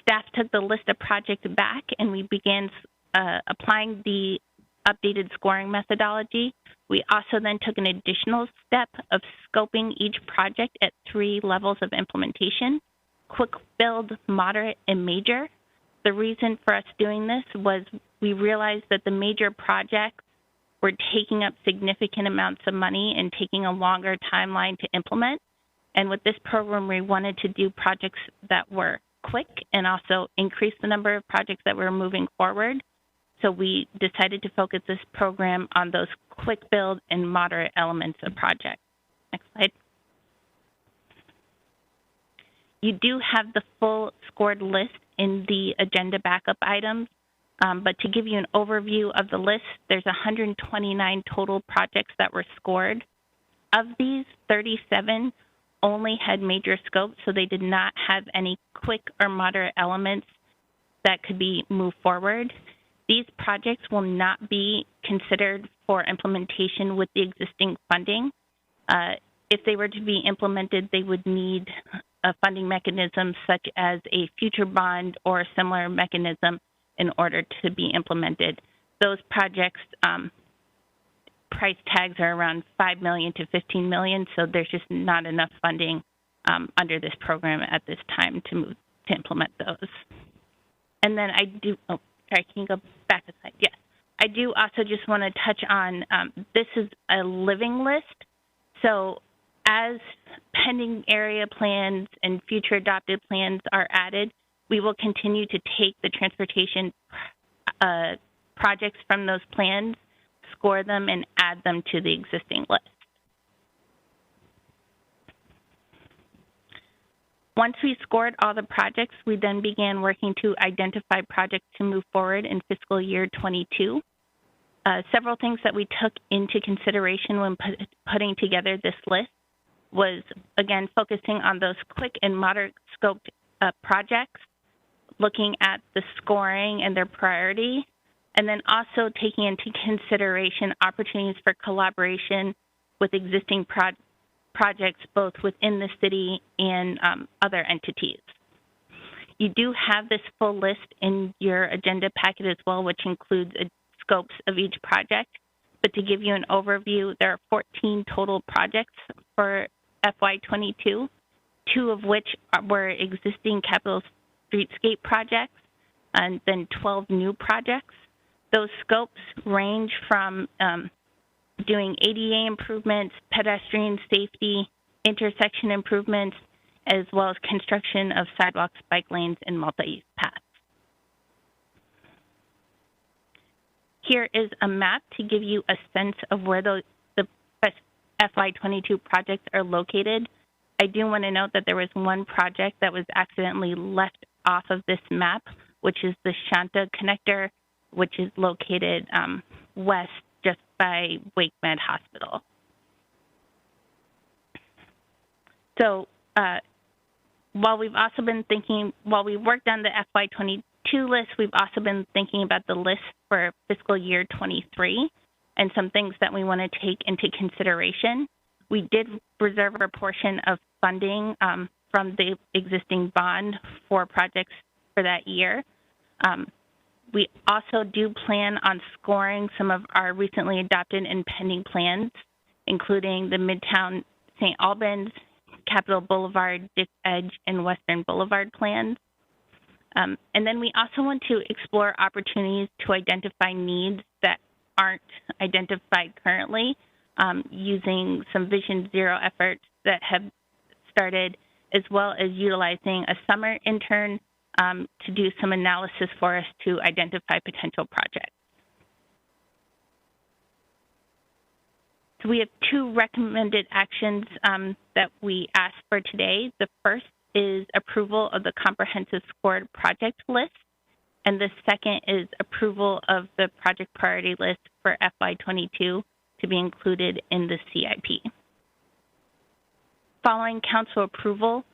staff took the list of projects back and we began applying the updated scoring methodology. We also then took an additional step of scoping each project at 3 levels of implementation: quick build, moderate, and major. The reason for us doing this was we realized that the major projects were taking up significant amounts of money and taking a longer timeline to implement. And with this program, we wanted to do projects that were quick and also increase the number of projects that were moving forward. So we decided to focus this program on those quick build and moderate elements of project. Next slide. You do have the full scored list in the agenda backup items, but to give you an overview of the list, there's 129 total projects that were scored. Of these, 37 only had major scope, so they did not have any quick or moderate elements that could be moved forward. These projects will not be considered for implementation with the existing funding. If they were to be implemented, they would need a funding mechanism such as a future bond or a similar mechanism in order to be implemented. Those projects, price tags are around $5 million to $15 million, so there's just not enough funding under this program at this time to implement those. And then I do, sorry, can you go back a slide? Yes. I do also just want to touch on, this is a living list. So as pending area plans and future adopted plans are added, we will continue to take the transportation projects from those plans, score them, and add them to the existing list. Once we scored all the projects, we then began working to identify projects to move forward in fiscal year 22. Several things that we took into consideration when putting together this list was, again, focusing on those quick and moderate scoped projects, looking at the scoring and their priority, and then also taking into consideration opportunities for collaboration with existing projects both within the city and other entities. You do have this full list in your agenda packet as well, which includes a scopes of each project. But to give you an overview, there are 14 total projects for FY22, 2 of which were existing capital streetscape projects, and then 12 new projects. Those scopes range from doing ADA improvements, pedestrian safety, intersection improvements, as well as construction of sidewalks, bike lanes, and multi-use paths. Here is a map to give you a sense of where the FY22 projects are located. I do want to note that there was one project that was accidentally left off of this map, which is the Shanta connector, which is located west just by Wake Med Hospital. So while we've worked on the FY22 list, we've also been thinking about the list for fiscal year 23 and some things that we want to take into consideration. We did reserve a portion of funding from the existing bond for projects for that year. We also do plan on scoring some of our recently adopted and pending plans, including the Midtown St. Albans, Capitol Boulevard, Dick Edge, and Western Boulevard plans. And then we also want to explore opportunities to identify needs that aren't identified currently, using some Vision Zero efforts that have started, as well as utilizing a summer intern to do some analysis for us to identify potential projects. So we have 2 recommended actions that we asked for today. The first is approval of the comprehensive scored project list, and the second is approval of the project priority list for FY22 to be included in the CIP. Following council approval,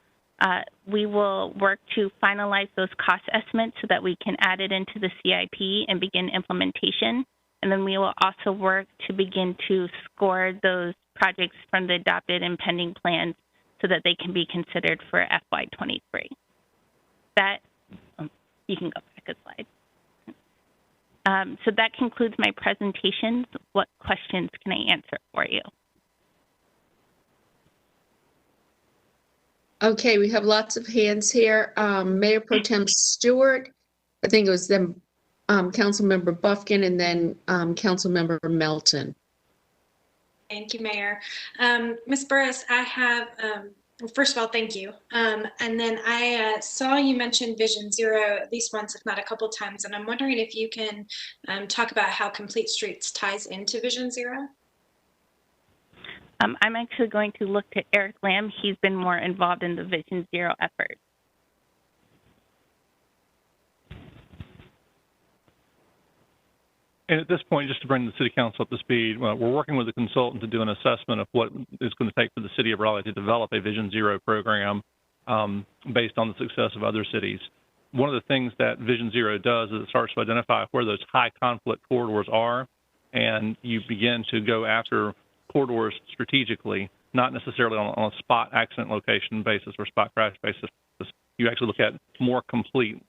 we will work to finalize those cost estimates so that we can add it into the CIP and begin implementation. And then we will also work to begin to score those projects from the adopted and pending plans so that they can be considered for FY23. That, you can go back a slide. So that concludes my presentation. What questions can I answer for you? Okay, we have lots of hands here. Mayor Pro Tem Stewart, I think it was then Councilmember Buffkin, and then Councilmember Melton. Thank you, Mayor. Ms. Burris, I have, well, first of all, thank you. And then I saw you mention Vision Zero at least once, if not a couple times, and I'm wondering if you can talk about how Complete Streets ties into Vision Zero. I'm actually going to look to Eric Lamb. He's been more involved in the Vision Zero effort. And at this point, just to bring the City Council up to speed, we're working with a consultant to do an assessment of what it's going to take for the City of Raleigh to develop a Vision Zero program based on the success of other cities. One of the things that Vision Zero does is it starts to identify where those high conflict corridors are, and you begin to go after corridors strategically, not necessarily on a spot accident location basis or spot crash basis. You actually look at more complete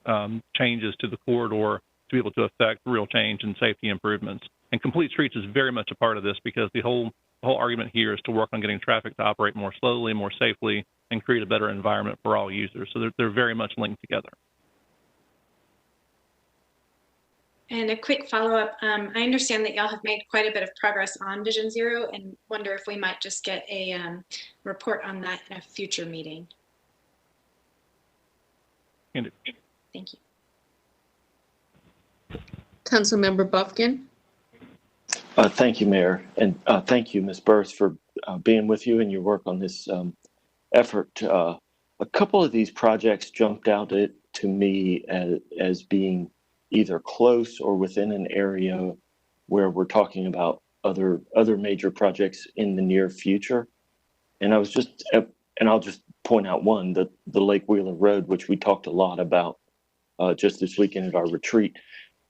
changes to the corridor to be able to affect real change and safety improvements. And Complete Streets is very much a part of this because the whole argument here is to work on getting traffic to operate more slowly, more safely, and create a better environment for all users. So they're very much linked together. And a quick follow-up, I understand that y'all have made quite a bit of progress on Vision Zero and wonder if we might just get a report on that in a future meeting. Indeed. Thank you. Councilmember Buffkin. Thank you, Mayor, and thank you, Ms. Burris, for being with you and your work on this effort. A couple of these projects jumped out to me as being either close or within an area where we're talking about other major projects in the near future. And I was just, and I'll just point out one, the Lake Wheeler Road, which we talked a lot about just this weekend at our retreat.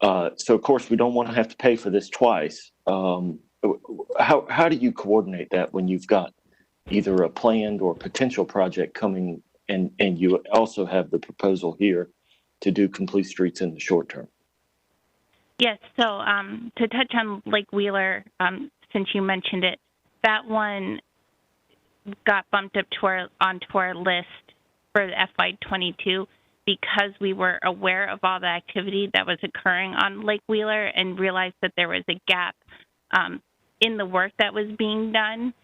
So of course we don't want to have to pay for this twice. How do you coordinate that when you've got either a planned or potential project coming and you also have the proposal here to do Complete Streets in the short term? Yes, so to touch on Lake Wheeler, since you mentioned it, that one got bumped up onto our list for the FY22 because we were aware of all the activity that was occurring on Lake Wheeler and realized that there was a gap in the work that was being done,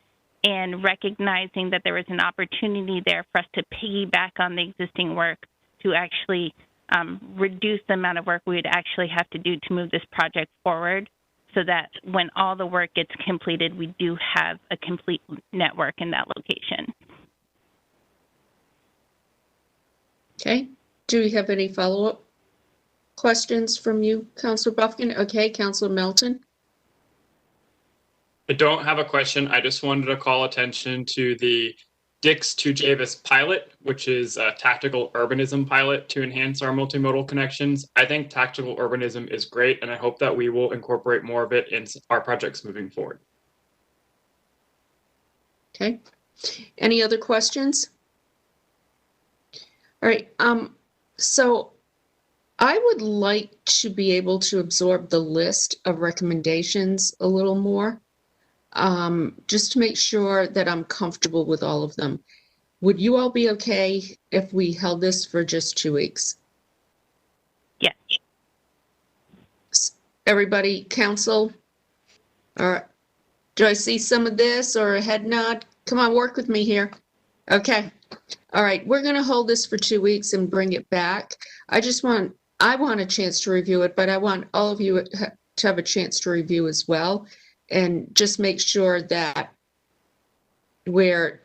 and recognizing that there was an opportunity there for us to piggyback on the existing work to actually reduce the amount of work we would actually have to do to move this project forward, so that when all the work gets completed, we do have a complete network in that location. Okay. Do we have any follow-up questions from you, Councilor Buffkin? Okay, Councilor Melton. I don't have a question. I just wanted to call attention to the Dix to Javis pilot, which is a tactical urbanism pilot to enhance our multimodal connections. I think tactical urbanism is great, and I hope that we will incorporate more of it in our projects moving forward. Okay. Any other questions? All right. So I would like to be able to absorb the list of recommendations a little more, just to make sure that I'm comfortable with all of them. Would you all be okay if we held this for just 2 weeks? Yes. Everybody, council? All right. Do I see some of this or a head nod? Come on, work with me here. Okay. All right. We're going to hold this for 2 weeks and bring it back. I want a chance to review it, but I want all of you to have a chance to review as well, and just make sure that we've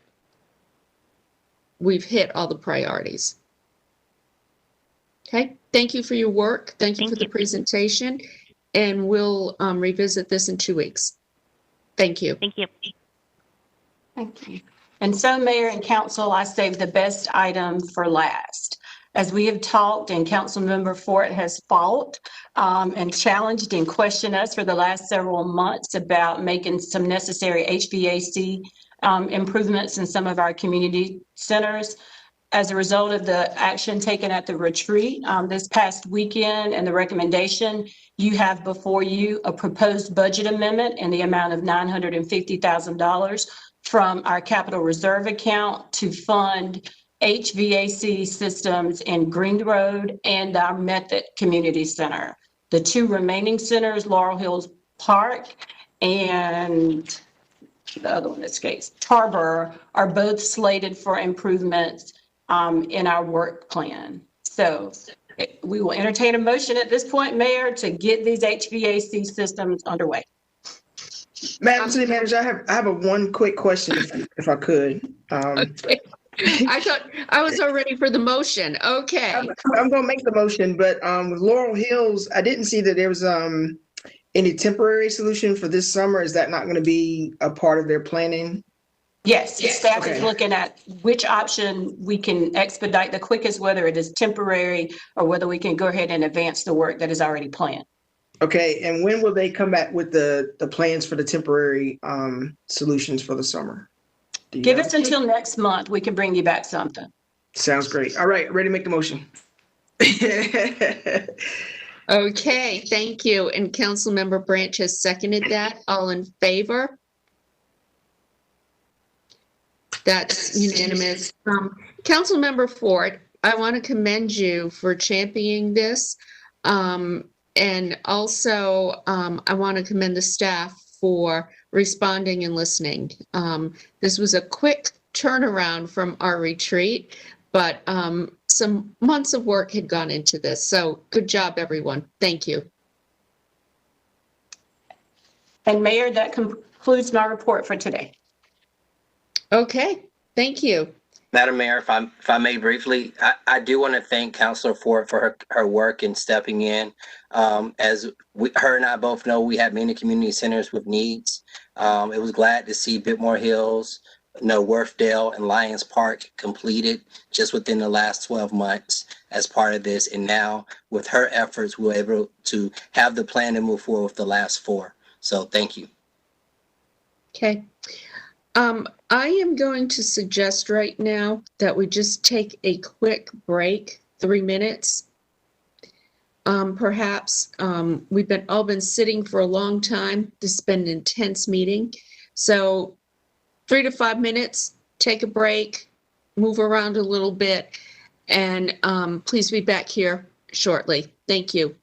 hit all the priorities. Okay. Thank you for your work. Thank you for the presentation, and we'll revisit this in 2 weeks. Thank you. Thank you. Thank you. And so, Mayor and Council, I saved the best item for last. As we have talked and Councilmember Fort has fought and challenged and questioned us for the last several months about making some necessary HVAC improvements in some of our community centers. As a result of the action taken at the retreat this past weekend and the recommendation, you have before you a proposed budget amendment in the amount of $950,000 from our capital reserve account to fund HVAC systems in Green Road and our Method Community Center. The two remaining centers, Laurel Hills Park and the other one escapes, Tarboro, are both slated for improvements in our work plan. So we will entertain a motion at this point, Mayor, to get these HVAC systems underway. Madam City Manager, I have a one quick question, if I could. Okay. I thought I was all ready for the motion. Okay. I'm going to make the motion, but with Laurel Hills, I didn't see that there was any temporary solution for this summer. Is that not going to be a part of their planning? Yes, staff is looking at which option we can expedite the quickest, whether it is temporary or whether we can go ahead and advance the work that is already planned. Okay, and when will they come back with the plans for the temporary solutions for the summer? Give us until next month. We can bring you back something. Sounds great. All right, ready to make the motion. Okay, thank you. And Councilmember Branch has seconded that. All in favor? That's unanimous. Councilmember Fort, I want to commend you for championing this. And also, I want to commend the staff for responding and listening. This was a quick turnaround from our retreat, but some months of work had gone into this. So good job, everyone. Thank you. And Mayor, that concludes my report for today. Okay, thank you. Madam Mayor, if I may briefly, I do want to thank Councilor Ford for her work in stepping in. As her and I both know, we have many community centers with needs. It was glad to see Bitmore Hills, Worthdale, and Lions Park completed just within the last 12 months as part of this. And now with her efforts, we were able to have the plan to move forward with the last 4. So thank you. Okay. I am going to suggest right now that we just take a quick break, 3 minutes. perhaps. We've all been sitting for a long time. This has been an intense meeting. So 3 to 5 minutes, take a break, move around a little bit, and please be back here shortly. Thank you.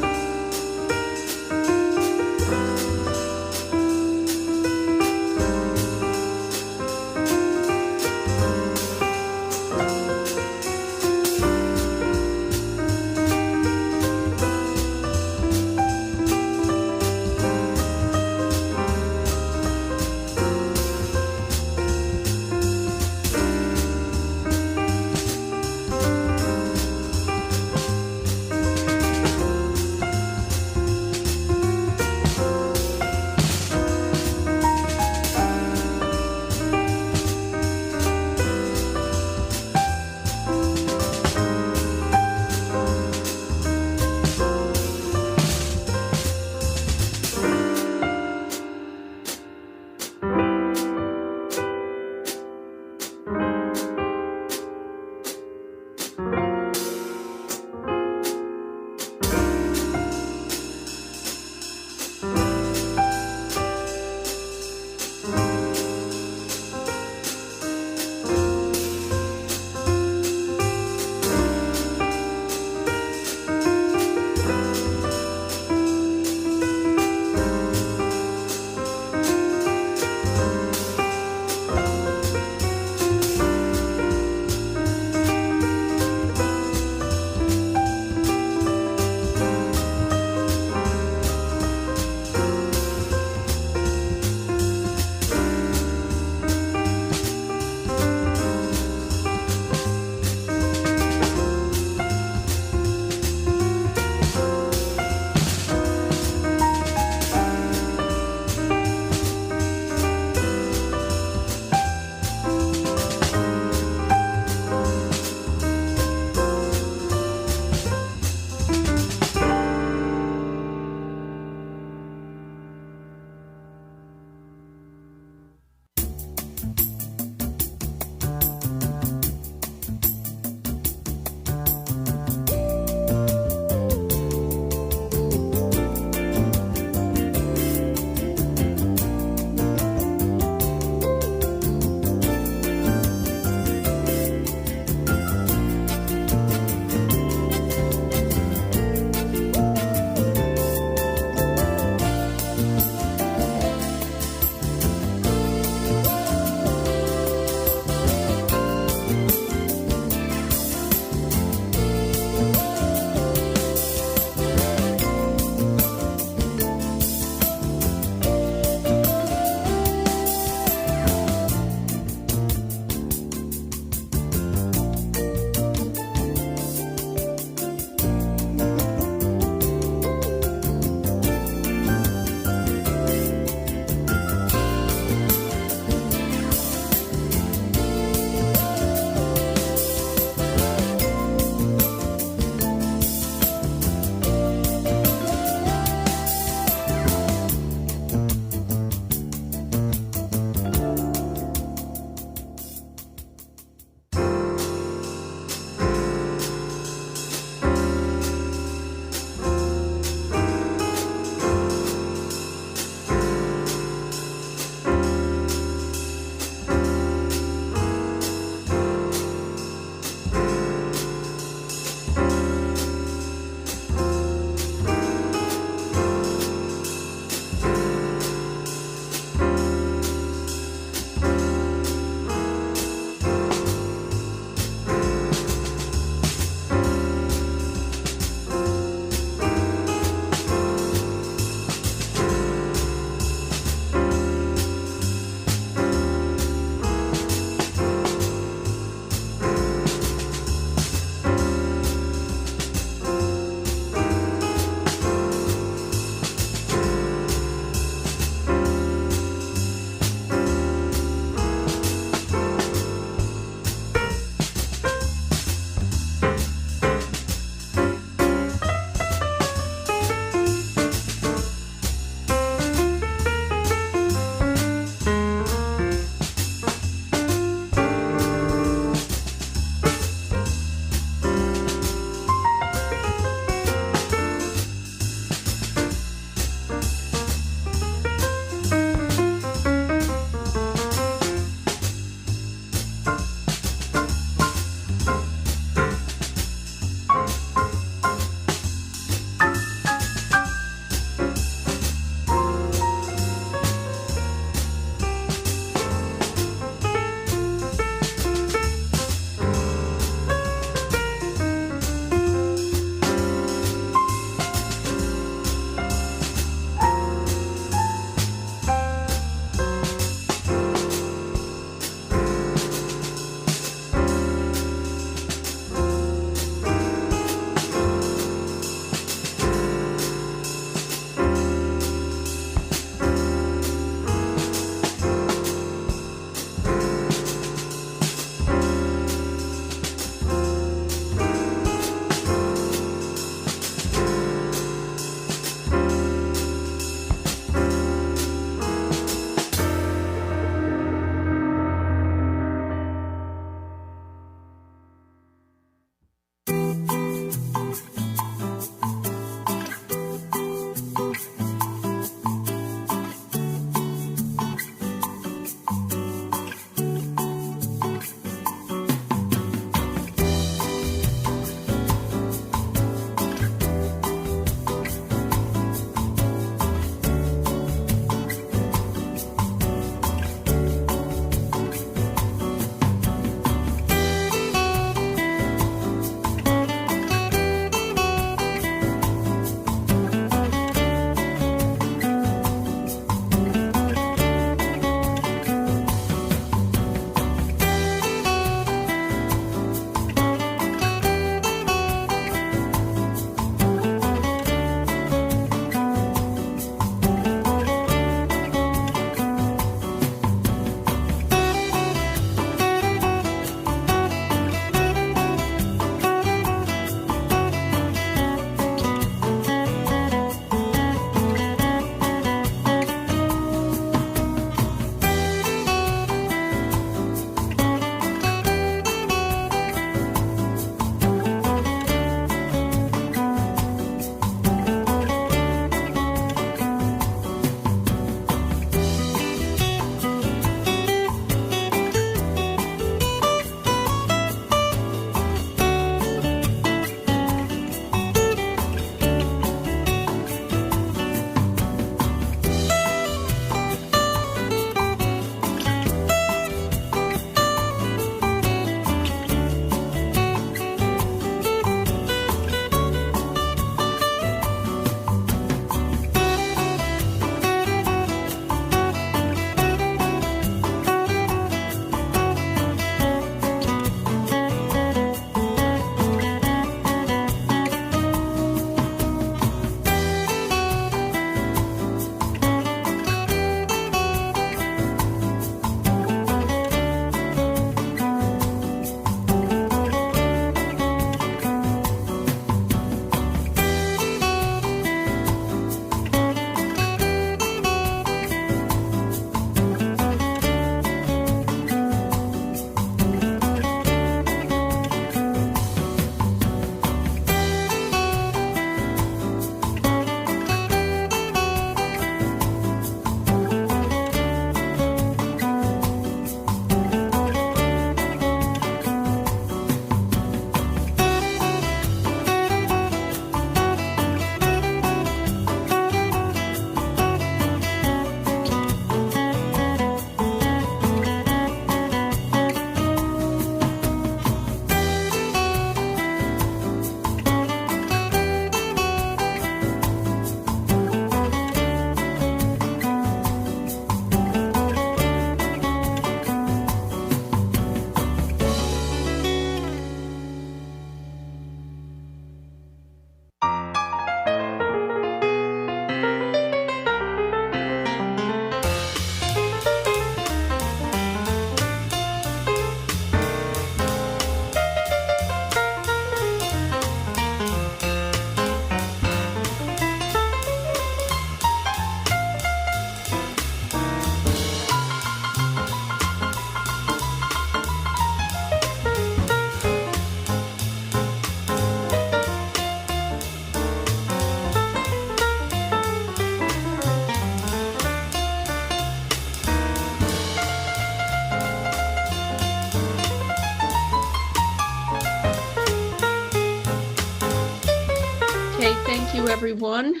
everyone.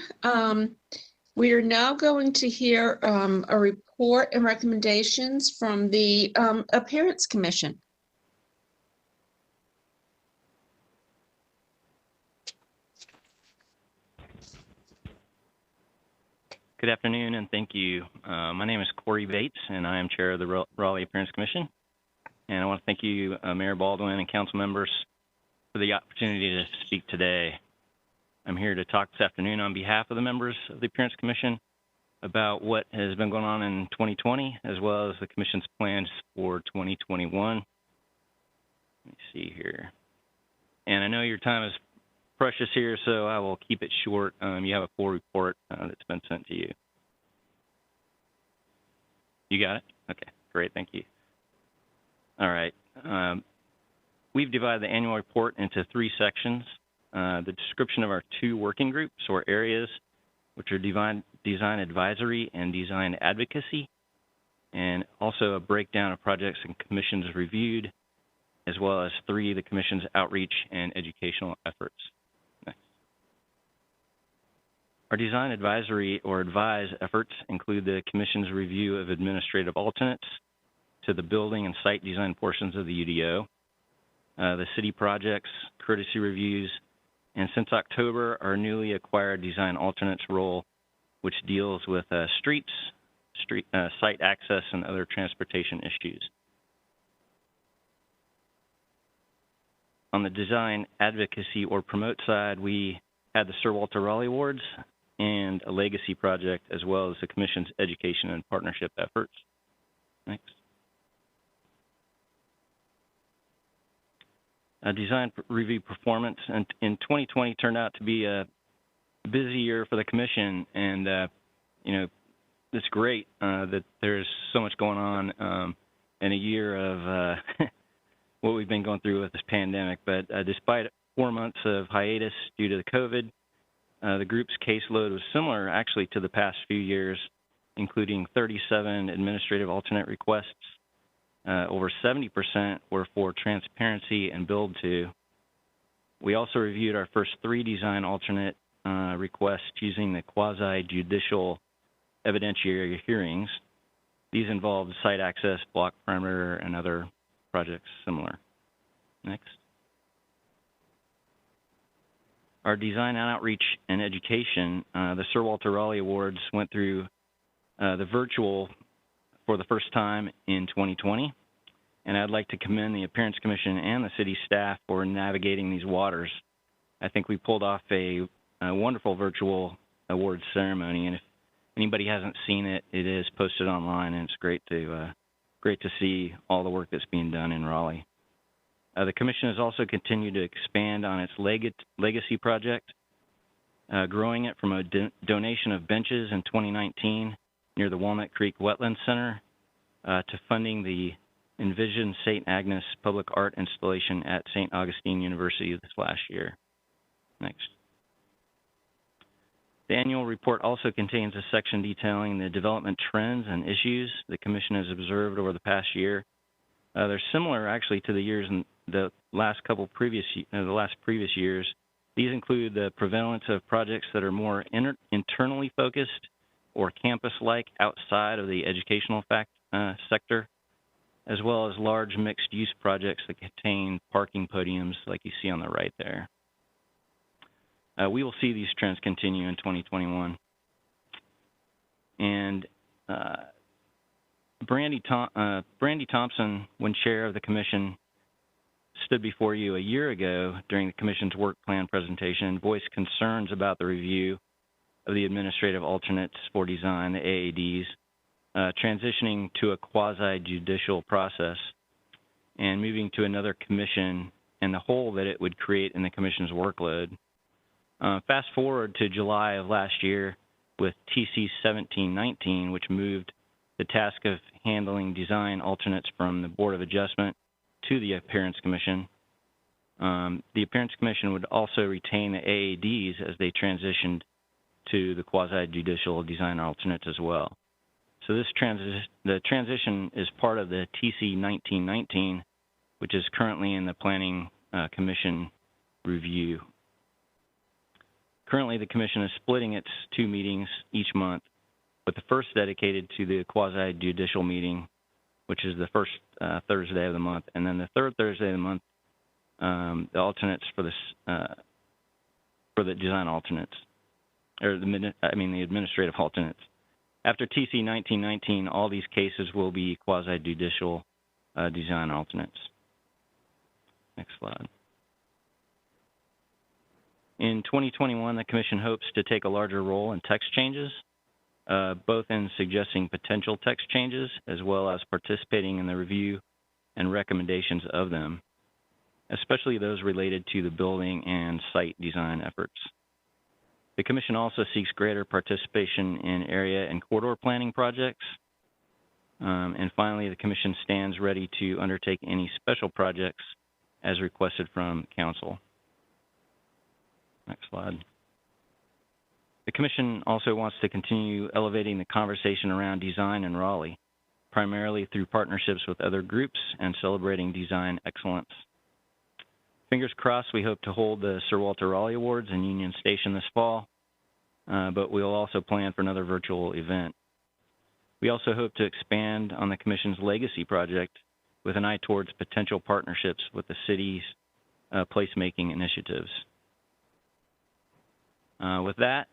We are now going to hear a report and recommendations from the Appearance Commission. Good afternoon, and thank you. My name is Corey Bates, and I am chair of the Raleigh Appearance Commission. And I want to thank you, Mayor Baldwin and council members, for the opportunity to speak today. I'm here to talk this afternoon on behalf of the members of the Appearance Commission about what has been going on in 2020, as well as the Commission's plans for 2021. Let me see here. And I know your time is precious here, so I will keep it short. You have a full report that's been sent to you. You got it? Okay, great, thank you. All right. We've divided the annual report into 3 sections. The description of our 2 working groups or areas, which are design advisory and design advocacy, and also a breakdown of projects and commissions reviewed, as well as 3 of the commission's outreach and educational efforts. Next. Our design advisory or advise efforts include the commission's review of administrative alternates to the building and site design portions of the UDO, the city projects, courtesy reviews, and since October, our newly acquired design alternates role, which deals with streets, site access, and other transportation issues. On the design advocacy or promote side, we had the Sir Walter Raleigh Awards and a legacy project, as well as the Commission's education and partnership efforts. Next. Design review performance, and in 2020 turned out to be a busy year for the Commission, and you know, it's great that there's so much going on in a year of what we've been going through with this pandemic. But despite 4 months of hiatus due to the COVID, the group's caseload was similar actually to the past few years, including 37 administrative alternate requests. Over 70% were for transparency and build to. We also reviewed our first 3 design alternate requests using the quasi-judicial evidentiary hearings. These involved site access, block perimeter, and other projects similar. Next. Our design outreach and education, the Sir Walter Raleigh Awards went through the virtual for the first time in 2020, and I'd like to commend the Appearance Commission and the city staff for navigating these waters. I think we pulled off a wonderful virtual awards ceremony, and if anybody hasn't seen it, it is posted online, and it's great to see all the work that's being done in Raleigh. The Commission has also continued to expand on its legacy project, growing it from a donation of benches in 2019 near the Walnut Creek Wetland Center to funding the Envision St. Agnes public art installation at St. Augustine University this last year. Next. The annual report also contains a section detailing the development trends and issues the Commission has observed over the past year. They're similar actually to the years in the last previous years. These include the prevalence of projects that are more internally focused or campus-like outside of the educational sector, as well as large mixed-use projects that contain parking podiums like you see on the right there. We will see these trends continue in 2021. And Brandy Thompson, when chair of the Commission, stood before you a year ago during the Commission's work plan presentation and voiced concerns about the review of the administrative alternates for design, the AADs, transitioning to a quasi-judicial process and moving to another commission and the hole that it would create in the Commission's workload. Fast forward to July of last year with TC 1719, which moved the task of handling design alternates from the Board of Adjustment to the Appearance Commission. The Appearance Commission would also retain the AADs as they transitioned to the quasi-judicial design alternates as well. So this the transition is part of the TC 1919, which is currently in the Planning Commission review. Currently, the Commission is splitting its 2 meetings each month, with the first dedicated to the quasi-judicial meeting, which is the first Thursday of the month, and then the third Thursday of the month, the alternates for the design alternates, or the administrative alternates. After TC 1919, all these cases will be quasi-judicial design alternates. Next slide. In 2021, the Commission hopes to take a larger role in text changes, both in suggesting potential text changes as well as participating in the review and recommendations of them, especially those related to the building and site design efforts. The Commission also seeks greater participation in area and corridor planning projects. And finally, the Commission stands ready to undertake any special projects as requested from Council. Next slide. The Commission also wants to continue elevating the conversation around design in Raleigh, primarily through partnerships with other groups and celebrating design excellence. Fingers crossed, we hope to hold the Sir Walter Raleigh Awards in Union Station this fall, but we'll also plan for another virtual event. We also hope to expand on the Commission's legacy project with an eye towards potential partnerships with the city's placemaking initiatives. With that,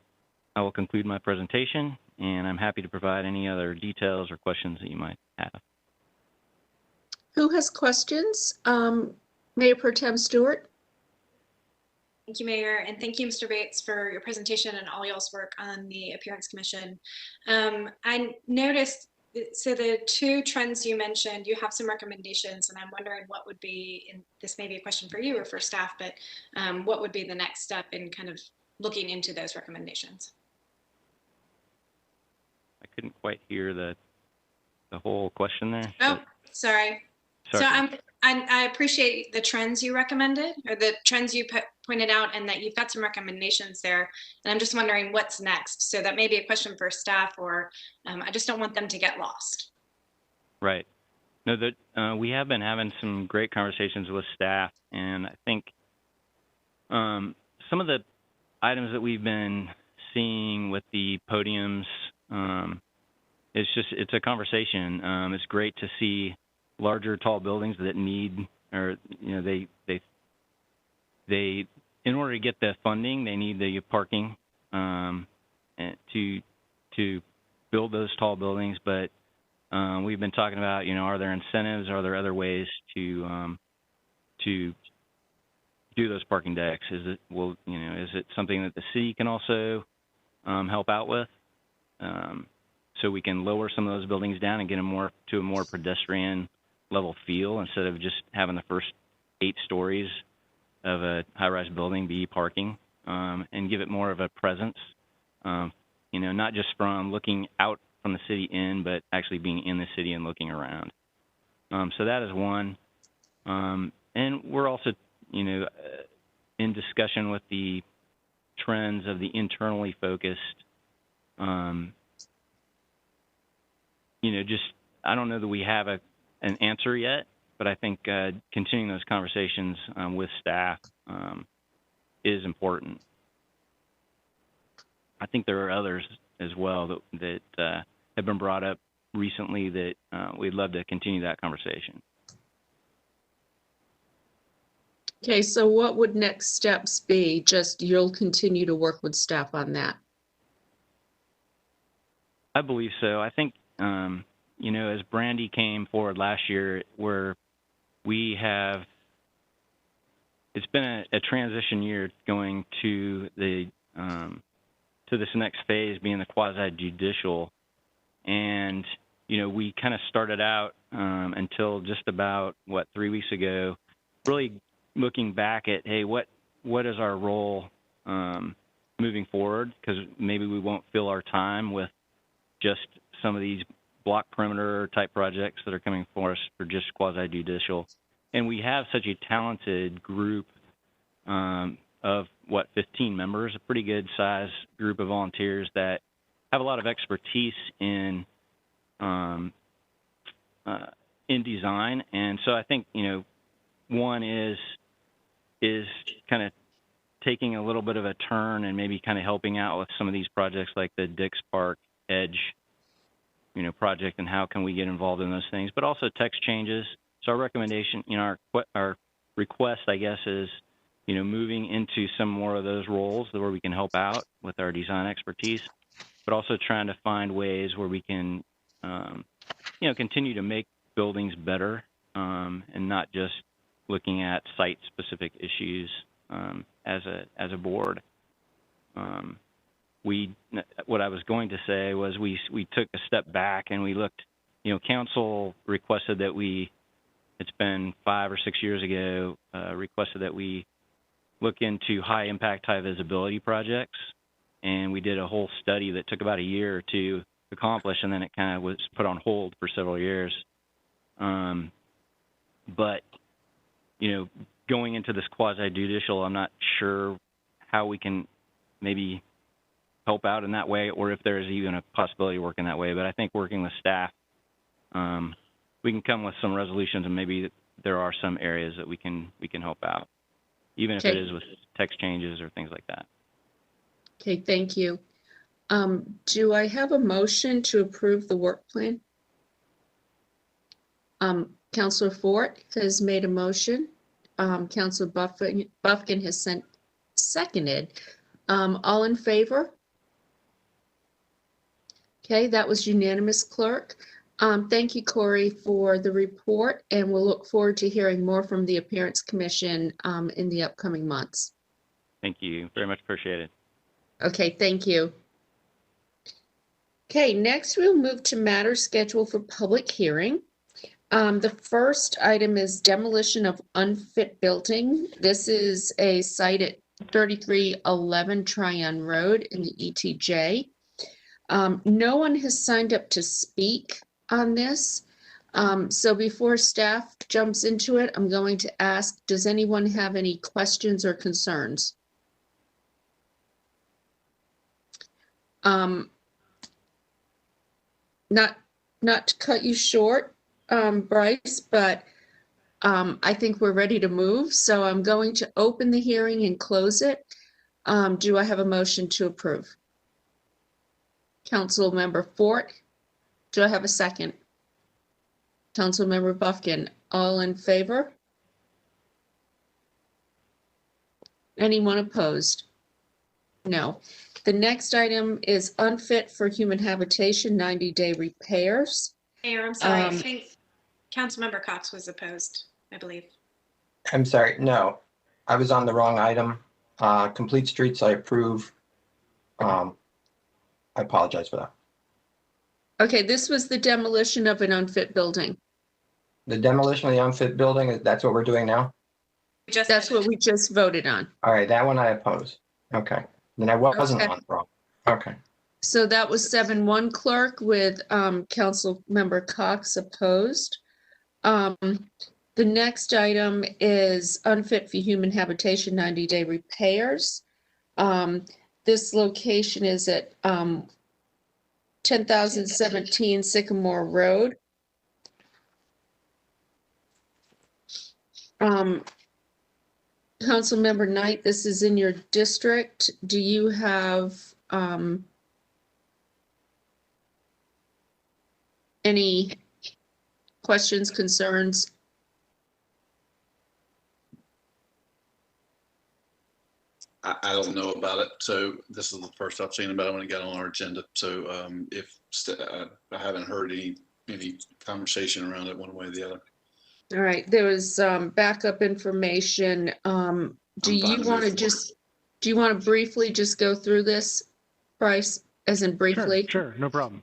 I will conclude my presentation, and I'm happy to provide any other details or questions that you might have. Who has questions? Mayor Pro Tem Stewart. Thank you, Mayor, and thank you, Mr. Bates, for your presentation and all y'all's work on the Appearance Commission. I noticed, so the 2 trends you mentioned, you have some recommendations, and I'm wondering what would be, and this may be a question for you or for staff, but what would be the next step in kind of looking into those recommendations? I couldn't quite hear the whole question there. Oh, sorry. So I appreciate the trends you recommended, or the trends you pointed out, and that you've got some recommendations there. And I'm just wondering what's next. So that may be a question for staff, or I just don't want them to get lost. Right. No, we have been having some great conversations with staff, and I think some of the items that we've been seeing with the podiums, it's a conversation. It's great to see larger, tall buildings that need, or they in order to get the funding, they need the parking to build those tall buildings. But we've been talking about, are there incentives? Are there other ways to do those parking decks? Is it something that the city can also help out with, so we can lower some of those buildings down and get them to a more pedestrian level feel, instead of just having the first 8 stories of a high-rise building be parking, and give it more of a presence, not just from looking out from the city in, but actually being in the city and looking around. So that is one. And we're also, in discussion with the trends of the internally focused, I don't know that we have an answer yet, but I think continuing those conversations with staff is important. I think there are others as well that have been brought up recently that we'd love to continue that conversation. Okay, so what would next steps be? Just you'll continue to work with staff on that? I believe so. I think, as Brandy came forward last year, where it's been a transition year going to this next phase, being the quasi-judicial. And, we kind of started out until just about, 3 weeks ago, really looking back at, hey, what is our role moving forward? Because maybe we won't fill our time with just some of these block perimeter type projects that are coming for us for just quasi-judicial. And we have such a talented group of 15 members, a pretty good size group of volunteers that have a lot of expertise in design. And so I think, one is kind of taking a little bit of a turn and maybe kind of helping out with some of these projects like the Dix Park Edge, project, and how can we get involved in those things, but also text changes. So our recommendation, our request, I guess, is, moving into some more of those roles where we can help out with our design expertise, but also trying to find ways where we can, continue to make buildings better, and not just looking at site-specific issues as a board. What I was going to say was we took a step back and we looked. Council requested that it's been 5 or 6 years ago, requested that we look into high impact, high visibility projects. And we did a whole study that took about a year or two to accomplish, and then it kind of was put on hold for several years. But, going into this quasi-judicial, I'm not sure how we can maybe help out in that way, or if there's even a possibility of working that way. But I think working with staff, we can come with some resolutions, and maybe there are some areas that we can help out, even if it is with text changes or things like that. Okay, thank you. Do I have a motion to approve the work plan? Councilor Fort has made a motion. Councilor Buffkin has seconded. All in favor? Okay, that was unanimous, Clerk. Thank you, Corey, for the report, and we'll look forward to hearing more from the Appearance Commission in the upcoming months. Thank you. Very much appreciated. Okay, thank you. Okay, next we'll move to matters scheduled for public hearing. The first item is demolition of unfit building. This is a site at 3311 Tryon Road in the ETJ. No one has signed up to speak on this. So before staff jumps into it, I'm going to ask, does anyone have any questions or concerns? Not to cut you short, Bryce, but I think we're ready to move. So I'm going to open the hearing and close it. Do I have a motion to approve? Councilmember Fort, do I have a second? Councilmember Buffkin, all in favor? Anyone opposed? No. The next item is unfit for human habitation, 90-day repairs. Mayor, I'm sorry. I think Councilmember Cox was opposed, I believe. I'm sorry, no, I was on the wrong item. Complete streets, I approve. I apologize for that. Okay, this was the demolition of an unfit building. The demolition of the unfit building, that's what we're doing now? That's what we just voted on. All right, that one I oppose. Okay, then I wasn't on the wrong. Okay. So that was 7-1, Clerk, with Councilmember Cox opposed. The next item is unfit for human habitation, 90-day repairs. This location is at 10,017 Sycamore Road. Councilmember Knight, this is in your district. Do you have any questions, concerns? I don't know about it, so this is the first I've seen about it when it got on our agenda. So if I haven't heard any conversation around it one way or the other. All right, there was backup information. Do you want to briefly just go through this, Bryce, as in briefly? Sure, no problem.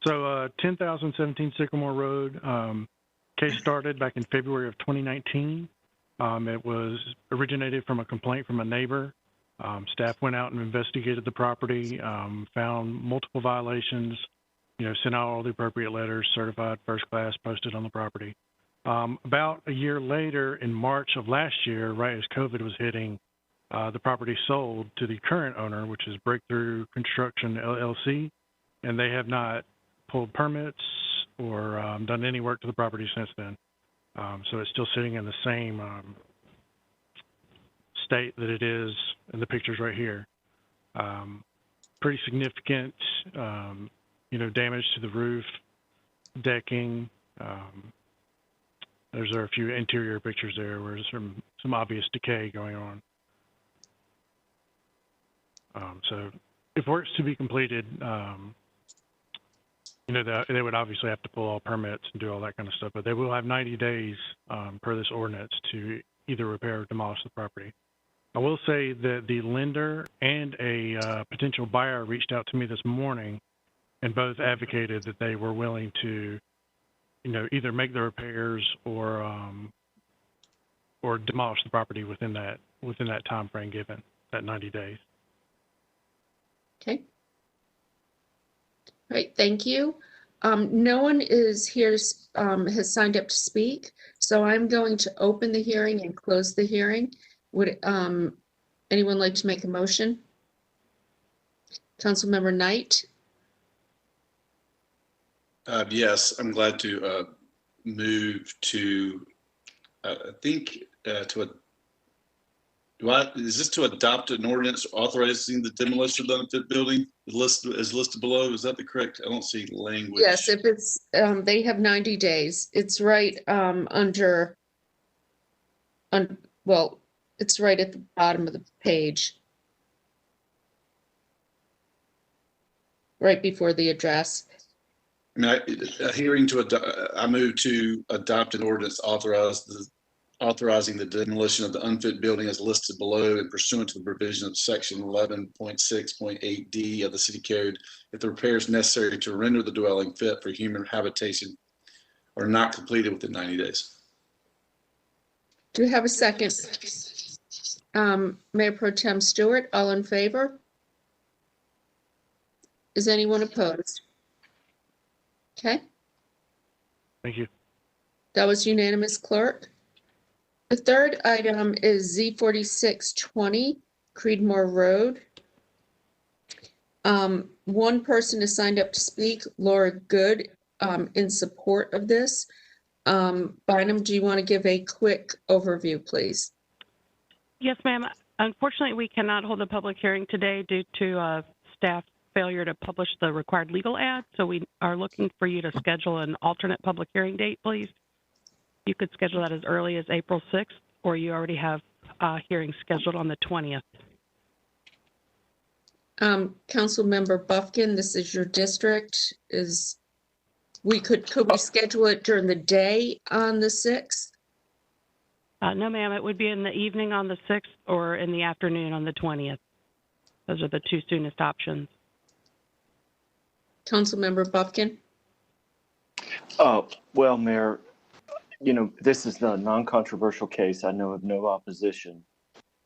So 10,017 Sycamore Road, case started back in February of 2019. It was originated from a complaint from a neighbor. Staff went out and investigated the property, found multiple violations, sent out all the appropriate letters, certified first class, posted on the property. About a year later, in March of last year, right as COVID was hitting, the property sold to the current owner, which is Breakthrough Construction LLC, and they have not pulled permits or done any work to the property since then. So it's still sitting in the state that it is in the pictures right here. Pretty significant, damage to the roof, decking. There are a few interior pictures there where there's some obvious decay going on. So if work's to be completed, they would obviously have to pull all permits and do all that kind of stuff, but they will have 90 days per this ordinance to either repair or demolish the property. I will say that the lender and a potential buyer reached out to me this morning and both advocated that they were willing to, either make the repairs or demolish the property within that time frame given, that 90 days. Okay. All right, thank you. No one is here, has signed up to speak, so I'm going to open the hearing and close the hearing. Would anyone like to make a motion? Councilmember Knight? Yes, I'm glad to move to, is this to adopt an ordinance authorizing the demolition of the unfit building is listed below? Is that the correct? I don't see language. Yes, if it's, they have 90 days. It's right it's right at the bottom of the page. Right before the address. I move to adopt an ordinance authorizing the demolition of the unfit building as listed below and pursuant to the provision of section 11.6.8D of the city code, if the repairs necessary to render the dwelling fit for human habitation are not completed within 90 days. Do we have a second? Mayor Pro Tem Stewart, all in favor? Is anyone opposed? Okay. Thank you. That was unanimous, Clerk. The third item is Z4620 Creedmoor Road. One person has signed up to speak, Laura Good, in support of this. Bynum, do you want to give a quick overview, please? Yes, ma'am. Unfortunately, we cannot hold a public hearing today due to staff failure to publish the required legal ad. So we are looking for you to schedule an alternate public hearing date, please. You could schedule that as early as April 6th, or you already have hearings scheduled on the 20th. Councilmember Buffkin, this is your district. Could we schedule it during the day on the 6th? No, ma'am. It would be in the evening on the 6th or in the afternoon on the 20th. Those are the two soonest options. Councilmember Buffkin? Well, Mayor, this is a non-controversial case. I know of no opposition.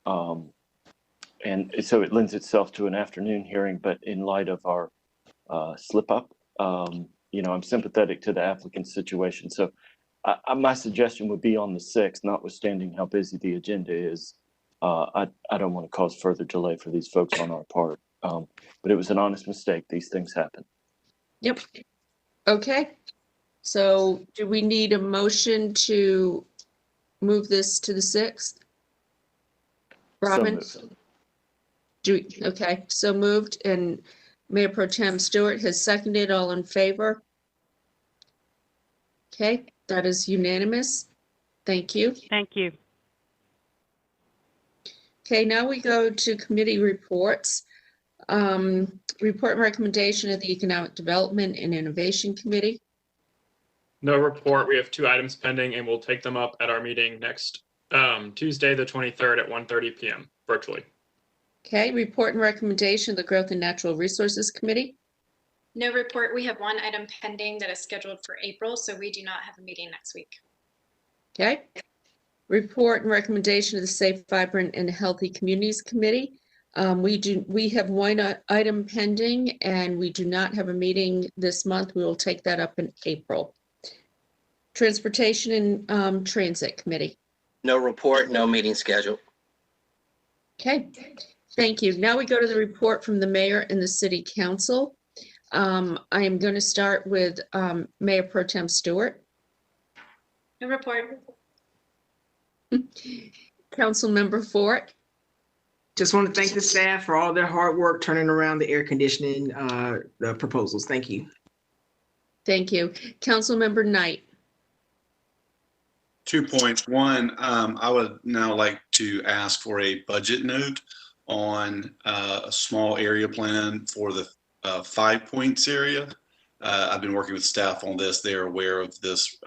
And so it lends itself to an afternoon hearing, but in light of our slip up, I'm sympathetic to the applicant's situation. So my suggestion would be on the 6th, notwithstanding how busy the agenda is. I don't want to cause further delay for these folks on our part. But it was an honest mistake. These things happen. Yep. Okay. So do we need a motion to move this to the 6th? Robin? Okay, so moved, and Mayor Pro Tem Stewart has seconded. All in favor? Okay, that is unanimous. Thank you. Thank you. Okay, now we go to committee reports. Report and recommendation of the Economic Development and Innovation Committee. No report. We have 2 items pending, and we'll take them up at our meeting next Tuesday, the 23rd at 1:30 p.m. virtually. Okay, report and recommendation of the Growth and Natural Resources Committee. No report. We have 1 item pending that is scheduled for April, so we do not have a meeting next week. Okay. Report and recommendation of the Safe, Vibrant, and Healthy Communities Committee. We have 1 item pending, and we do not have a meeting this month. We will take that up in April. Transportation and Transit Committee. No report, no meeting scheduled. Okay, thank you. Now we go to the report from the mayor and the city council. I am going to start with Mayor Pro Tem Stewart. No report. Councilmember Fort. Just want to thank the staff for all their hard work turning around the air conditioning the proposals. Thank you. Thank you. Councilmember Knight. 2 points. One, I would now like to ask for a budget note on a small area plan for the 5 Points area. I've been working with staff on this. They're aware of this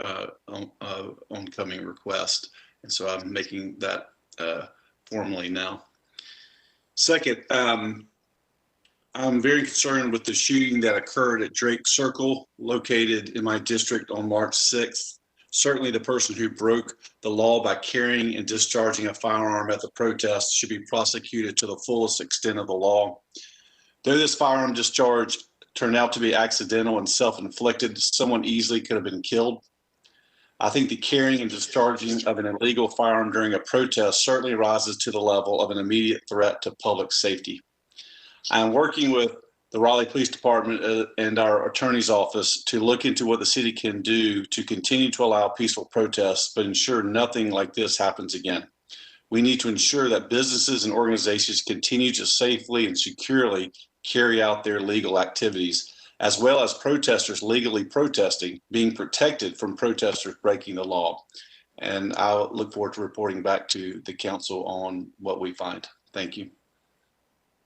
oncoming request. And so I'm making that formally now. Second, I'm very concerned with the shooting that occurred at Drake Circle, located in my district on March 6th. Certainly the person who broke the law by carrying and discharging a firearm at the protest should be prosecuted to the fullest extent of the law. Though this firearm discharge turned out to be accidental and self-inflicted, someone easily could have been killed. I think the carrying and discharging of an illegal firearm during a protest certainly rises to the level of an immediate threat to public safety. I am working with the Raleigh Police Department and our attorney's office to look into what the city can do to continue to allow peaceful protests, but ensure nothing like this happens again. We need to ensure that businesses and organizations continue to safely and securely carry out their legal activities, as well as protesters legally protesting, being protected from protesters breaking the law. And I'll look forward to reporting back to the council on what we find. Thank you.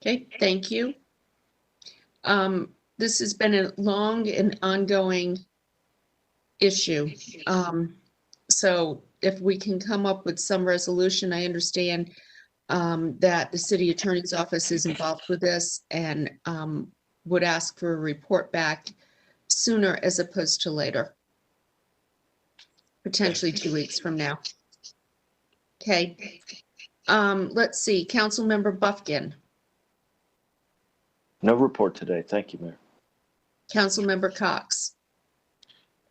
Okay, thank you. This has been a long and ongoing issue. So if we can come up with some resolution, I understand that the city attorney's office is involved with this and would ask for a report back sooner as opposed to later, potentially 2 weeks from now. Okay. Let's see, Councilmember Buffkin. No report today. Thank you, Mayor. Councilmember Cox.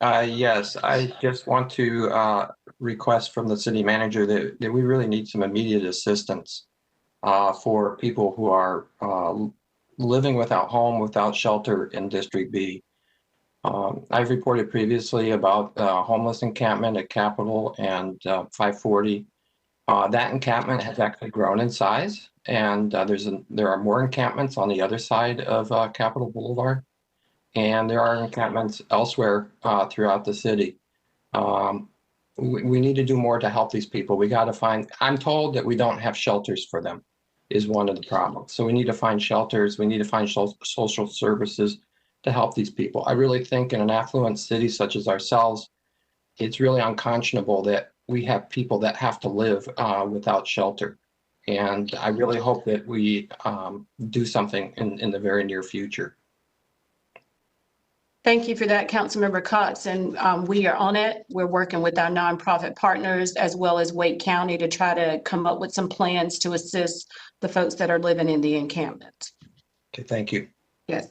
Yes, I just want to request from the city manager that we really need some immediate assistance for people who are living without home, without shelter in District B. I've reported previously about homeless encampment at Capitol and 540. That encampment has actually grown in size, and there are more encampments on the other side of Capitol Boulevard, and there are encampments elsewhere throughout the city. We need to do more to help these people. We got to find, I'm told that we don't have shelters for them is one of the problems. So we need to find shelters. We need to find social services to help these people. I really think in an affluent city such as ourselves, it's really unconscionable that we have people that have to live without shelter. And I really hope that we do something in the very near future. Thank you for that, Councilmember Cox. And we are on it. We're working with our nonprofit partners as well as Wake County to try to come up with some plans to assist the folks that are living in the encampment. Okay, thank you. Yes.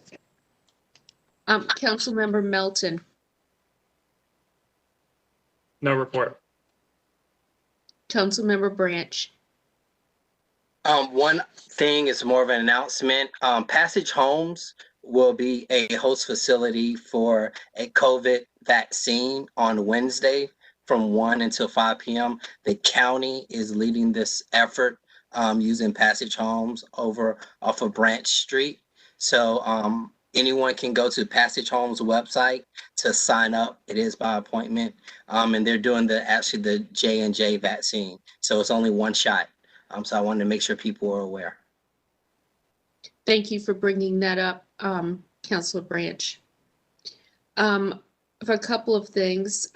Councilmember Melton. No report. Councilmember Branch. One thing is more of an announcement. Passage Homes will be a host facility for a COVID vaccine on Wednesday from 1 until 5 p.m. The county is leading this effort using Passage Homes over off of Branch Street. So anyone can go to Passage Homes website to sign up. It is by appointment, and they're doing the J&J vaccine. So it's only one shot. So I wanted to make sure people are aware. Thank you for bringing that up, Councilor Branch. For a couple of things.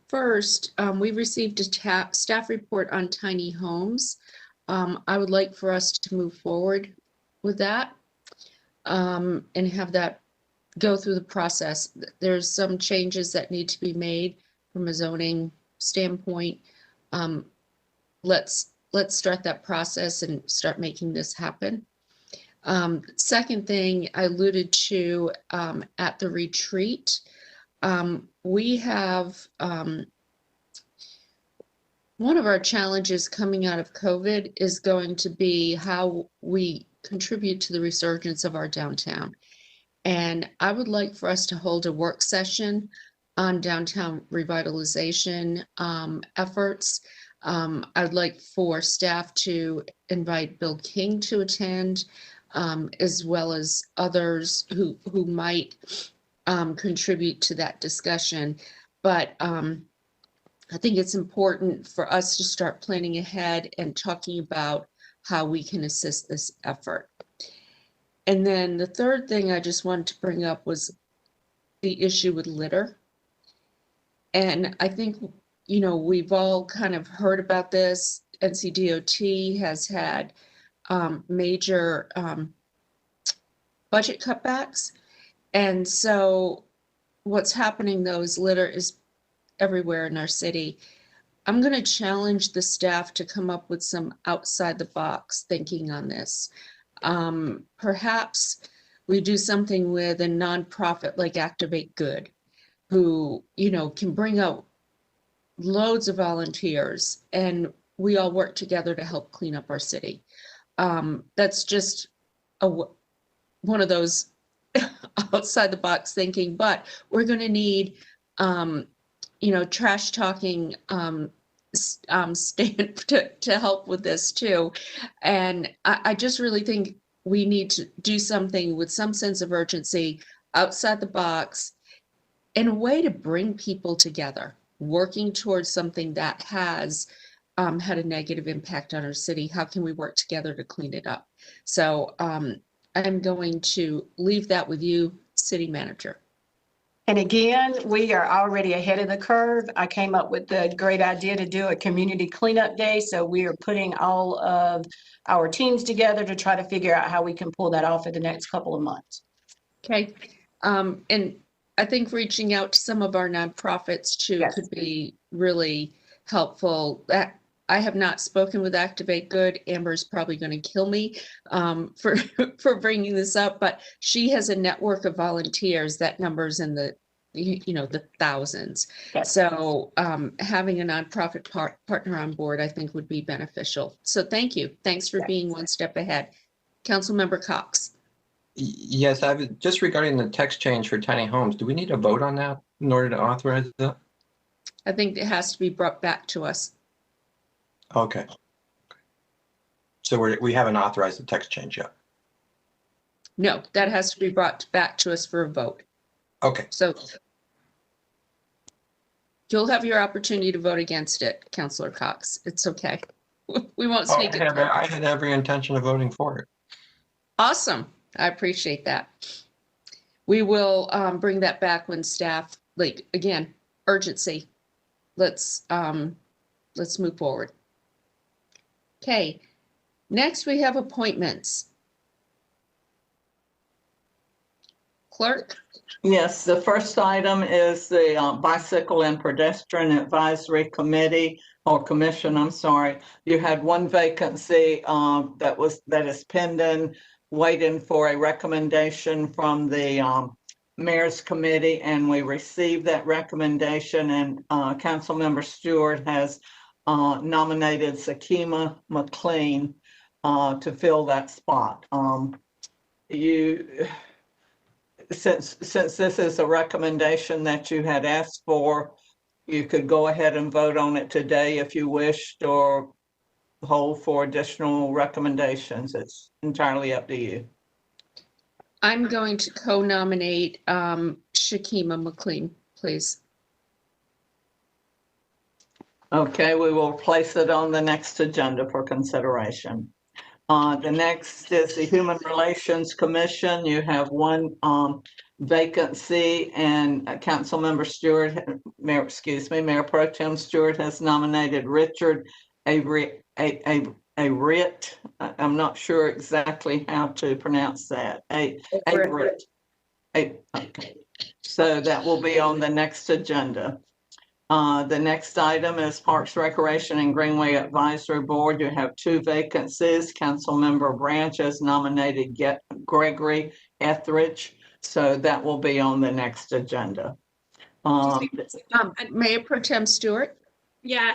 First, we received a staff report on tiny homes. I would like for us to move forward with that and have that go through the process. There's some changes that need to be made from a zoning standpoint. Let's start that process and start making this happen. Second thing I alluded to at the retreat, we have one of our challenges coming out of COVID is going to be how we contribute to the resurgence of our downtown. And I would like for us to hold a work session on downtown revitalization efforts. I'd like for staff to invite Bill King to attend, as well as others who might contribute to that discussion. But I think it's important for us to start planning ahead and talking about how we can assist this effort. And then the third thing I just wanted to bring up was the issue with litter. And I think, you know, we've all kind of heard about this. NCDOT has had major budget cutbacks. And so what's happening though is litter is everywhere in our city. I'm going to challenge the staff to come up with some outside the box thinking on this. Perhaps we do something with a nonprofit like Activate Good, who, you know, can bring out loads of volunteers and we all work together to help clean up our city. That's just one of those outside the box thinking, but we're going to need, you know, trash talking stand to help with this too. And I just really think we need to do something with some sense of urgency outside the box in a way to bring people together, working towards something that has had a negative impact on our city. How can we work together to clean it up? So I'm going to leave that with you, City Manager. And again, we are already ahead of the curve. I came up with the great idea to do a community cleanup day. So we are putting all of our teams together to try to figure out how we can pull that off in the next couple of months. Okay. And I think reaching out to some of our nonprofits too could be really helpful. That I have not spoken with Activate Good. Amber's probably going to kill me for bringing this up, but she has a network of volunteers that numbers in the, you know, the thousands. Yes. So having a nonprofit partner on board, I think would be beneficial. So thank you. Thanks for being one step ahead. Councilmember Cox. Yes, I was just regarding the text change for tiny homes. Do we need a vote on that in order to authorize that? I think it has to be brought back to us. Okay. So we haven't authorized the text change yet. No, that has to be brought back to us for a vote. Okay. So you'll have your opportunity to vote against it, Councilor Cox. It's okay. We won't sneak it through. I had every intention of voting for it. Awesome. I appreciate that. We will bring that back when staff, like, again, urgency. Let's move forward. Okay, next we have appointments. Clerk? Yes, the first item is the Bicycle and Pedestrian Advisory Committee or Commission, I'm sorry. You had one vacancy that is pending, waiting for a recommendation from the Mayor's Committee, and we received that recommendation, and Councilmember Stewart has nominated Sakima McLean to fill that spot. Since this is a recommendation that you had asked for, you could go ahead and vote on it today if you wished, or hold for additional recommendations. It's entirely up to you. I'm going to co-nominate Sakima McLean, please. Okay, we will place it on the next agenda for consideration. The next is the Human Relations Commission. You have one vacancy, and Councilmember Stewart, Mayor Pro Tem Stewart has nominated Richard Avrit. I'm not sure exactly how to pronounce that. Avrit. Okay. So that will be on the next agenda. The next item is Parks, Recreation, and Greenway Advisory Board. You have two vacancies. Councilmember Branch has nominated Gregory Etheridge, so that will be on the next agenda. Mayor Pro Tem Stewart? Yeah,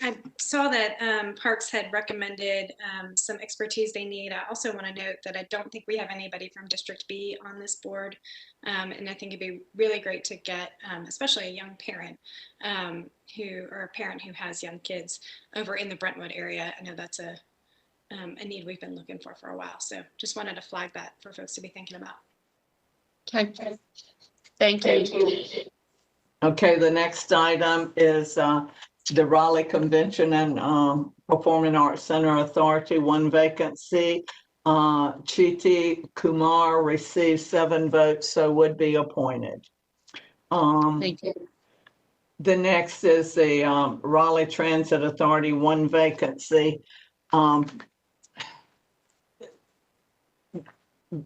I saw that Parks had recommended some expertise they need. I also want to note that I don't think we have anybody from District B on this board. And I think it'd be really great to get, especially a young parent or a parent who has young kids over in the Brentwood area. I know that's a need we've been looking for a while. So just wanted to flag that for folks to be thinking about. Okay. Thank you. Okay, the next item is the Raleigh Convention and Performing Arts Center Authority, one vacancy. Chiti Kumar received 7 votes, so would be appointed. Thank you. The next is the Raleigh Transit Authority, one vacancy.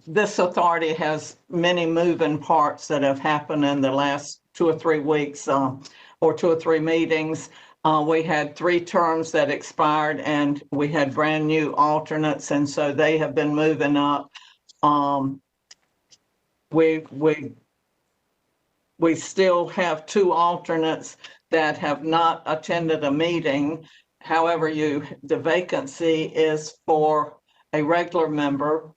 This authority has many moving parts that have happened in the last 2 or 3 weeks or 2 or 3 meetings. We had 3 terms that expired and we had brand new alternates, and so they have been moving up. We still have 2 alternates that have not attended a meeting. However, the vacancy is for a regular member.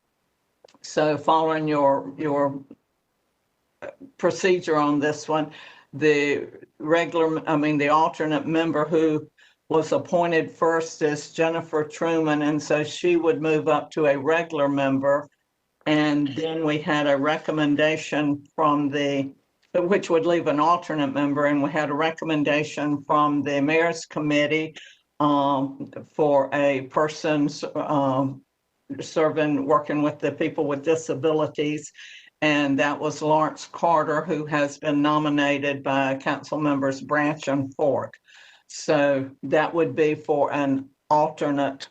So following your procedure on this one, the alternate member who was appointed first is Jennifer Truman, and so she would move up to a regular member. And then we had a recommendation which would leave an alternate member, and we had a recommendation from the Mayor's Committee for a person working with the people with disabilities, and that was Lawrence Carter, who has been nominated by Council Members Branch and Fork. So that would be for an alternate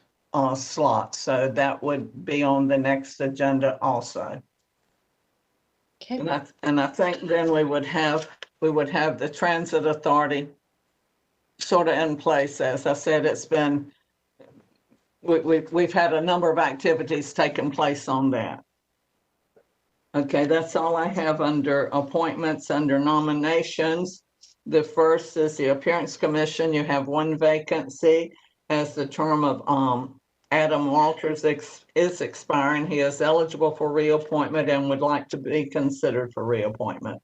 slot. So that would be on the next agenda also. Okay. And I think then we would have the Transit Authority sort of in place. As I said, it's been we've had a number of activities taking place on that. Okay, that's all I have under appointments. Under nominations, the first is the Appearance Commission. You have 1 vacancy as the term of Adam Walters is expiring. He is eligible for reappointment and would like to be considered for reappointment.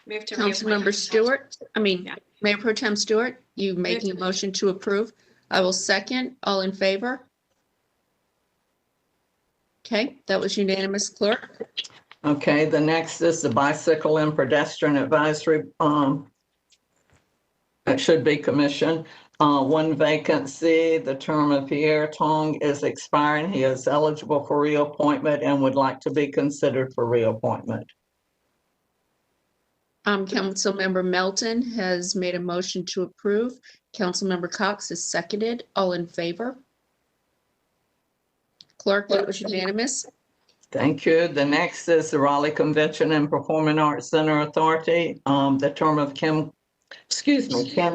Councilmember Stewart, Mayor Pro Tem Stewart, you making a motion to approve? I will second. All in favor? Okay, that was unanimous. Clerk? Okay, the next is the Bicycle and Pedestrian Advisory. It should be commission. 1 vacancy. The term of Pierre Tong is expiring. He is eligible for reappointment and would like to be considered for reappointment. Councilmember Melton has made a motion to approve. Councilmember Cox has seconded. All in favor? Clerk, that was unanimous. Thank you. The next is the Raleigh Convention and Performing Arts Center Authority. The term of Ken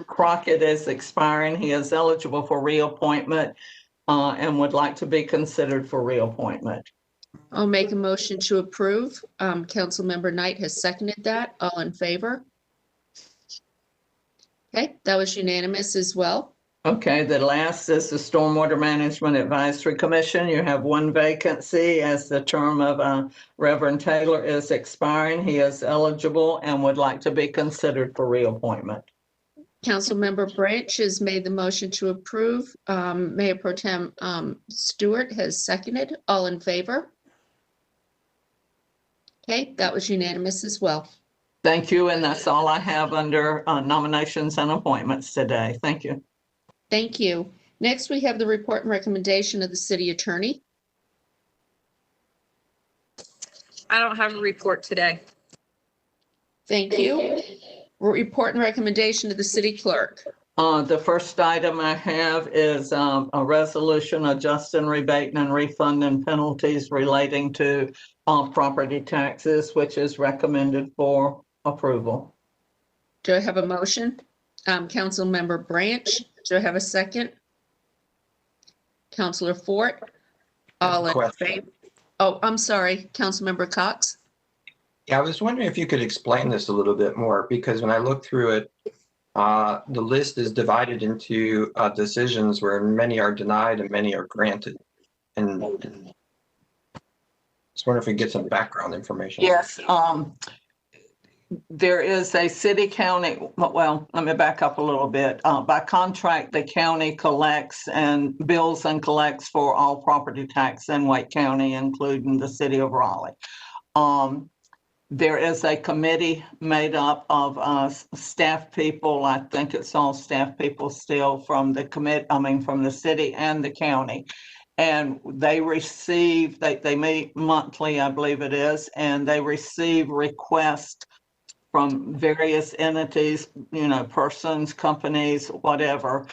Crockett is expiring. He is eligible for reappointment and would like to be considered for reappointment. I'll make a motion to approve. Councilmember Knight has seconded that. All in favor? Okay, that was unanimous as well. Okay, the last is the Stormwater Management Advisory Commission. You have 1 vacancy as the term of Reverend Taylor is expiring. He is eligible and would like to be considered for reappointment. Councilmember Branch has made the motion to approve. Mayor Pro Tem Stewart has seconded. All in favor? Okay, that was unanimous as well. Thank you, and that's all I have under nominations and appointments today. Thank you. Thank you. Next, we have the report and recommendation of the city attorney. I don't have a report today. Thank you. Report and recommendation of the city clerk. The first item I have is a resolution adjusting, rebating, and refunding penalties relating to property taxes, which is recommended for approval. Do I have a motion? Councilmember Branch, do I have a second? Councilor Fort? All in favor? Oh, I'm sorry, Councilmember Cox. Yeah, I was wondering if you could explain this a little bit more, because when I look through it, the list is divided into decisions where many are denied and many are granted. And I was wondering if we could get some background information. Yes, there is a city county, well, let me back up a little bit. By contract, the county collects and bills and collects for all property tax in Wake County, including the city of Raleigh. There is a committee made up of staff people. I think it's all staff people still from the from the city and the county. And they receive, they meet monthly, I believe it is, and they receive requests from various entities, you know, persons, companies, whatever.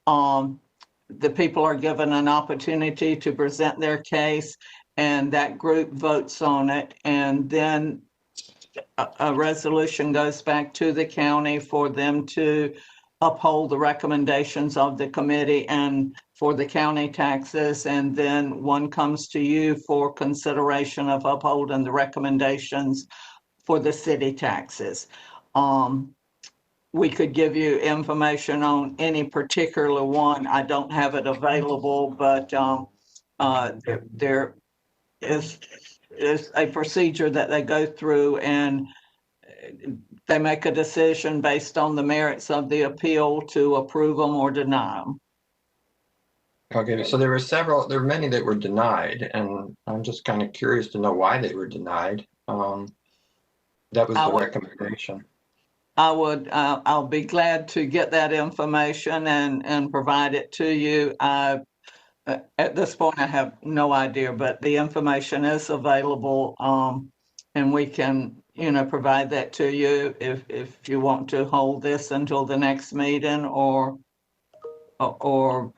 The people are given an opportunity to present their case, and that group votes on it. And then a resolution goes back to the county for them to uphold the recommendations of the committee and for the county taxes. And then one comes to you for consideration of upholding the recommendations for the city taxes. We could give you information on any particular one. I don't have it available, but there is a procedure that they go through, and they make a decision based on the merits of the appeal to approve them or deny them. Okay, so there were many that were denied, and I'm just kind of curious to know why they were denied. That was the recommendation. I'll be glad to get that information and provide it to you. At this point, I have no idea, but the information is available, and we can, you know, provide that to you if you want to hold this until the next meeting or. Well,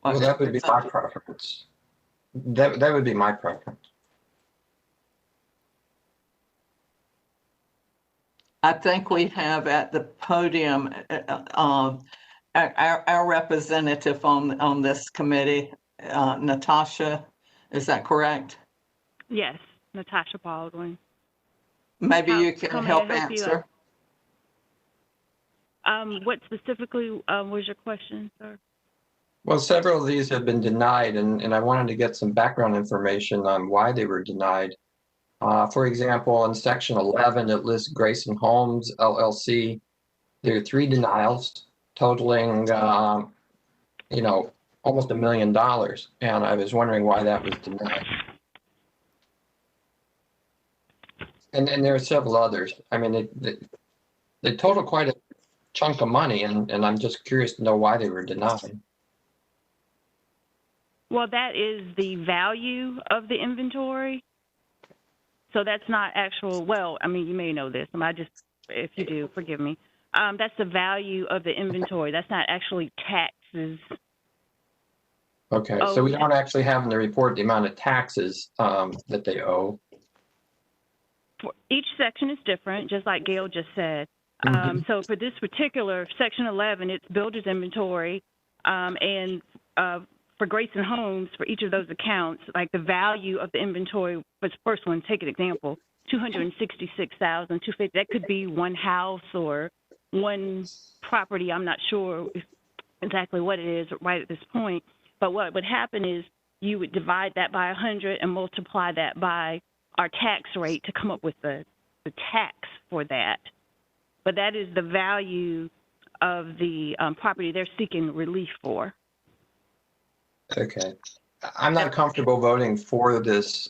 that would be my preference. That would be my preference. I think we have at the podium our representative on this committee, Natasha. Is that correct? Yes, Natasha Baldwin. Maybe you can help answer. What specifically was your question, sir? Well, several of these have been denied, and I wanted to get some background information on why they were denied. For example, in section 11, it lists Grayson Homes, LLC. There are 3 denials totaling, you know, almost $1 million. And I was wondering why that was denied. And there are several others. I mean, they total quite a chunk of money, and I'm just curious to know why they were denied. Well, that is the value of the inventory. So that's not actual, well, I mean, you may know this, if you do, forgive me. That's the value of the inventory. That's not actually taxes. Okay, so we don't actually have in the report the amount of taxes that they owe. Each section is different, just like Gail just said. So for this particular section 11, it's builder's inventory, and for Grayson Homes, for each of those accounts, like the value of the inventory for the first one, take an example, $266,250. That could be one house or one property. I'm not sure exactly what it is right at this point. But what would happen is you would divide that by 100 and multiply that by our tax rate to come up with the tax for that. But that is the value of the property they're seeking relief for. Okay. I'm not comfortable voting for this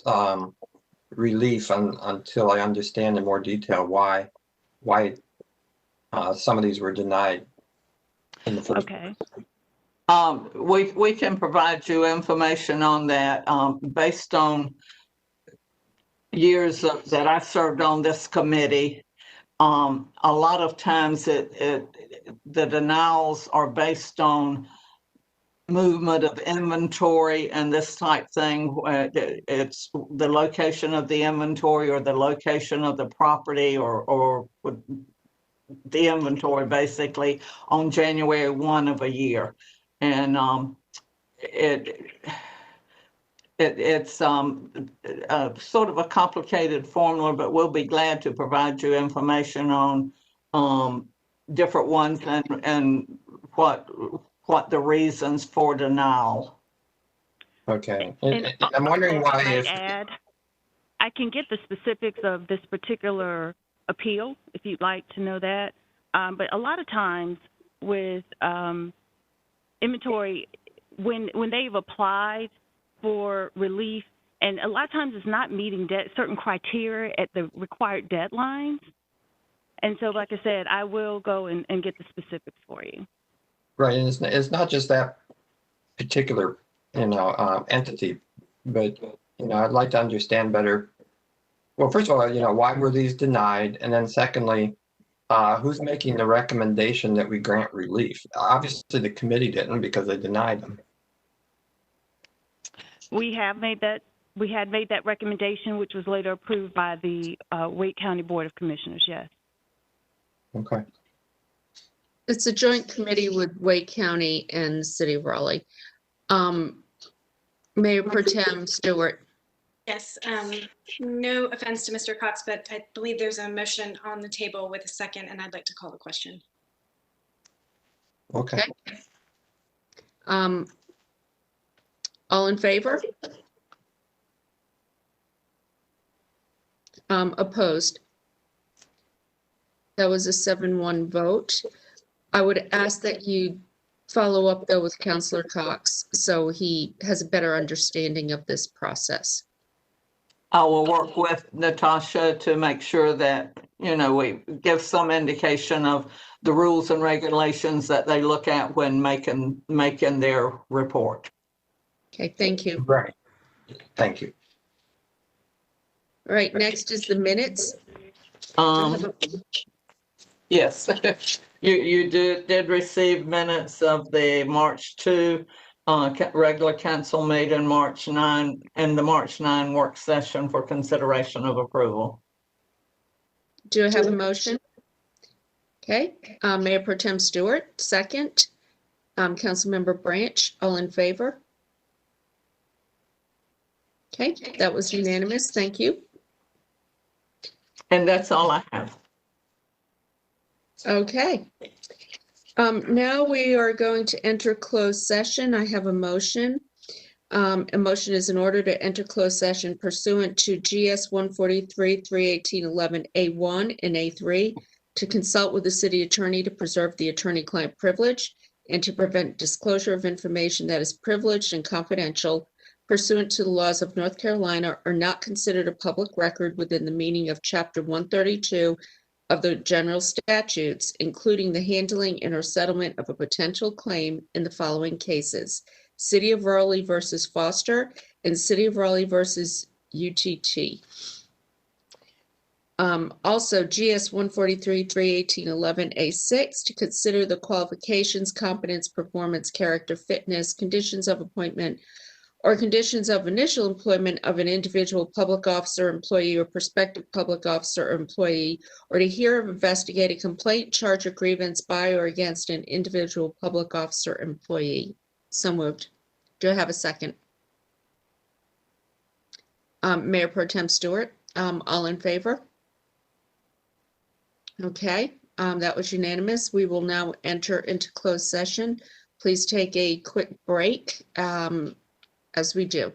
relief until I understand in more detail why some of these were denied in the first place. We can provide you information on that based on years that I served on this committee. A lot of times the denials are based on movement of inventory and this type thing. It's the location of the inventory or the location of the property or the inventory basically on January 1 of a year. And it's sort of a complicated formula, but we'll be glad to provide you information on different ones and what the reasons for denial. Okay. And I'm wondering also, why I might if, add, I can get the specifics of this particular appeal if you'd like to know that. But a lot of times with inventory, when they've applied for relief, and a lot of times it's not meeting certain criteria at the required deadlines. And so, like I said, I will go and get the specifics for you. right, and it's not just that particular, entity, but, I'd like to understand better. Well, first of all, why were these denied? And then secondly, who's making the recommendation that we grant relief? Obviously, the committee didn't because they denied them. We had made that recommendation, which was later approved by the Wake County Board of Commissioners, yes. Okay. It's a joint committee with Wake County and the City of Raleigh. Mayor Pro Tem Stewart. Yes, no offense to Mr. Cox, but I believe there's a motion on the table with a second, and I'd like to call the question. Okay. All in favor? Opposed? That was a 7-1 vote. I would ask that you follow up though with Councilor Cox so he has a better understanding of this process. I will work with Natasha to make sure that, we give some indication of the rules and regulations that they look at when making their report. Okay, thank you. Right. Thank you. All right, next is the minutes. Yes, you did receive minutes of the March 2 regular council meeting, March 9, and the March 9 work session for consideration of approval. Do I have a motion? Okay, Mayor Pro Tem Stewart, second. Councilmember Branch, all in favor? Okay, that was unanimous. Thank you. And that's all I have. Okay. Now we are going to enter closed session. I have a motion. A motion is in order to enter closed session pursuant to GS 143, 318.11A1 and A3 to consult with the city attorney to preserve the attorney-client privilege and to prevent disclosure of information that is privileged and confidential pursuant to the laws of North Carolina are not considered a public record within the meaning of Chapter 132 of the general statutes, including the handling and or settlement of a potential claim in the following cases: City of Raleigh versus Foster and City of Raleigh versus UTT. Also, GS 143, 318.11A6 to consider the qualifications, competence, performance, character, fitness, conditions of appointment, or conditions of initial employment of an individual public officer, employee, or prospective public officer or employee, or to hear of investigate a complaint, charge, or grievance by or against an individual public officer or employee. So moved. Do I have a second? Mayor Pro Tem Stewart, all in favor? Okay, that was unanimous. We will now enter into closed session. Please take a quick break as we do.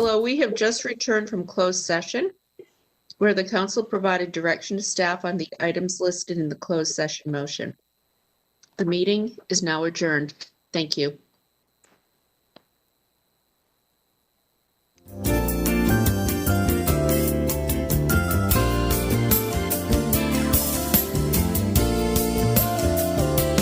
Hello, we have just returned from closed session where the council provided direction to staff on the items listed in the closed session motion. The meeting is now adjourned. Thank you.